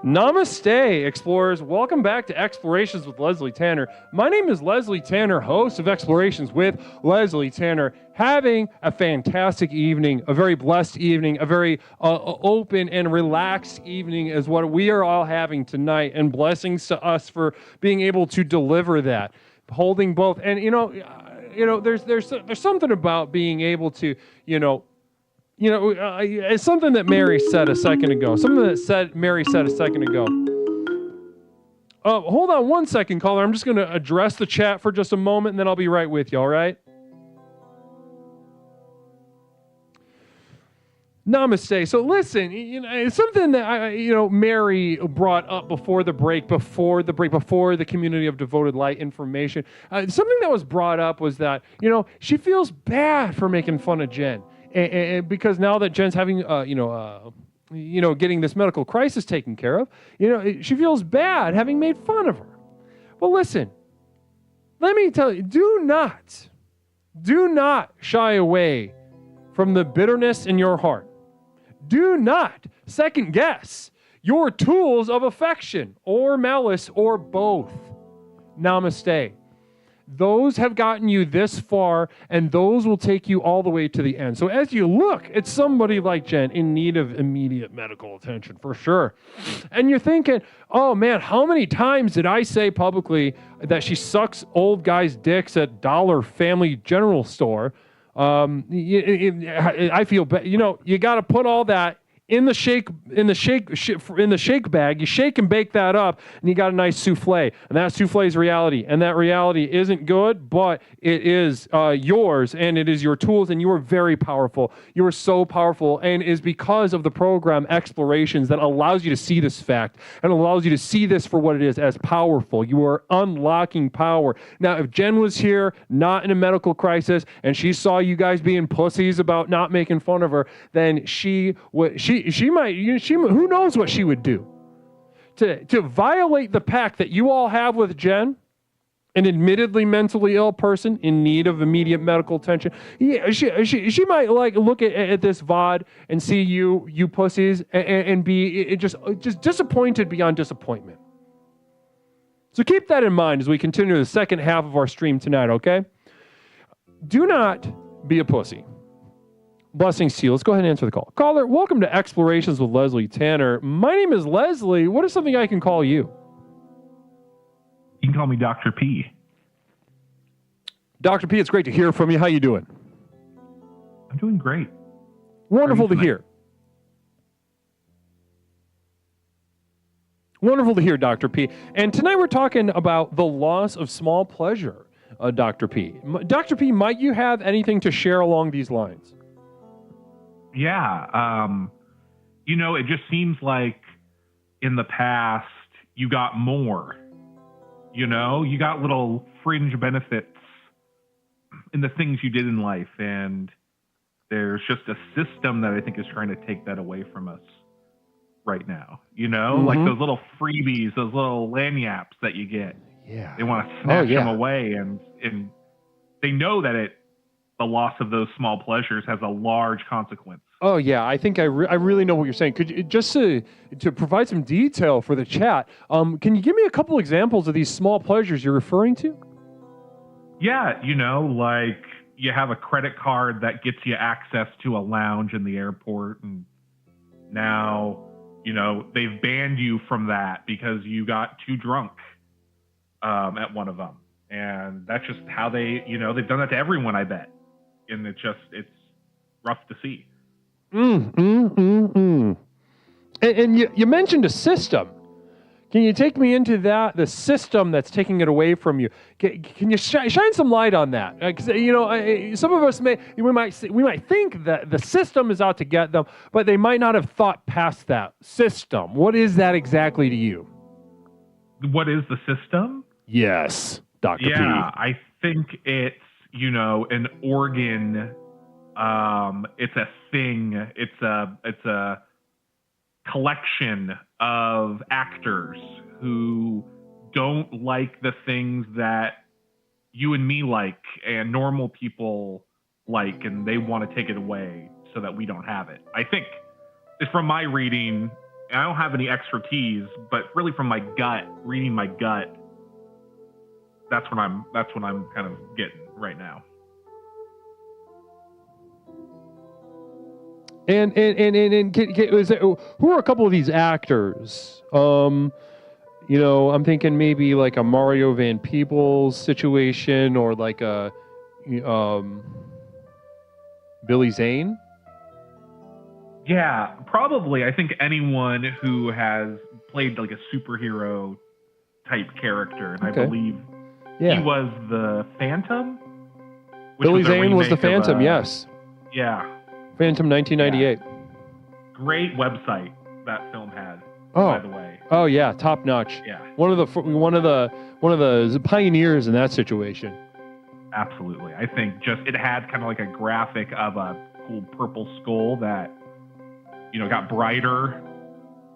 Namaste, explorers. Welcome back to Explorations with Leslie Tanner. My name is Leslie Tanner, host of Explorations with Leslie Tanner. Having a fantastic evening, a very blessed evening, a very open and relaxed evening is what we are all having tonight, and blessings to us for being able to deliver that, holding both. And there's something about being able to, it's something that Mary said a second ago. Mary said a second ago. Hold on one second, caller. I'm just going to address the chat for just a moment, and then I'll be right with you, all right? Namaste. So listen, it's something that Mary brought up before the community of devoted light information. Something that was brought up was that, she feels bad for making fun of Jen. And because now that Jen's having, getting this medical crisis taken care of, she feels bad having made fun of her. Well, listen, let me tell you, do not shy away from the bitterness in your heart. Do not second guess your tools of affection or malice or both. Namaste. Those have gotten you this far, and those will take you all the way to the end. So as you look at somebody like Jen in need of immediate medical attention, for sure, and you're thinking, oh man, how many times did I say publicly that she sucks old guys' dicks at Dollar Family General Store? I feel bad. You got to put all that in the shake bag. You shake and bake that up, and you got a nice souffle. And that souffle is reality. And that reality isn't good, but it is yours, and it is your tools, and you are very powerful. You are so powerful, and it is because of the program Explorations that allows you to see this fact and allows you to see this for what it is, as powerful. You are unlocking power. Now, if Jen was here, not in a medical crisis, and she saw you guys being pussies about not making fun of her, then she might, who knows what she would do to violate the pact that you all have with Jen, an admittedly mentally ill person in need of immediate medical attention. Yeah, she might look at this VOD and see you pussies and be just disappointed beyond disappointment. So keep that in mind as we continue the second half of our stream tonight, okay? Do not be a pussy. Blessings to you. Let's go ahead and answer the call. Caller, welcome to Explorations with Leslie Tanner. My name is Leslie. What is something I can call you? You can call me Dr. P. Dr. P, it's great to hear from you. How you doing? I'm doing great. Wonderful to hear. Wonderful to hear, Dr. P. And tonight we're talking about the loss of small pleasure, Dr. P. Dr. P, might you have anything to share along these lines? Yeah. It just seems like in the past you got more. You got little fringe benefits in the things you did in life, and there's just a system that I think is trying to take that away from us right now. Like those little freebies, those little lanyards that you get. Yeah. They want to snatch them away, and they know that the loss of those small pleasures has a large consequence. Oh, yeah. I think I really know what you're saying. Could you, just to provide some detail for the chat, can you give me a couple examples of these small pleasures you're referring to? Yeah, like you have a credit card that gets you access to a lounge in the airport, and now, they've banned you from that because you got too drunk at one of them. And that's just how they've done that to everyone, I bet. And it's rough to see. And you mentioned a system. Can you take me into the system that's taking it away from you? Can you shine some light on that? Because some of us we might think that the system is out to get them, but they might not have thought past that system. What is that exactly to you? What is the system? Yes, Dr. P. Yeah, I think it's an organ. It's a thing. It's a collection of actors who don't like the things that you and me like and normal people like, and they want to take it away so that we don't have it. I think it's from my reading, I don't have any expertise, but really from my gut, reading my gut, that's what I'm kind of getting right now. And who are a couple of these actors? You know, I'm thinking maybe like a Mario Van Peebles situation, or like a Billy Zane. Yeah, probably. I think anyone who has played like a superhero type character, and I believe he was the Phantom. Billy Zane was the Phantom, yes. Yeah. Phantom 1998. Yeah. Great website that film had, by the way. Oh yeah, top notch. Yeah. One of the pioneers in that situation. Absolutely. I think just it had kind of like a graphic of a cool purple skull that, you know, got brighter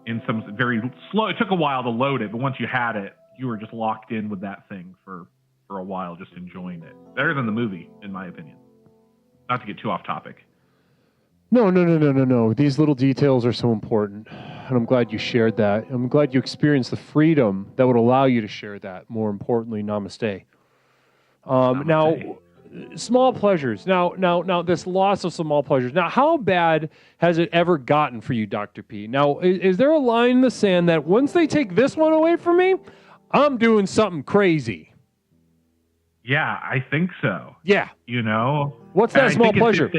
in some very slow. It took a while to load it, but once you had it, you were just locked in with that thing for a while, just enjoying it. Better than the movie, in my opinion. Not to get too off topic. No. These little details are so important, and I'm glad you shared that. I'm glad you experienced the freedom that would allow you to share that. More importantly, namaste. Now, small pleasures. Now, this loss of small pleasures. Now, how bad has it ever gotten for you, Dr. P? Now, is there a line in the sand that once they take this one away from me, I'm doing something crazy? Yeah, I think so. Yeah. You know? What's that small pleasure?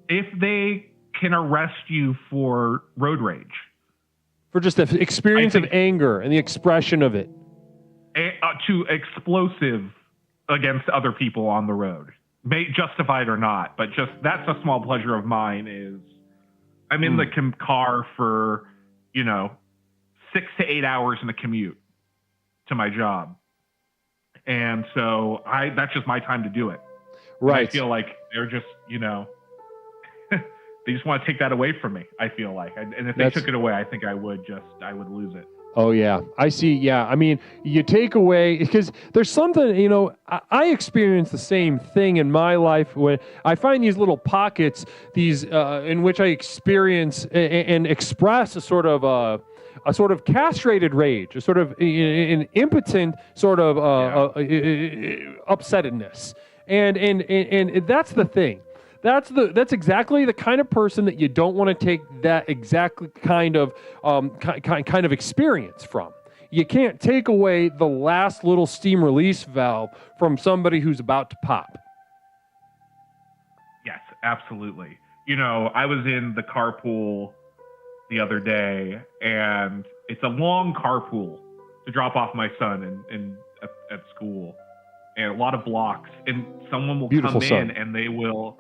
If they can arrest you for road rage. For just the experience of anger and the expression of it. To explosive against other people on the road. Justified or not, but just that's a small pleasure of mine is I'm in the car for, 6 to 8 hours in a commute to my job. And so that's just my time to do it. Right. And I feel like they're just, they just want to take that away from me, I feel like. And if they took it away, I think I would lose it. Oh, yeah. I see. Yeah. I mean, you take away, because there's something, I experience the same thing in my life when I find these little pockets, these in which I experience and express a sort of castrated rage, a sort of an impotent sort of upsettedness. And that's the thing. That's exactly the kind of person that you don't want to take that exact kind of experience from. You can't take away the last little steam release valve from somebody who's about to pop. Yes, absolutely. I was in the carpool the other day, and it's a long carpool to drop off my son at school, and a lot of blocks, and someone will come in and they will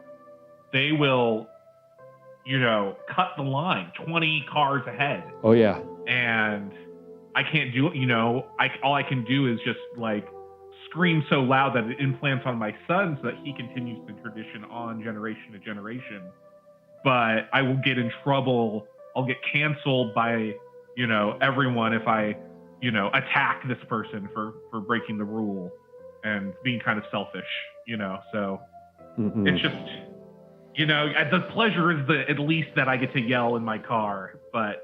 cut the line 20 cars ahead. Oh yeah. And I can't do it. All I can do is just like scream so loud that it implants on my son so that he continues the tradition on generation to generation. But I will get in trouble. I'll get canceled by, everyone if I, attack this person for breaking the rule and being kind of selfish, so it's just, the pleasure is at least that I get to yell in my car, but.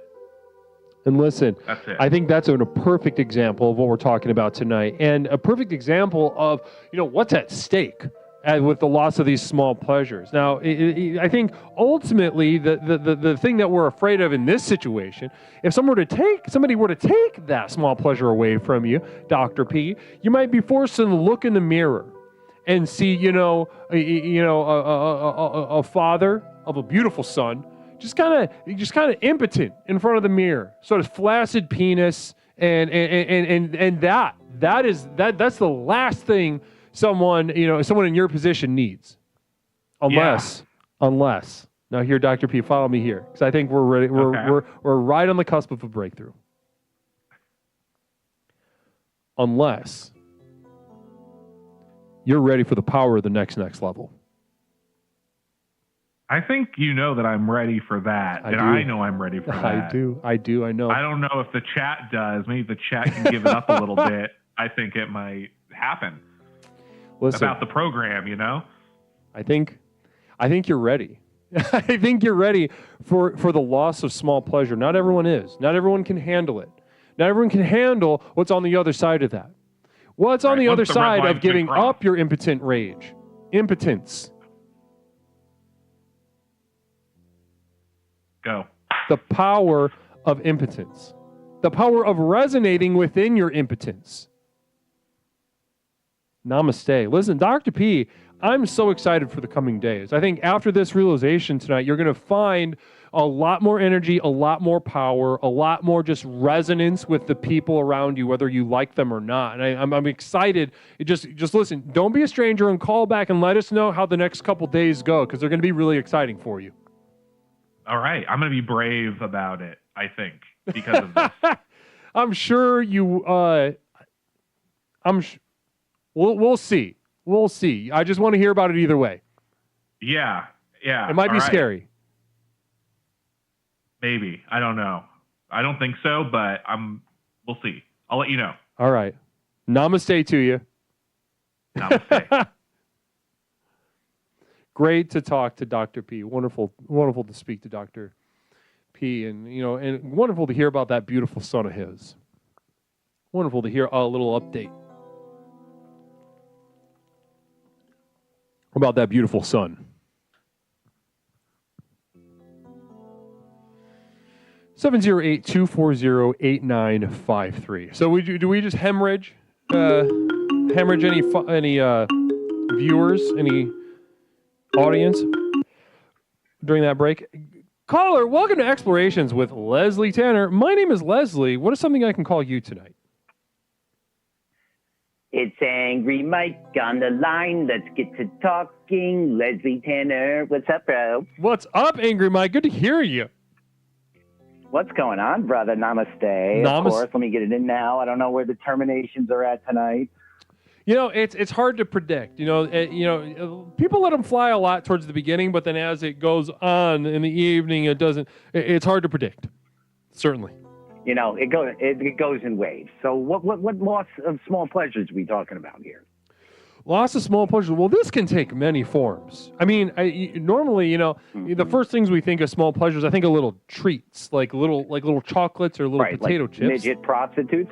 And listen, that's it. I think that's a perfect example of what we're talking about tonight, and a perfect example of, what's at stake with the loss of these small pleasures. Now, I think ultimately the thing that we're afraid of in this situation, if somebody were to take that small pleasure away from you, Dr. P, you might be forced to look in the mirror and see, a father of a beautiful son, just kind of impotent in front of the mirror, sort of flaccid penis, and that's the last thing someone in your position needs, unless now here, Dr. P, follow me here, because I think we're ready. We're right on the cusp of a breakthrough. Unless you're ready for the power of the next level. I think that I'm ready for that, I know I'm ready for that. I do. I know. I don't know if the chat does. Maybe the chat can give it up a little bit. I think it might happen. Listen, about the program, I think you're ready. I think you're ready for the loss of small pleasure. Not everyone is. Not everyone can handle it. Not everyone can handle what's on the other side of that. What's on the other side of giving up your impotent rage? Impotence. Go. The power of impotence. The power of resonating within your impotence. Namaste. Listen, Dr. P, I'm so excited for the coming days. I think after this realization tonight, you're going to find a lot more energy, a lot more power, a lot more just resonance with the people around you, whether you like them or not. And I'm excited. Just listen, don't be a stranger and call back and let us know how the next couple days go, because they're going to be really exciting for you. All right. I'm going to be brave about it, I think, because of this. I'm sure you, we'll see. We'll see. I just want to hear about it either way. Yeah. It might be scary. Maybe. I don't know. I don't think so, but we'll see. I'll let you know. All right. Namaste to you. Namaste. Great to talk to Dr. P. Wonderful to speak to Dr. P. And wonderful to hear about that beautiful son of his. Wonderful to hear a little update about that beautiful son. 708-240-8953. So do we just hemorrhage any viewers, any audience during that break? Caller, welcome to Explorations with Leslie Tanner. My name is Leslie. What is something I can call you tonight? It's Angry Mike on the line. Let's get to talking. Leslie Tanner. What's up, bro? What's up, Angry Mike? Good to hear you. What's going on, brother? Namaste. Of course. Let me get it in now. I don't know where the terminations are at tonight. It's hard to predict. People let them fly a lot towards the beginning, but then as it goes on in the evening, it's hard to predict. Certainly. It goes in waves. So what loss of small pleasures are we talking about here? Loss of small pleasure. Well, this can take many forms. I mean, normally, the first things we think of small pleasures, I think of little treats, like little chocolates or little potato chips. Midget prostitutes.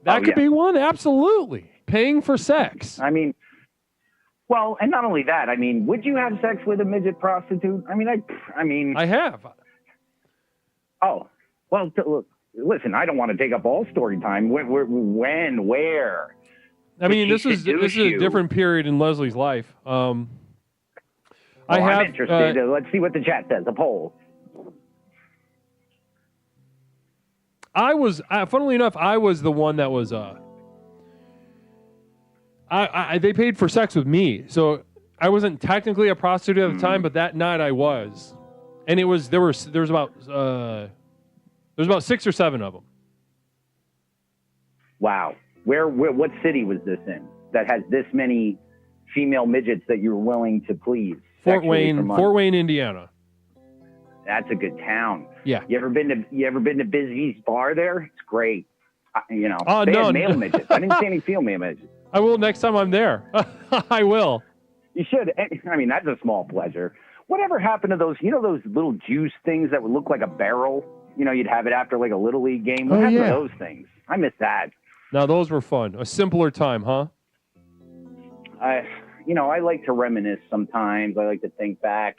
That could be one. Absolutely. Paying for sex. I mean, well, and not only that. I mean, would you have sex with a midget prostitute? I mean, I have. Oh, well, listen, I don't want to take up all story time. When, where? I mean, this is a different period in Leslie's life. I'm interested. Let's see what the chat says. A poll. Funnily enough, I was the one that was. They paid for sex with me, so I wasn't technically a prostitute at the time, but that night I was, and there was about 6 or 7 of them. Wow. What city was this in that has this many female midgets that you're willing to please? Fort Wayne, Indiana. That's a good town. Yeah. You ever been to Busy's bar there? It's great. They no. had male midgets. I didn't see any female midgets. I will next time I'm there. I will. You should. I mean, that's a small pleasure. Whatever happened to those? Those little juice things that would look like a barrel. You'd have it after like a little league game. What happened to those things? I miss that. Now those were fun. A simpler time, huh? I like to reminisce sometimes. I like to think back.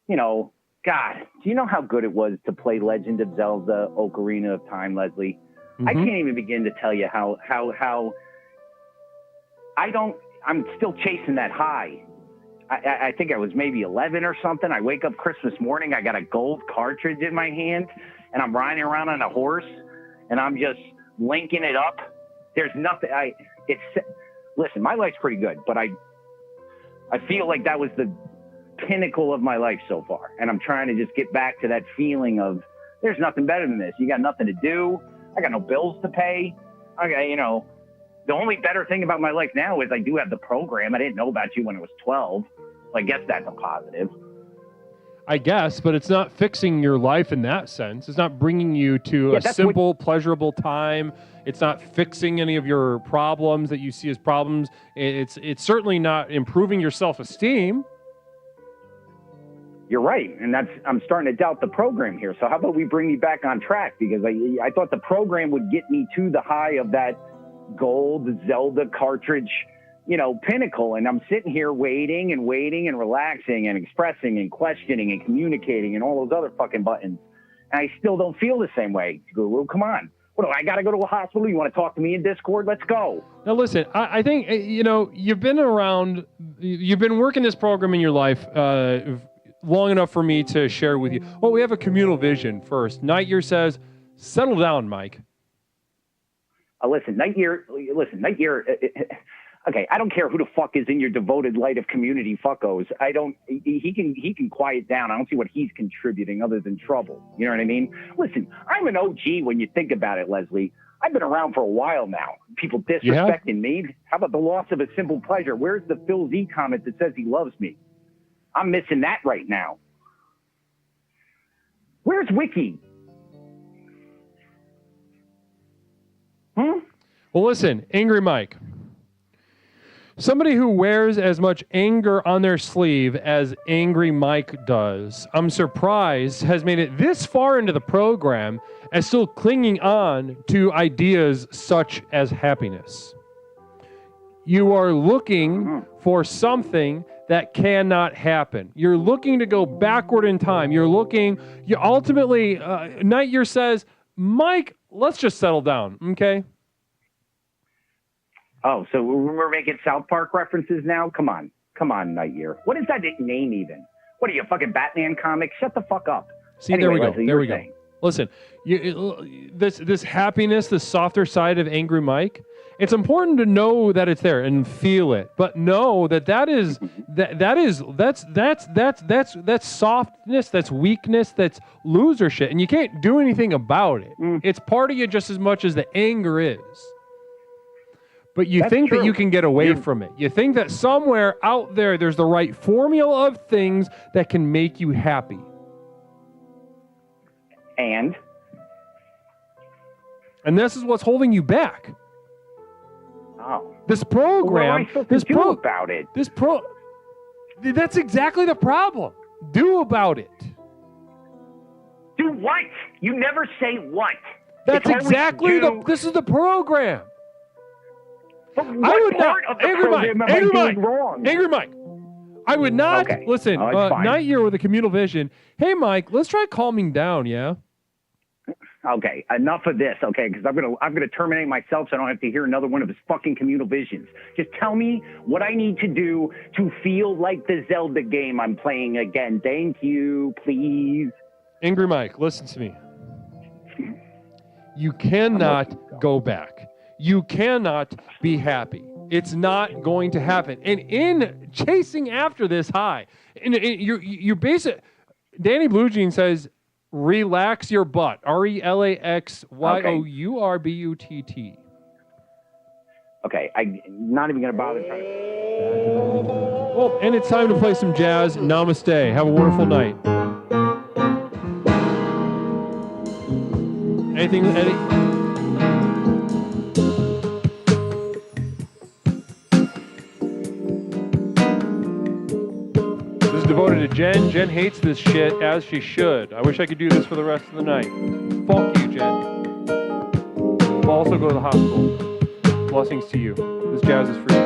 God, do you know how good it was to play Legend of Zelda: Ocarina of Time, Leslie? Mm-hmm. I can't even begin to tell you how I'm still chasing that high. I think I was maybe 11 or something. I wake up Christmas morning, I got a gold cartridge in my hand, and I'm riding around on a horse, and I'm just linking it up. There's nothing. Listen, my life's pretty good, but I feel like that was the pinnacle of my life so far, and I'm trying to just get back to that feeling of there's nothing better than this. You got nothing to do. I got no bills to pay. The only better thing about my life now is I do have the program. I didn't know about you when I was 12. So I guess that's a positive. I guess, but it's not fixing your life in that sense. It's not bringing you to a simple, pleasurable time. It's not fixing any of your problems that you see as problems. It's certainly not improving your self-esteem. You're right, and I'm starting to doubt the program here. So how about we bring me back on track? Because I thought the program would get me to the high of that gold Zelda cartridge, pinnacle. And I'm sitting here waiting and relaxing and expressing and questioning and communicating and all those other fucking buttons. And I still don't feel the same way, Guru. Come on. What do I got to go to a hospital? You want to talk to me in Discord? Let's go. Now, listen, I think, you've been around, you've been working this program in your life long enough for me to share with you. Well, we have a communal vision first. Nightyear says, settle down, Mike. Listen, Nightyear, okay, I don't care who the fuck is in your devoted light of community fuckos. He can quiet down. I don't see what he's contributing other than trouble. You know what I mean? Listen, I'm an OG when you think about it, Leslie. I've been around for a while now. People disrespecting me. How about the loss of a simple pleasure? Where's the Phil Z comment that says he loves me? I'm missing that right now. Where's Wiki? Well, listen, Angry Mike. Somebody who wears as much anger on their sleeve as Angry Mike does, I'm surprised, has made it this far into the program and still clinging on to ideas such as happiness. You are looking for something that cannot happen. You're looking to go backward in time. You ultimately, Nightyear says, Mike, let's just settle down, okay? Oh, so we're making South Park references now? Come on, Nightyear. What is that name even? What are you, a fucking Batman comic? Shut the fuck up. See, anyway, there we go. Leslie, There we go. Listen, this happiness, the softer side of Angry Mike, it's important to know that it's there and feel it, but know that's softness, that's weakness, that's loser shit, and you can't do anything about it. It's part of you just as much as the anger is. But you think that you can get away from it. You think that somewhere out there's the right formula of things that can make you happy. And this is what's holding you back. Oh. This program, what am I supposed to do about it? That's exactly the problem. Do about it. Do what? You never say what. That's exactly this is the program. But what part of the program am I doing wrong? Angry Mike. I would not listen. Oh, fine. Nightyear with a communal vision. Hey, Mike, let's try calming down. Yeah. Okay, enough of this. Okay, because I'm gonna terminate myself, so I don't have to hear another one of his fucking communal visions. Just tell me what I need to do to feel like the Zelda game I'm playing again. Thank you, please. Angry Mike, listen to me. You cannot go back. You cannot be happy. It's not going to happen. And in chasing after this high, you're basic. Danny Blue Jean says, relax your butt. RELAXYOURBUTT. Okay, I'm not even going to bother trying to... Well, and it's time to play some jazz. Namaste. Have a wonderful night. Anything, Eddie? Devoted to Jen. Jen hates this shit, as she should. I wish I could do this for the rest of the night. Fuck you, Jen. We'll also go to the hospital. Blessings to you. This jazz is for you.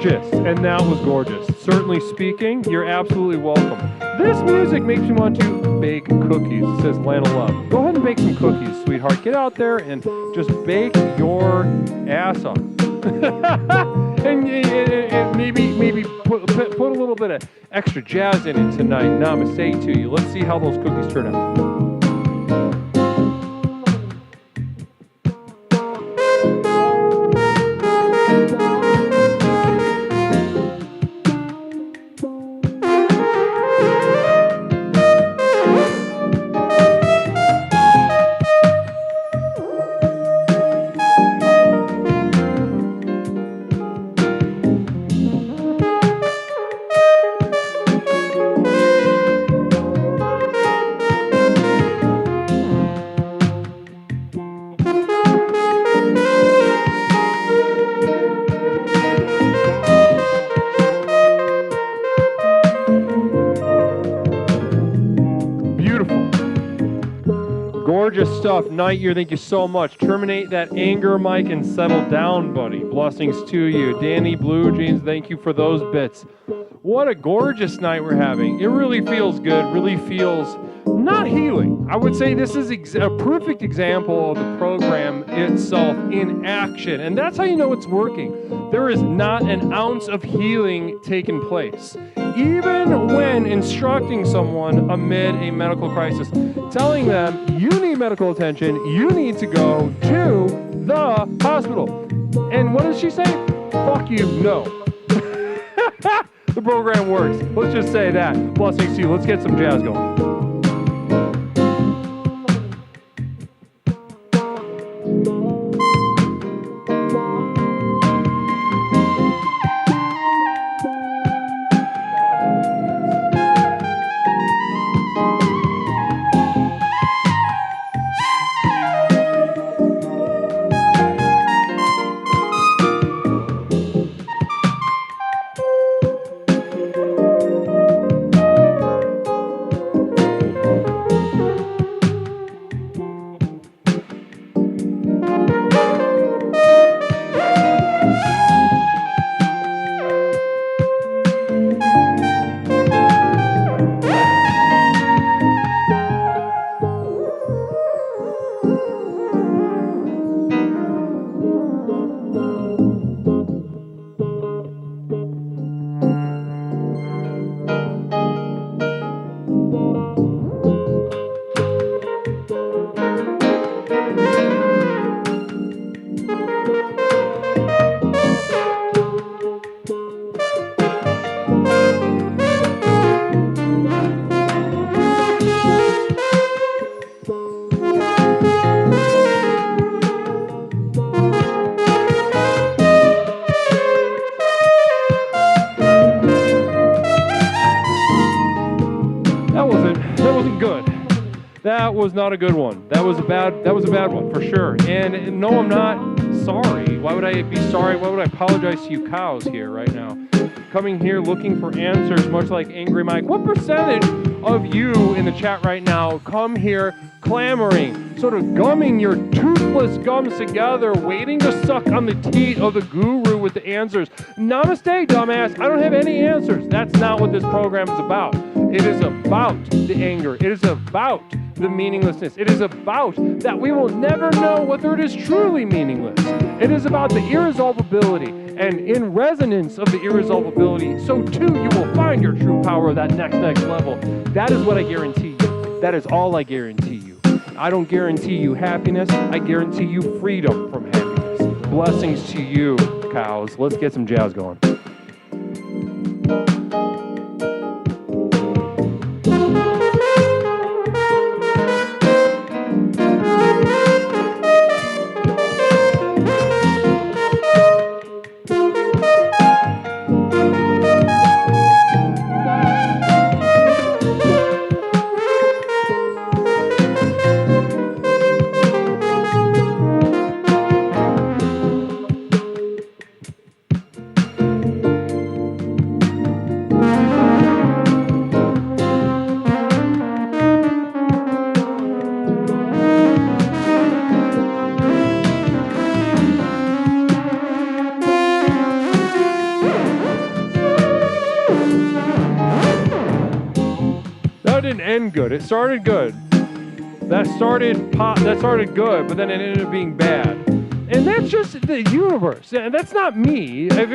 gorgeous, and that was gorgeous. Certainly speaking, you're absolutely welcome. This music makes me want to bake cookies. It says Lana Love. Go ahead and bake some cookies, sweetheart. Get out there and just bake your ass off. and maybe put a little bit of extra jazz in it tonight. Namaste to you. Let's see how those cookies turn out. Gorgeous stuff. Night Year, thank you so much. Terminate that anger, Mike, and settle down, buddy. Blessings to you. Danny Blue Jeans, thank you for those bits. What a gorgeous night we're having. It really feels good, really feels not healing. I would say this is a perfect example of the program itself in action. And that's how you know it's working. There is not an ounce of healing taking place. Even when instructing someone amid a medical crisis, telling them you need medical attention, you need to go to the hospital. And what does she say? Fuck you, no. The program works. Let's just say that. Blessings to you. Let's get some jazz going. That was not a good one. That was a bad one for sure. And no, I'm not sorry. Why would I be sorry? Why would I apologize to you cows here right now? Coming here looking for answers, much like Angry Mike. What percentage of you in the chat right now come here clamoring, sort of gumming your toothless gums together, waiting to suck on the teat of the guru with the answers? Namaste, dumbass. I don't have any answers. That's not what this program is about. It is about the anger. It is about the meaninglessness. It is about that we will never know whether it is truly meaningless. It is about the irresolvability, and in resonance of the irresolvability, so too you will find your true power of that next level. That is what I guarantee you. That is all I guarantee you. I don't guarantee you happiness. I guarantee you freedom from happiness. Blessings to you, cows. Let's get some jazz going. didn't end good. It started good. That started good, but then it ended up being bad. And that's just the universe. That's not me. I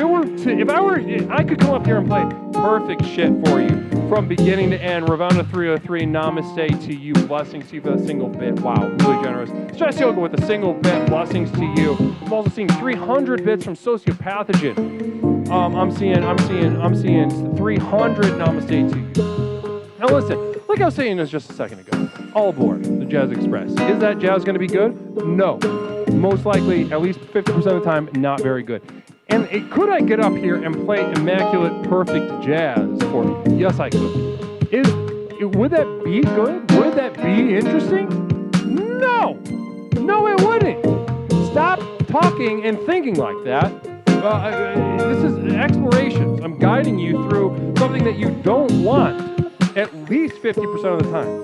could come up here and play perfect shit for you from beginning to end. Ravana 303, namaste to you. Blessings to you for a single bit. Wow, really generous. Stress Yoga with a single bit. Blessings to you. I'm also seeing 300 bits from Sociopathogen. I'm seeing 300 namaste to you. Now listen, like I was saying just a second ago, all aboard the Jazz Express. Is that jazz going to be good? No. Most likely, at least 50% of the time, not very good. And could I get up here and play immaculate, perfect jazz for you? Yes, I could. Would that be good? Would that be interesting? No. No, it wouldn't. Stop talking and thinking like that. This is explorations. I'm guiding you through something that you don't want at least 50% of the time.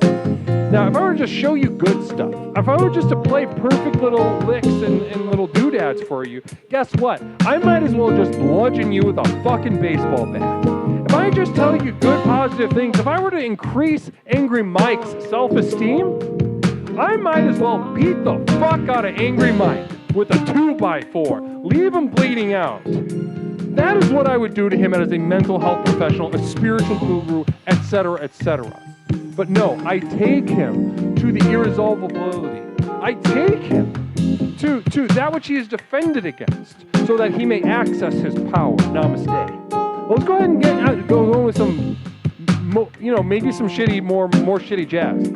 Now, if I were to just show you good stuff, if I were just to play perfect little licks and little doodads for you, guess what? I might as well just bludgeon you with a fucking baseball bat. If I just tell you good, positive things, if I were to increase Angry Mike's self-esteem, I might as well beat the fuck out of Angry Mike with a 2x4. Leave him bleeding out. That is what I would do to him as a mental health professional, a spiritual guru, etc., etc. But no, I take him to the irresolvability. I take him to that which he is defended against, so that he may access his power. Namaste. Let's go ahead and go with some, maybe some shitty, more shitty jazz.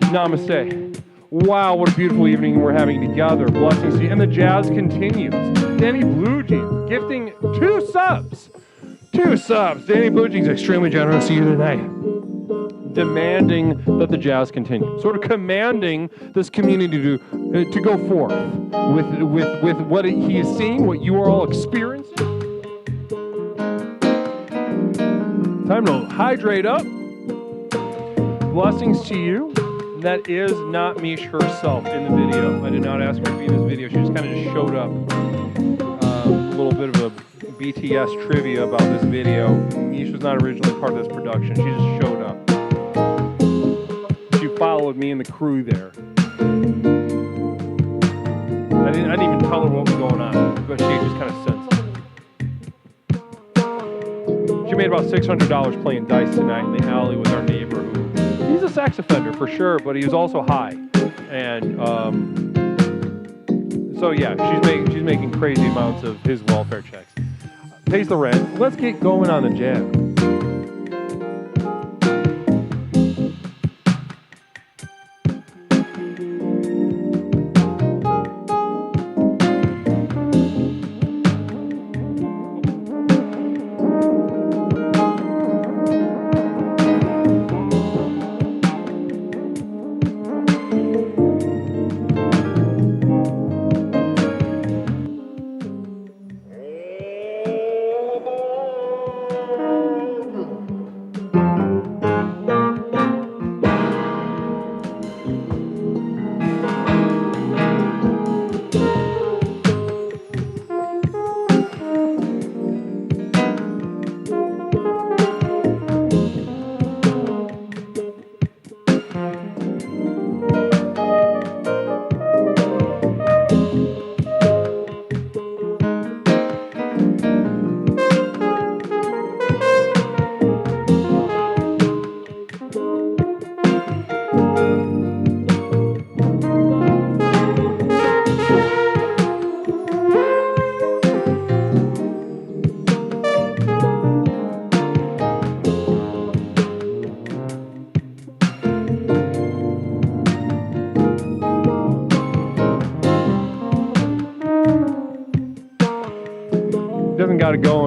Namaste. Wow, what a beautiful evening we're having together. Blessings to you. And the jazz continues. Danny Blue Jeans gifting 2 subs. 2 subs. Danny Blue Jeans extremely generous to you tonight. Demanding that the jazz continue. Sort of commanding this community to go forth with what he is seeing, what you are all experiencing. Time to hydrate up. Blessings to you. That is not Mish herself in the video. I did not ask her to be in this video. She just kind of just showed up. A little bit of a BTS trivia about this video. Mish was not originally part of this production. She just showed up. She followed me and the crew there. I didn't even tell her what was going on, but she just kind of sensed. She made about $600 playing dice tonight in the alley with our neighbor. He's a sex offender for sure, but he was also high, and so yeah, she's making crazy amounts of his welfare checks. Pays the rent. Let's get going on the jam.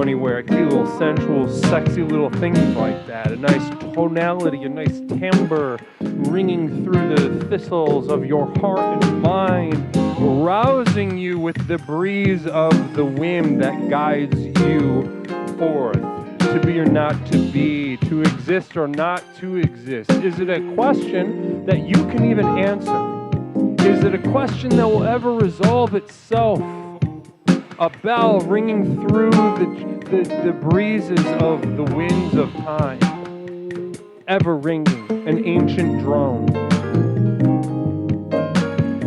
anywhere. It could be little sensual, sexy little things like that. A nice tonality, a nice timbre ringing through the thistles of your heart and mind, rousing you with the breeze of the wind that guides you forth. To be or not to be, to exist or not to exist. Is it a question that you can even answer? Is it a question that will ever resolve itself? A bell ringing through the breezes of the winds of time, ever ringing, an ancient drone.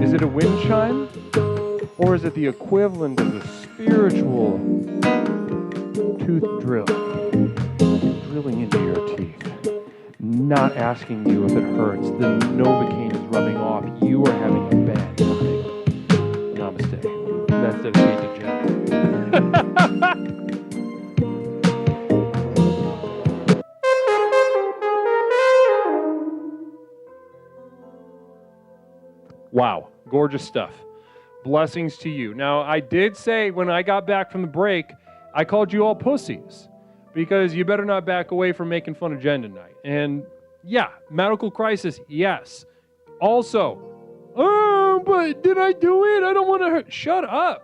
Is it a wind chime? Or is it the equivalent of a spiritual tooth drill, drilling into your teeth, not asking you if it hurts? The Novocaine is rubbing off. You are having a bad time. Namaste. That's dedicated to Jen. Wow, gorgeous stuff. Blessings to you. Now, I did say when I got back from the break, I called you all pussies because you better not back away from making fun of Jen tonight. And yeah, medical crisis, yes. Also, oh, but did I do it? I don't want to hurt. Shut up.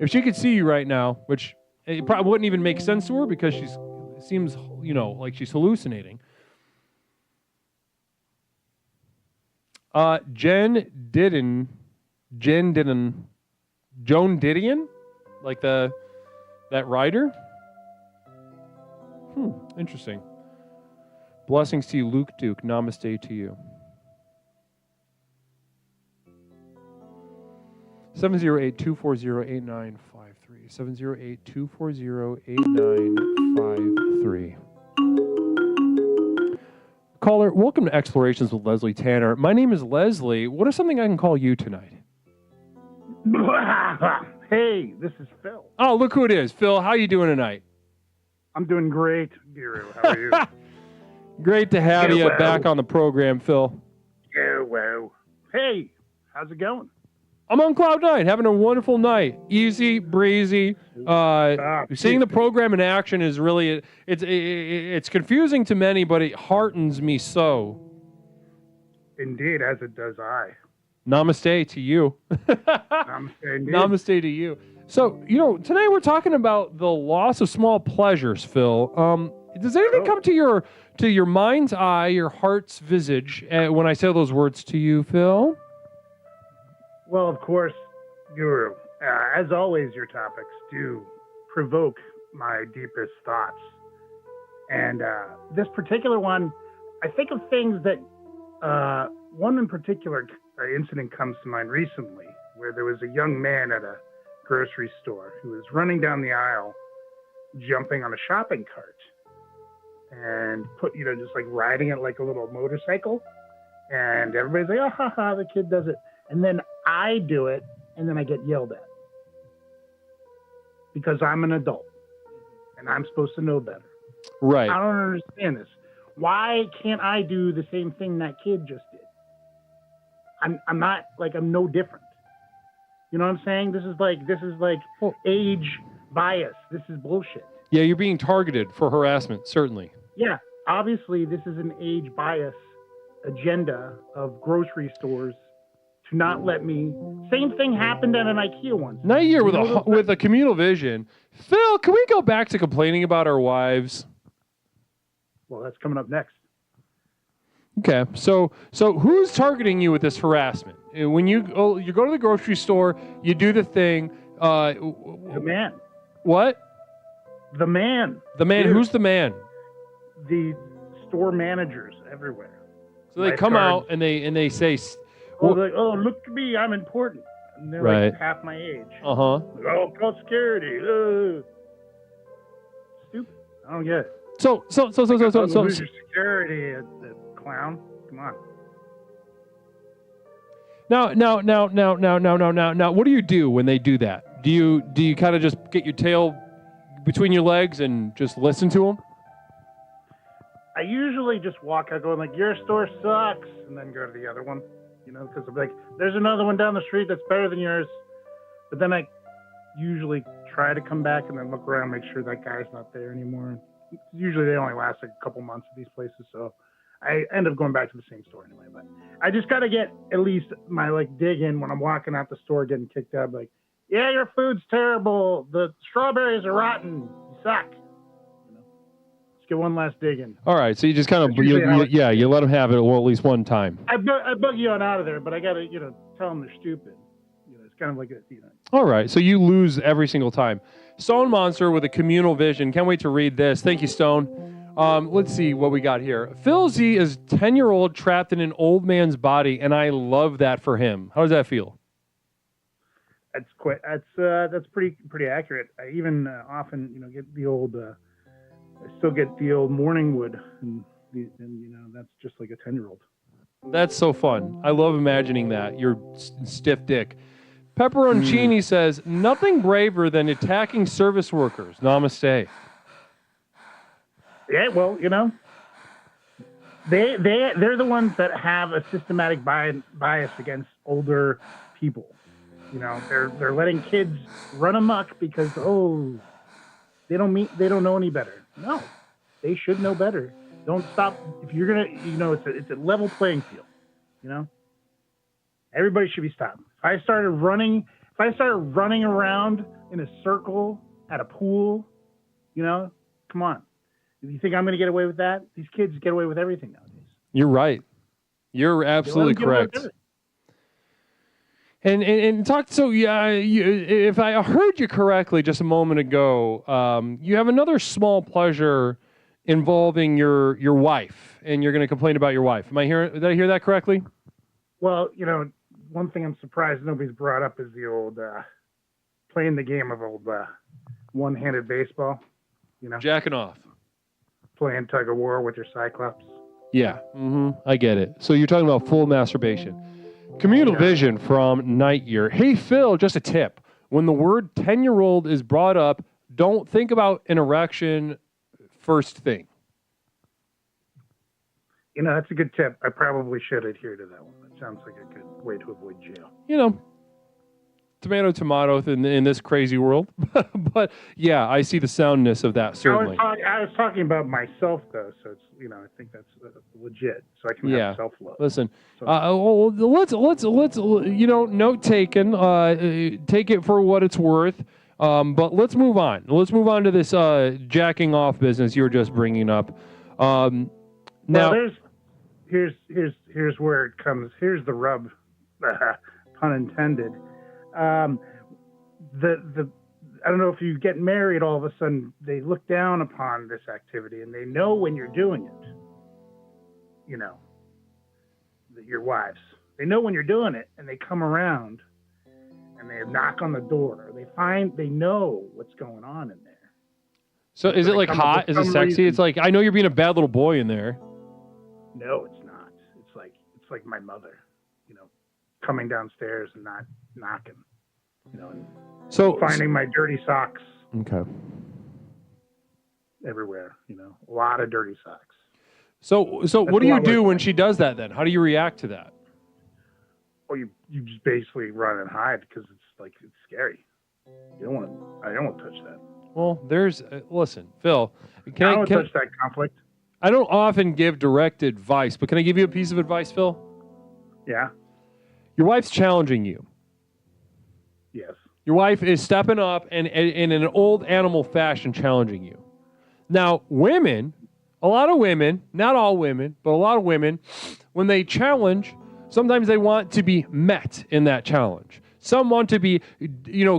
If she could see you right now, which it probably wouldn't even make sense to her because she seems, like she's hallucinating. Joan Didion, like that writer. Interesting. Blessings to you, Luke Duke. Namaste to you. 708-240-8953. 708-240-8953. Caller, welcome to Explorations with Leslie Tanner. My name is Leslie. What is something I can call you tonight? Hey, this is Phil. Oh, look who it is. Phil, how you doing tonight? I'm doing great, Guru. How are you? Great to have you back on the program, Phil. Yeah, well. Hey, how's it going? I'm on cloud nine, having a wonderful night. Easy, breezy. Seeing the program in action is really, it's confusing to many, but it heartens me so. Indeed, as it does I. Namaste to you. Namaste, indeed. Namaste to you. So, today we're talking about the loss of small pleasures, Phil. Does anything come to your mind's eye, your heart's visage, when I say those words to you, Phil? Well, of course, Guru. As always, your topics do provoke my deepest thoughts. And this particular one, I think of things that, one in particular incident comes to mind recently, where there was a young man at a grocery store who was running down the aisle, jumping on a shopping cart, and just like riding it like a little motorcycle. And everybody's like, oh, ha, ha, the kid does it. And then I do it, and then I get yelled at. Because I'm an adult, and I'm supposed to know better. Right. I don't understand this. Why can't I do the same thing that kid just did? I'm not, I'm no different. You know what I'm saying? This is like age bias. This is bullshit. Yeah, you're being targeted for harassment, certainly. Yeah, obviously this is an age bias agenda of grocery stores to not let me. Same thing happened at an IKEA once. Not here with a communal vision. Phil, can we go back to complaining about our wives? Well, that's coming up next. Okay, so who's targeting you with this harassment? When you go to the grocery store, you do the thing. The man. What? The man. The man. Dude. Who's the man? The store managers everywhere. So they come out and they say, like, oh, look at me, I'm important. And they're right. like half my age. Uh-huh. Like, oh, call security. Stupid. I don't get it. So lose your security, the clown. Come on. Now, what do you do when they do that? Do you kind of just get your tail between your legs and just listen to them? I usually just walk out going like, your store sucks, and then go to the other one, because I'm like, there's another one down the street that's better than yours. But then I usually try to come back and then look around, make sure that guy's not there anymore. Usually they only last like a couple months at these places, so I end up going back to the same store anyway. But I just got to get at least my dig in when I'm walking out the store getting kicked out. Like, yeah, your food's terrible. The strawberries are rotten. You suck. Let's get one last dig in. All right, so you just kind of you let them have it at least one time. I bug you on out of there, but I got to tell them they're stupid. It's kind of like a All right, so you lose every single time. Stone Monster with a communal vision. Can't wait to read this. Thank you, Stone. Let's see what we got here. Phil Z is 10-year-old trapped in an old man's body, and I love that for him. How does that feel? That's pretty accurate. I even often get the old. I still get the old morning wood, and that's just like a 10-year-old. That's so fun. I love imagining that. You're stiff dick. Pepperoncini says, nothing braver than attacking service workers. Namaste. Yeah, well, they're the ones that have a systematic bias against older people. They're letting kids run amok because they don't know any better. No, they should know better. Don't stop. If you're gonna, it's a level playing field. Everybody should be stopped. If I started running around in a circle at a pool, come on. You think I'm going to get away with that? These kids get away with everything nowadays. You're right. You're absolutely correct. And talk. So if I heard you correctly just a moment ago, you have another small pleasure involving your wife, and you're going to complain about your wife. Did I hear that correctly? Well, one thing I'm surprised nobody's brought up is the old playing the game of old one-handed baseball. Jacking off. Playing tug of war with your Cyclops. Yeah, I get it. So you're talking about full masturbation. Communal vision from Night Year. Hey, Phil, just a tip. When the word 10-year-old is brought up, don't think about an erection first thing. That's a good tip. I probably should adhere to that one. That sounds like a good way to avoid jail. Tomato in this crazy world. But yeah, I see the soundness of that, certainly. I was talking about myself, though, so it's, I think that's legit. So I can have self-love. Listen, let's note taken. Take it for what it's worth. But let's move on. Let's move on to this jacking off business you were just bringing up. Now, here's where it comes. Here's the rub, pun intended. I don't know if you get married, all of a sudden they look down upon this activity and they know when you're doing it. Your wives, they know when you're doing it, and they come around and they knock on the door. They know what's going on in there. So is it like hot? Is it sexy? Reason. It's like, I know you're being a bad little boy in there. No, it's not. It's like my mother, coming downstairs and not knocking, and finding my dirty socks. Okay. Everywhere, a lot of dirty socks. So what do you do when she does that then? How do you react to that? Well, you just basically run and hide because it's scary. I don't want to touch that. Well, listen, Phil. I don't want to touch that conflict. I don't often give direct advice, but can I give you a piece of advice, Phil? Yeah. Your wife's challenging you. Yes. Your wife is stepping up and in an old animal fashion challenging you. Now, a lot of women, not all women, but a lot of women, when they challenge, sometimes they want to be met in that challenge. Some want to be,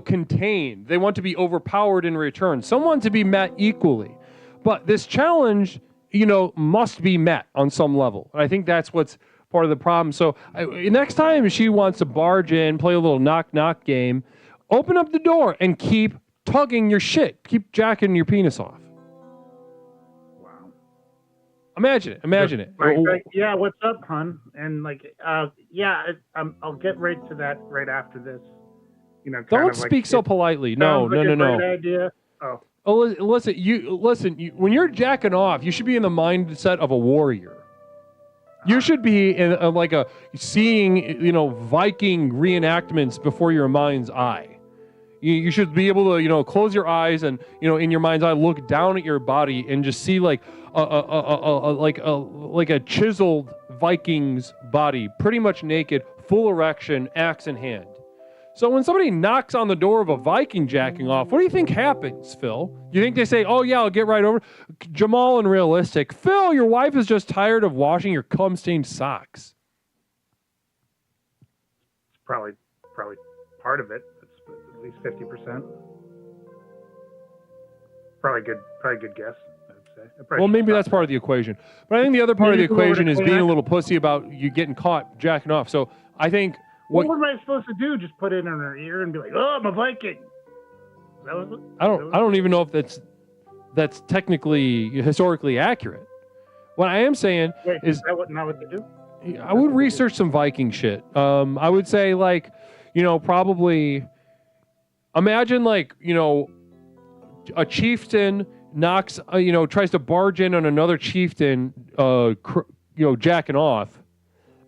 contained. They want to be overpowered in return. Some want to be met equally. But this challenge, must be met on some level. And I think that's what's part of the problem. So next time she wants to barge in, play a little knock-knock game, open up the door and keep tugging your shit. Keep jacking your penis off. Imagine it. Yeah, what's up, hon? And I'll get right to that right after this. Don't speak so politely. No. Great idea. Oh, listen. When you're jacking off, you should be in the mindset of a warrior. You should be in seeing Viking reenactments before your mind's eye. You should be able to, close your eyes and, in your mind's eye, look down at your body and just see like a chiseled Viking's body, pretty much naked, full erection, axe in hand. So when somebody knocks on the door of a Viking jacking off, what do you think happens, Phil? You think they say, "Oh yeah, I'll get right over"? Jamal and realistic. Phil, your wife is just tired of washing your cum-stained socks. It's probably part of it. It's at least 50%. Probably good guess. Well, maybe that's part of the equation. But I think the other part of the equation is being a little pussy about you getting caught jacking off. So I think what am I supposed to do? Just put it in her ear and be like, "Oh, I'm a Viking." I don't even know if that's technically historically accurate. What I am saying is that not what they do? I would research some Viking shit. I would say probably imagine a chieftain knocks, tries to barge in on another chieftain, jacking off,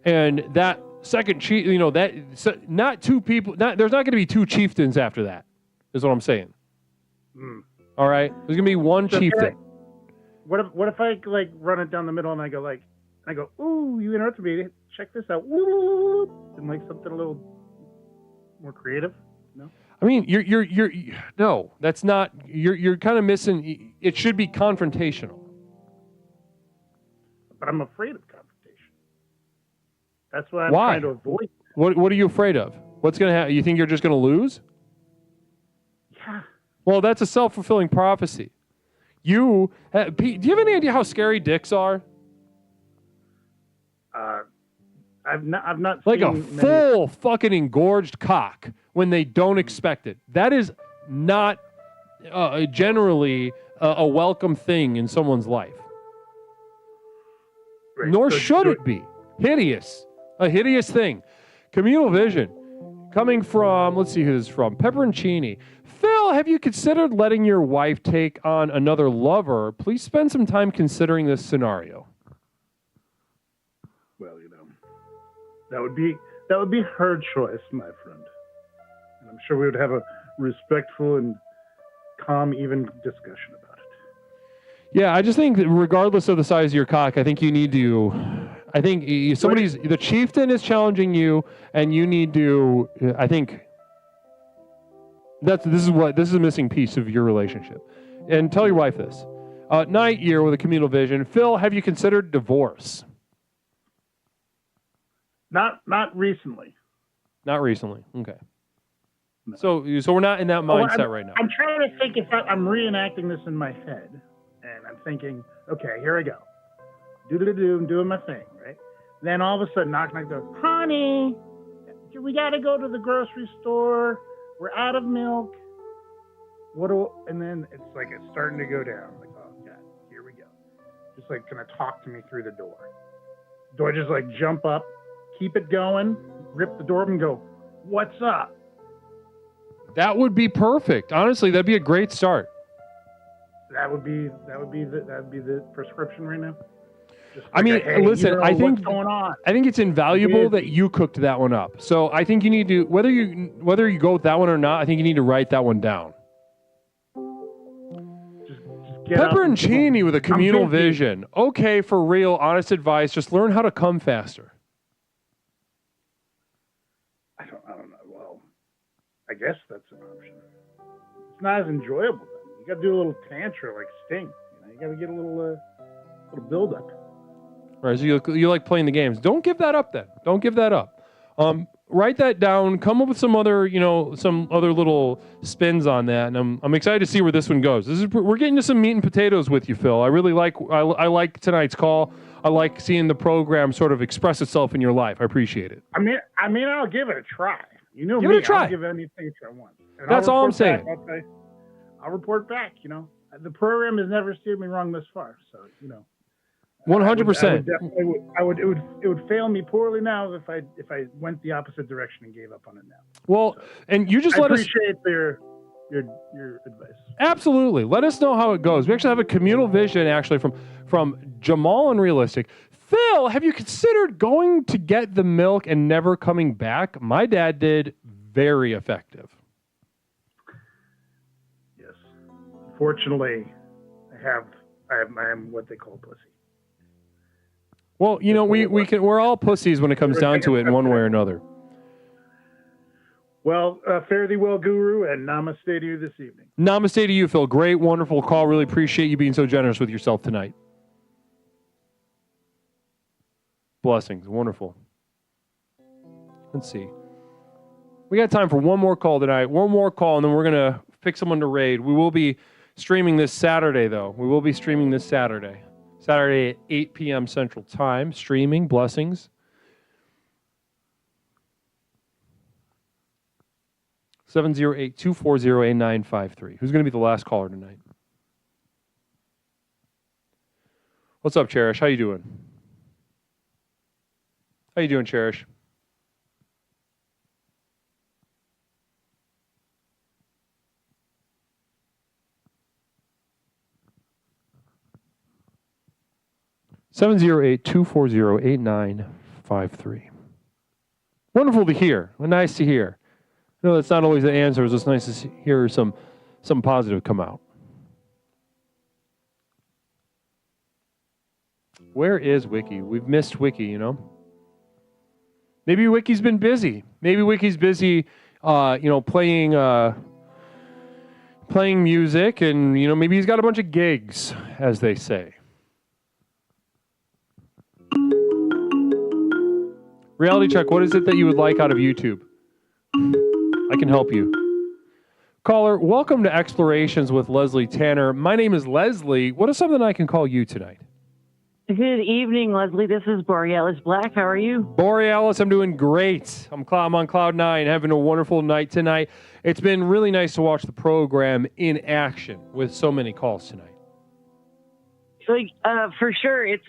and that second chief, not two people. There's not going to be two chieftains after that. Is what I'm saying. All right, there's going to be one chieftain. What if I run it down the middle and I go ooh, you interrupted me. Check this out. And something a little more creative. No. I mean, no, that's not. You're kind of missing. It should be confrontational. But I'm afraid of confrontation. That's what I'm Why? trying to avoid. What are you afraid of? What's going to happen? You think you're just going to lose? Yeah. Well, that's a self-fulfilling prophecy. Pete, do you have any idea how scary dicks are? I've not like seen a full fucking engorged cock when they don't expect it. That is not generally a welcome thing in someone's life. Right. Nor should it be. Hideous. A hideous thing. Communal vision. Coming from, let's see who this is from, Pepperoncini. Phil, have you considered letting your wife take on another lover? Please spend some time considering this scenario. Well, that would be her choice, my friend. And I'm sure we would have a respectful and calm, even discussion about it. Yeah, I just think that regardless of the size of your cock, I think you need to. I think the chieftain is challenging you, and you need to. I think this is a missing piece of your relationship. And tell your wife this. Night year with a communal vision. Phil, have you considered divorce? Not recently. Not recently. Okay. No. So we're not in that mindset right now. I'm trying to think if I'm reenacting this in my head, and I'm thinking, okay, here I go. I'm doing my thing, right? Then all of a sudden, knock, knock, door. Honey, we got to go to the grocery store. We're out of milk. And then it's starting to go down. Like, oh God, here we go. Just gonna talk to me through the door. Do I just jump up, keep it going, rip the door open, and go, "What's up?" That would be perfect. Honestly, that'd be a great start. That would be the prescription right now. I mean, hey, listen, I think what's going on? I think it's invaluable that you cooked that one up. So I think you need to, whether you go with that one or not, I think you need to write that one down. Just Pepperoncini with a communal vision. Okay, for real, honest advice. Just learn how to come faster. I don't know. Well, I guess that's an option. It's not as enjoyable. You got to do a little tantra like Sting. You got to get a little build up. Right, so you like playing the games. Don't give that up then. Don't give that up. Write that down. Come up with some other little spins on that, and I'm excited to see where this one goes. We're getting to some meat and potatoes with you, Phil. I really like like tonight's call. I like seeing the program sort of express itself in your life. I appreciate it. I mean, I'll give it a try. You know give me. it a try. I'll give anything a try once. That's all I'm saying. I'll report back. The program has never steered me wrong thus far. So 100%. It would fail me poorly now if I went the opposite direction and gave up on it now. Well, and you just let us. I appreciate your advice. Absolutely. Let us know how it goes. We actually have a communal vision actually from Jamal and Realistic. Phil, have you considered going to get the milk and never coming back? My dad did. Very effective. Unfortunately, I am what they call pussy. Well, you know, we're all pussies when it comes down to it in one way or another. Well, fare thee well, Guru, and namaste to you this evening. Namaste to you, Phil. Great, wonderful call. Really appreciate you being so generous with yourself tonight. Blessings. Wonderful. Let's see. We got time for one more call tonight. One more call, and then we're going to pick someone to raid. We will be streaming this Saturday, though. We will be streaming this Saturday. Saturday at 8 p.m. Central Time. Streaming. Blessings. 708-240-8953. Who's going to be the last caller tonight? What's up, Cherish? How you doing? How you doing, Cherish? Seven zero eight 240-8953. Wonderful to hear. Nice to hear. No, that's not always the answer. It's just nice to hear some positive come out. Where is Wiki? We've missed Wiki, you know. Maybe Wiki's been busy. Maybe Wiki's busy, playing music, and maybe he's got a bunch of gigs, as they say. Reality check. What is it that you would like out of YouTube? I can help you. Caller, welcome to Explorations with Leslie Tanner. My name is Leslie. What is something I can call you tonight? Good evening, Leslie. This is Borealis Black. How are you? Borealis, I'm doing great. I'm on cloud nine, having a wonderful night tonight. It's been really nice to watch the program in action with so many calls tonight. For sure. You've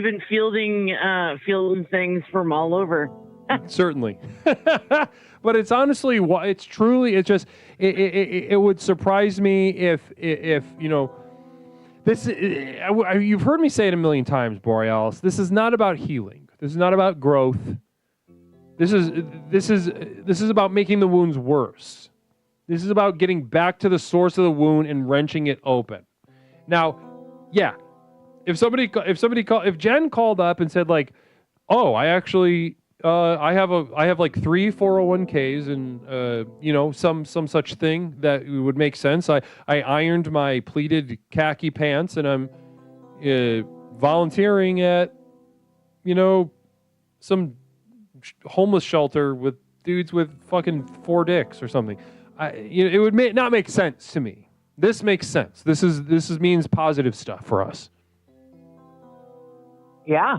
been fielding things from all over. Certainly. But it's honestly, it's truly, it's just, it would surprise me if this, you've heard me say it a million times, Borealis. This is not about healing. This is not about growth. This is about making the wounds worse. This is about getting back to the source of the wound and wrenching it open. Now, yeah, if Jen called up and said like, oh, I actually, I have like 3 401ks and some such thing that would make sense. I ironed my pleated khaki pants and I'm volunteering at some homeless shelter with dudes with fucking 4 dicks or something. It would not make sense to me. This makes sense. This means positive stuff for us. Yeah.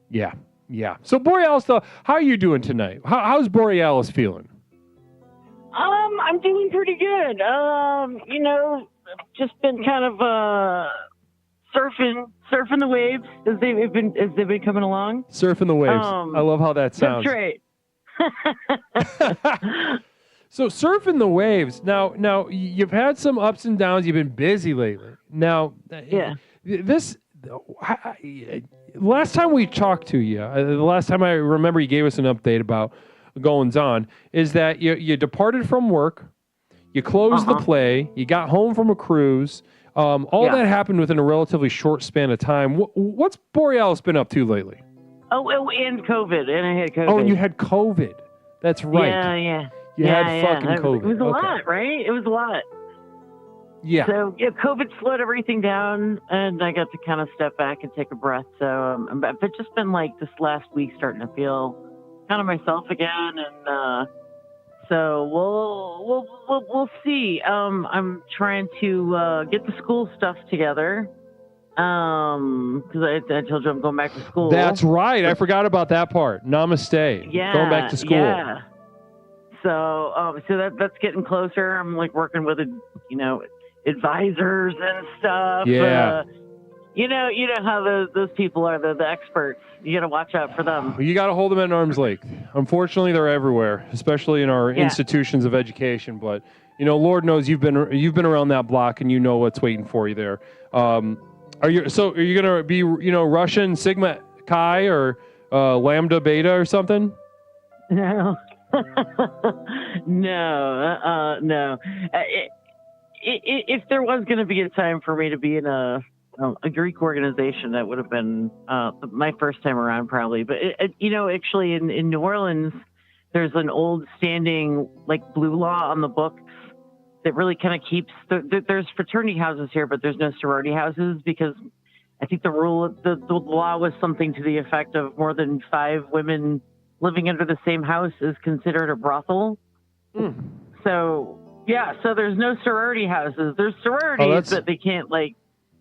Yeah. Yeah. So Borealis, though, how are you doing tonight? How's Borealis feeling? I'm doing pretty good. Just been kind of surfing the waves as they've been coming along. Surfing the waves. I love how that sounds. That's right. So surfing the waves. Now you've had some ups and downs. You've been busy lately. Now, yeah. Last time we talked to you, the last time I remember you gave us an update about goings on, is that you departed from work, you closed the play, you got home from a cruise. All that happened within a relatively short span of time. What's Borealis been up to lately? Oh, and COVID, and I had COVID. Oh, and you had COVID. That's right. Yeah. You had fucking COVID. It was a lot, right? It was a lot. Yeah. So COVID slowed everything down, and I got to kind of step back and take a breath. So, but just been like this last week, starting to feel kind of myself again, and so we'll see. I'm trying to get the school stuff together, because I told you I'm going back to school. That's right. I forgot about that part. Namaste. Yeah. Going back to school. Yeah. So that's getting closer. I'm like working with advisors and stuff. Yeah. You know how those people are, the experts. You got to watch out for them. You got to hold them at arm's length. Unfortunately, they're everywhere, especially in our institutions of education. But Lord knows you've been around that block, and you know what's waiting for you there. Are you gonna be Russian Sigma Chi or Lambda Beta or something? No. No. if there was going to be a time for me to be in a Greek organization, that would have been my first time around, probably. But actually, in New Orleans, there's an old standing like blue law on the books that really kind of keeps. There's fraternity houses here, but there's no sorority houses because I think the law was something to the effect of more than 5 women living under the same house is considered a brothel. So yeah, so there's no sorority houses. There's sororities, but they can't like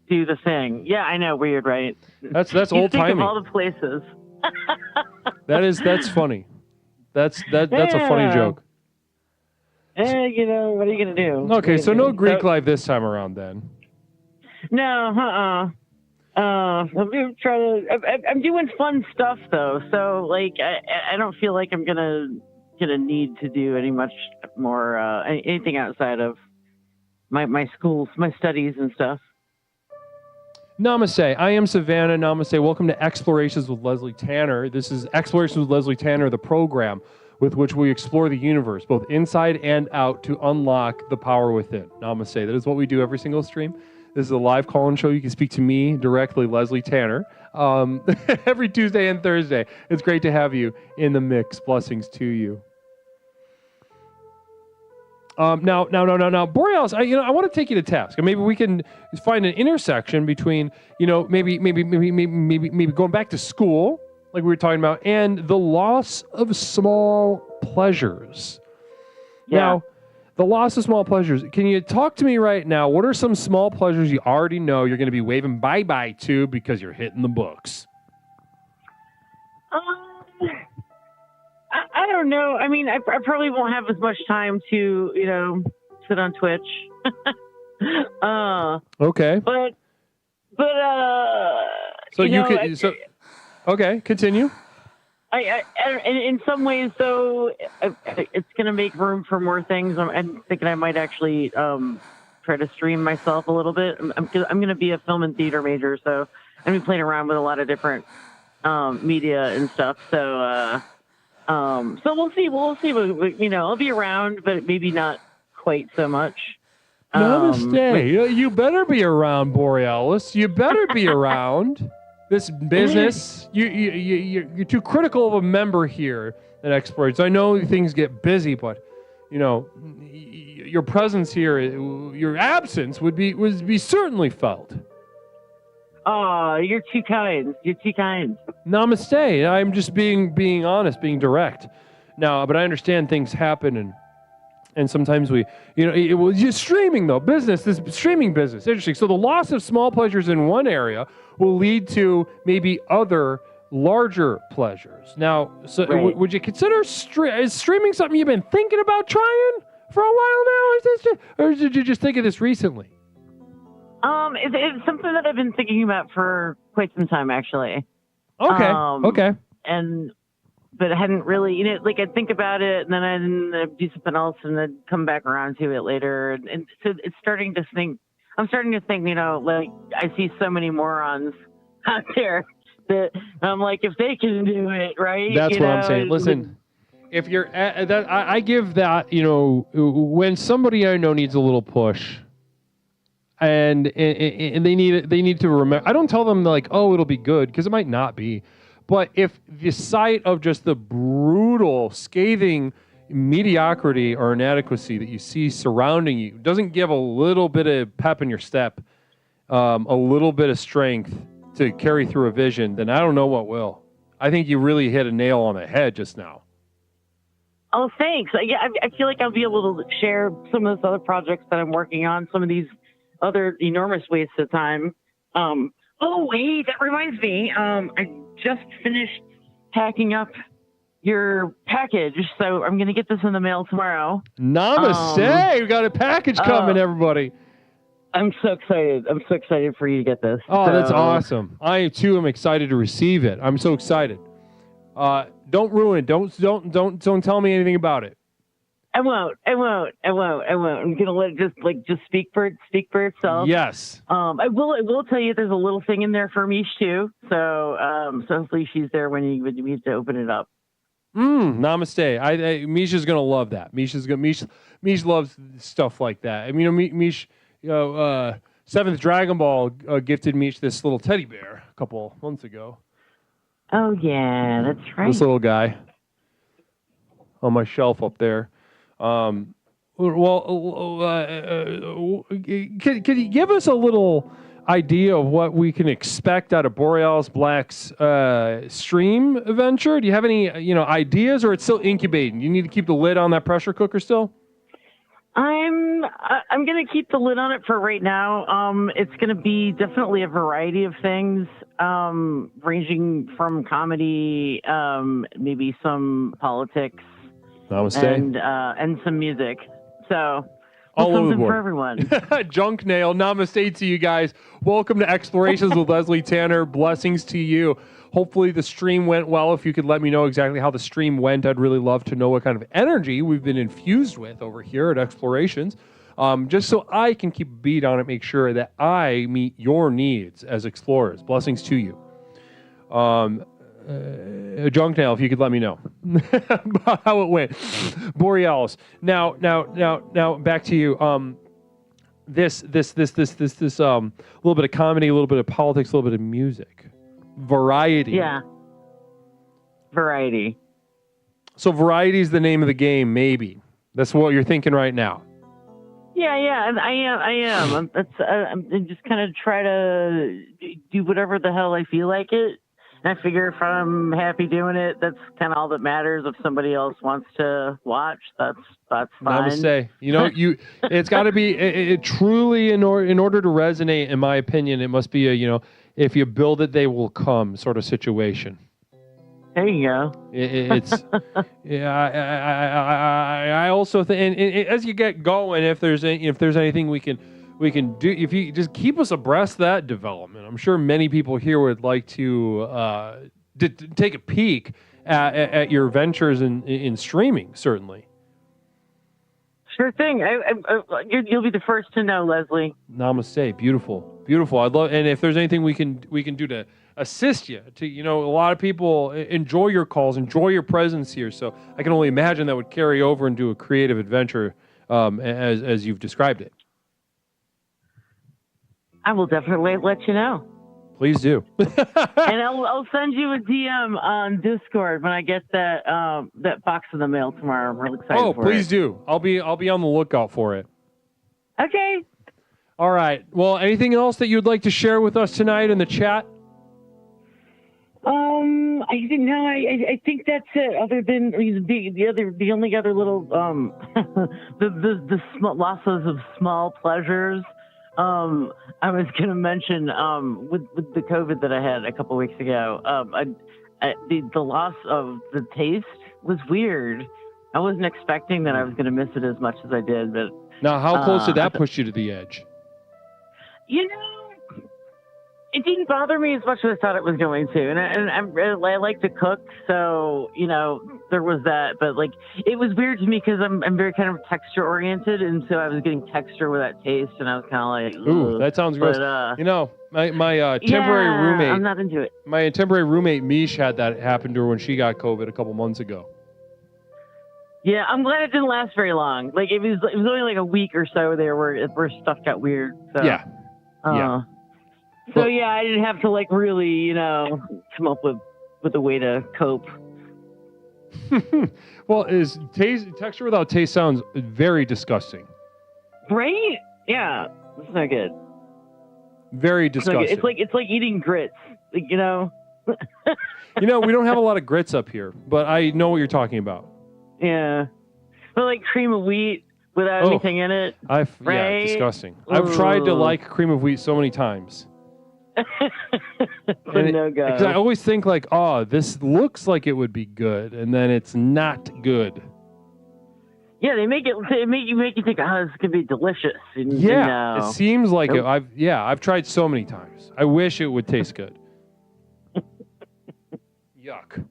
do the thing. Yeah, I know, weird, right? That's You old think of timey. all the places. That's funny. That's a funny joke. What are you gonna do? Okay, so no Greek life this time around then. No, I'm doing fun stuff though, so like I don't feel like I'm gonna need to do any much more anything outside of my schools, my studies and stuff. Namaste. I am Savannah. Namaste. Welcome to Explorations with Leslie Tanner. This is Explorations with Leslie Tanner, the program with which we explore the universe, both inside and out, to unlock the power within. Namaste. That is what we do every single stream. This is a live call-in show. You can speak to me directly, Leslie Tanner, every Tuesday and Thursday. It's great to have you in the mix. Blessings to you. Now, Borealis, I want to take you to task, and maybe we can find an intersection between, maybe going back to school, like we were talking about, and the loss of small pleasures. Yeah. Now, the loss of small pleasures. Can you talk to me right now? What are some small pleasures you already know you're going to be waving bye-bye to because you're hitting the books? I don't know. I mean, I probably won't have as much time to, sit on Twitch. Okay. But so okay, continue. I in some ways, though, it's going to make room for more things. I'm thinking I might actually try to stream myself a little bit. I'm going to be a film and theater major, so I'm going to be playing around with a lot of different media and stuff. So we'll see. I'll be around, but maybe not quite so much. Namaste. You better be around, Borealis. You better be around. This business, you're too critical of a member here at Explorations. I know things get busy, but your presence here, your absence would be certainly felt. Oh, you're too kind. You're too kind. Namaste. I'm just being honest, being direct. Now, but I understand things happen, and sometimes it was just streaming though. This streaming business, interesting. So the loss of small pleasures in one area will lead to maybe other larger pleasures. Now, so Right. would you consider is streaming something you've been thinking about trying for a while now, or did you just think of this recently? It's something that I've been thinking about for quite some time, actually. Okay. Okay. But I hadn't really, I'd think about it and then I'd do something else and then come back around to it later. And so I'm starting to think, I see so many morons out there that I'm like, if they can do it, right? That's what I'm saying. Listen, if you're at that, I give that, when somebody I know needs a little push, and they need to remember. I don't tell them like, oh, it'll be good, because it might not be. But if the sight of just the brutal, scathing mediocrity or inadequacy that you see surrounding you doesn't give a little bit of pep in your step, a little bit of strength to carry through a vision, then I don't know what will. I think you really hit a nail on the head just now. Oh, thanks. I feel like I'll be able to share some of those other projects that I'm working on, some of these other enormous wastes of time. Oh, wait, that reminds me. I just finished packing up your package, so I'm going to get this in the mail tomorrow. Namaste! We got a package coming, everybody. I'm so excited. I'm so excited for you to get this. Oh, that's awesome. I, too, am excited to receive it. I'm so excited. Don't ruin it. Don't tell me anything about it. I won't. I'm gonna let it just speak for itself. Yes. I will tell you there's a little thing in there for Mish too. So hopefully she's there when you need to open it up. Namaste. Misha's gonna love that. Misha loves stuff like that. I mean, Misha, Seventh Dragon Ball gifted Misha this little teddy bear a couple months ago. Oh yeah, that's right. This little guy on my shelf up there. Could you give us a little idea of what we can expect out of Borealis Black's stream adventure? Do you have any ideas, or it's still incubating? You need to keep the lid on that pressure cooker still? I'm gonna keep the lid on it for right now. It's gonna be definitely a variety of things, ranging from comedy, maybe some politics, Namaste. and some music. So All over the something board. for everyone. Junk Nail, namaste to you guys. Welcome to Explorations with Leslie Tanner. Blessings to you. Hopefully the stream went well. If you could let me know exactly how the stream went, I'd really love to know what kind of energy we've been infused with over here at Explorations. Just so I can keep a beat on it, make sure that I meet your needs as explorers. Blessings to you. Junk Nail, if you could let me know how it went. Borealis. Now, back to you. This little bit of comedy, a little bit of politics, a little bit of music, variety. Yeah, variety. So variety is the name of the game. Maybe that's what you're thinking right now. Yeah, and I am. I'm just kind of try to do whatever the hell I feel like it. And I figure if I'm happy doing it, that's kind of all that matters. If somebody else wants to watch, that's fine. Namaste. It's got to be it truly in order to resonate. In my opinion, it must be a if you build it, they will come sort of situation. There you go. It's I also think, and as you get going, if there's anything we can do, if you just keep us abreast of that development, I'm sure many people here would like to take a peek at your ventures in streaming. Certainly. Sure thing. You'll be the first to know, Leslie. Namaste. Beautiful. I'd love, and if there's anything we can do to assist you, a lot of people enjoy your calls, enjoy your presence here. So I can only imagine that would carry over into a creative adventure, as you've described it. I will definitely let you know. Please do. And I'll send you a DM on Discord when I get that box in the mail tomorrow. I'm really excited for it. Oh, please do. I'll be on the lookout for it. Okay. All right. Well, anything else that you'd like to share with us tonight in the chat? I think that's it. Other than the only other little the losses of small pleasures. I was going to mention with the COVID that I had a couple weeks ago, the loss of the taste was weird. I wasn't expecting that I was going to miss it as much as I did. But now, how close did that push you to the edge? It didn't bother me as much as I thought it was going to, and I like to cook, so there was that. But it was weird to me because I'm very kind of texture oriented, and so I was getting texture with that taste, and I was kind of like, ooh, that sounds gross. But, my temporary roommate, I'm not into it. My temporary roommate Mish had that happen to her when she got COVID a couple months ago. Yeah, I'm glad it didn't last very long. It was only like a week or so there where stuff got weird. So, yeah. So I didn't have to really, come up with a way to cope. Well, texture without taste sounds very disgusting. Right? Yeah, it's not good. Very disgusting. It's like eating grits. We don't have a lot of grits up here, but I know what you're talking about. Yeah, but like cream of wheat without anything in it. Yeah, disgusting. I've tried to like cream of wheat so many times. No go. Because I always think this looks like it would be good, and then it's not good. Yeah, they make you think, this could be delicious. It seems like it. I've tried so many times. I wish it would taste good. Yuck.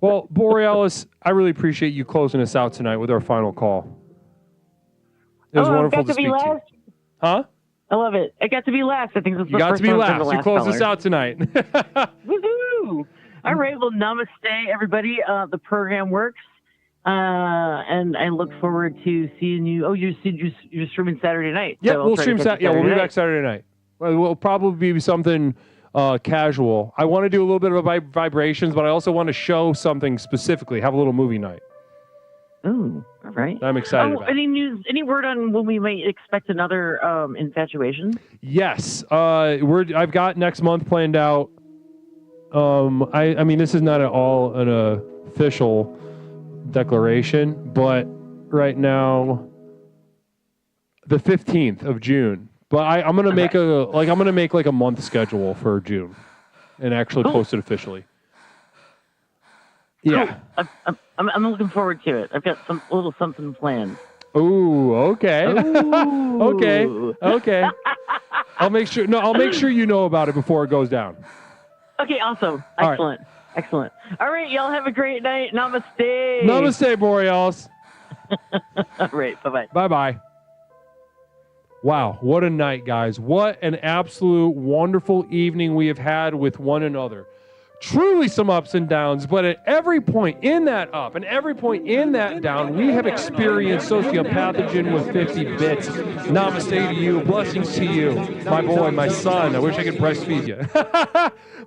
Well, Borealis, I really appreciate you closing us out tonight with our final call. It was wonderful to speak to you. Huh? I love it. I got to be last. I think this is you got to be last. You closed us out tonight. Woohoo! All right. Well, namaste, everybody. The program works. And I look forward to seeing you. Oh, you're streaming Saturday night. Yeah, so we'll stream Saturday. Yeah, we'll be back Saturday night. Well, we'll probably be something casual. I want to do a little bit of vibrations, but I also want to show something specifically. Have a little movie night. Ooh, all right. I'm excited about. Any news? Any word on when we might expect another infatuation? Yes, I've got next month planned out. I mean, this is not at all an official declaration, but right now, the 15th of June. But I'm gonna make a month schedule for June, and actually post it officially. Yeah, cool. I'm looking forward to it. I've got a little something planned. Ooh, okay. Ooh. okay. I'll make sure you know about it before it goes down. Okay, awesome. All Excellent. right. Excellent. All right, y'all have a great night. Namaste. Namaste, Borealis. All right, bye-bye. Bye-bye. Wow, what a night, guys. What an absolute wonderful evening we have had with one another. Truly some ups and downs, but at every point in that up and every point in that down, we have experienced sociopathogen with 50 bits. Namaste to you. Blessings to you. My boy, my son. I wish I could breastfeed you.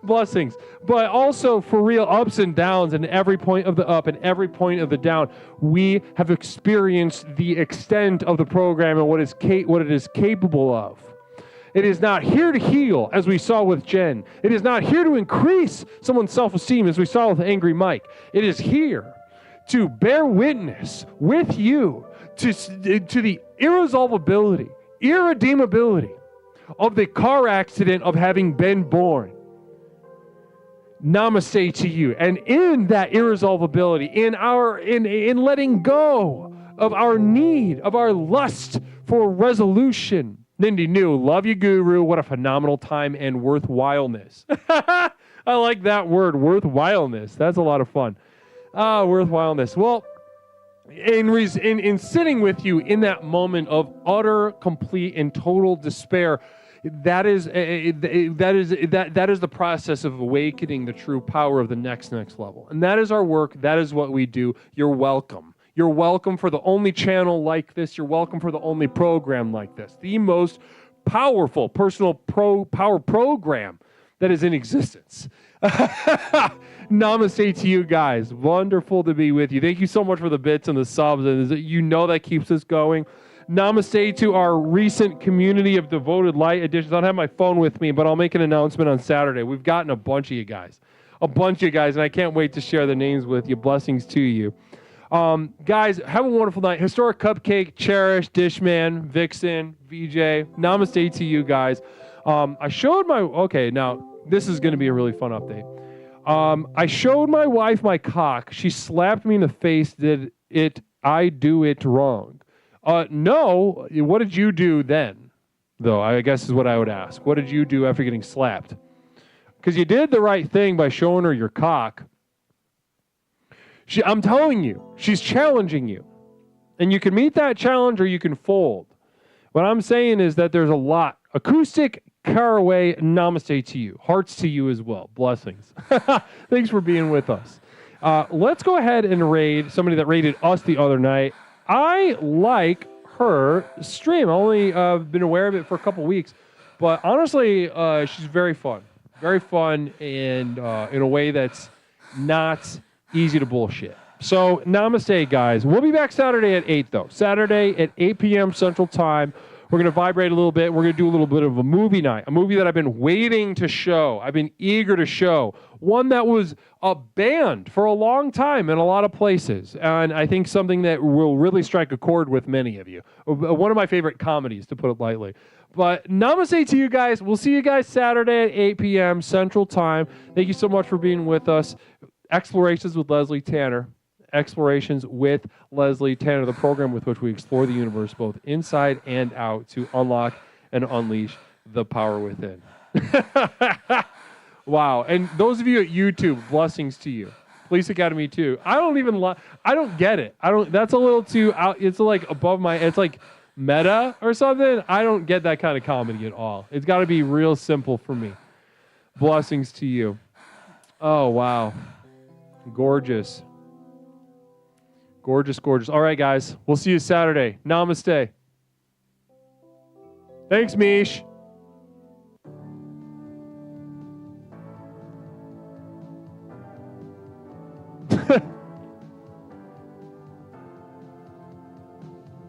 Blessings. But also, for real, ups and downs and every point of the up and every point of the down, we have experienced the extent of the program and what it is capable of. It is not here to heal, as we saw with Jen. It is not here to increase someone's self-esteem, as we saw with Angry Mike. It is here to bear witness with you to the irresolvability, irredeemability of the car accident of having been born. Namaste to you. And in that irresolvability, in letting go of our need, of our lust for resolution, Nindy New, love you, Guru. What a phenomenal time and worthwhileness. I like that word, worthwhileness. That's a lot of fun. Worthwhileness. Well, in sitting with you in that moment of utter, complete, and total despair, that is the process of awakening the true power of the next level. And that is our work. That is what we do. You're welcome. You're welcome for the only channel like this. You're welcome for the only program like this. The most powerful personal power program that is in existence. Namaste to you guys. Wonderful to be with you. Thank you so much for the bits and the subs. And you know that keeps us going. Namaste to our recent community of devoted light editions. I don't have my phone with me, but I'll make an announcement on Saturday. We've gotten a bunch of you guys. And I can't wait to share the names with you. Blessings to you. Guys, have a wonderful night. Historic Cupcake, Cherish, Dishman, Vixen, VJ. Namaste to you guys. I showed now this is going to be a really fun update. I showed my wife my cock. She slapped me in the face. Did I do it wrong? No. What did you do then? Though, I guess is what I would ask. What did you do after getting slapped? Because you did the right thing by showing her your cock. I'm telling you, she's challenging you. And you can meet that challenge or you can fold. What I'm saying is that there's a lot. Acoustic, Caraway, namaste to you. Hearts to you as well. Blessings. Thanks for being with us. Let's go ahead and raid somebody that raided us the other night. I like her stream. I only been aware of it for a couple weeks. But honestly, she's very fun. Very fun and in a way that's not easy to bullshit. So, namaste, guys. We'll be back Saturday at 8, though. Saturday at 8 p.m. Central Time. We're going to vibrate a little bit. We're going to do a little bit of a movie night. A movie that I've been waiting to show. I've been eager to show. One that was banned for a long time in a lot of places. And I think something that will really strike a chord with many of you. One of my favorite comedies, to put it lightly. But namaste to you guys. We'll see you guys Saturday at 8 p.m. Central Time. Thank you so much for being with us. Explorations with Leslie Tanner. Explorations with Leslie Tanner, the program with which we explore the universe both inside and out to unlock and unleash the power within. Wow. And those of you at YouTube, blessings to you. Police Academy too. I don't get it. That's a little too out. It's like above it's like meta or something. I don't get that kind of comedy at all. It's got to be real simple for me. Blessings to you. Oh, wow. Gorgeous. Gorgeous, gorgeous. All right, guys. We'll see you Saturday. Namaste. Thanks, Mish.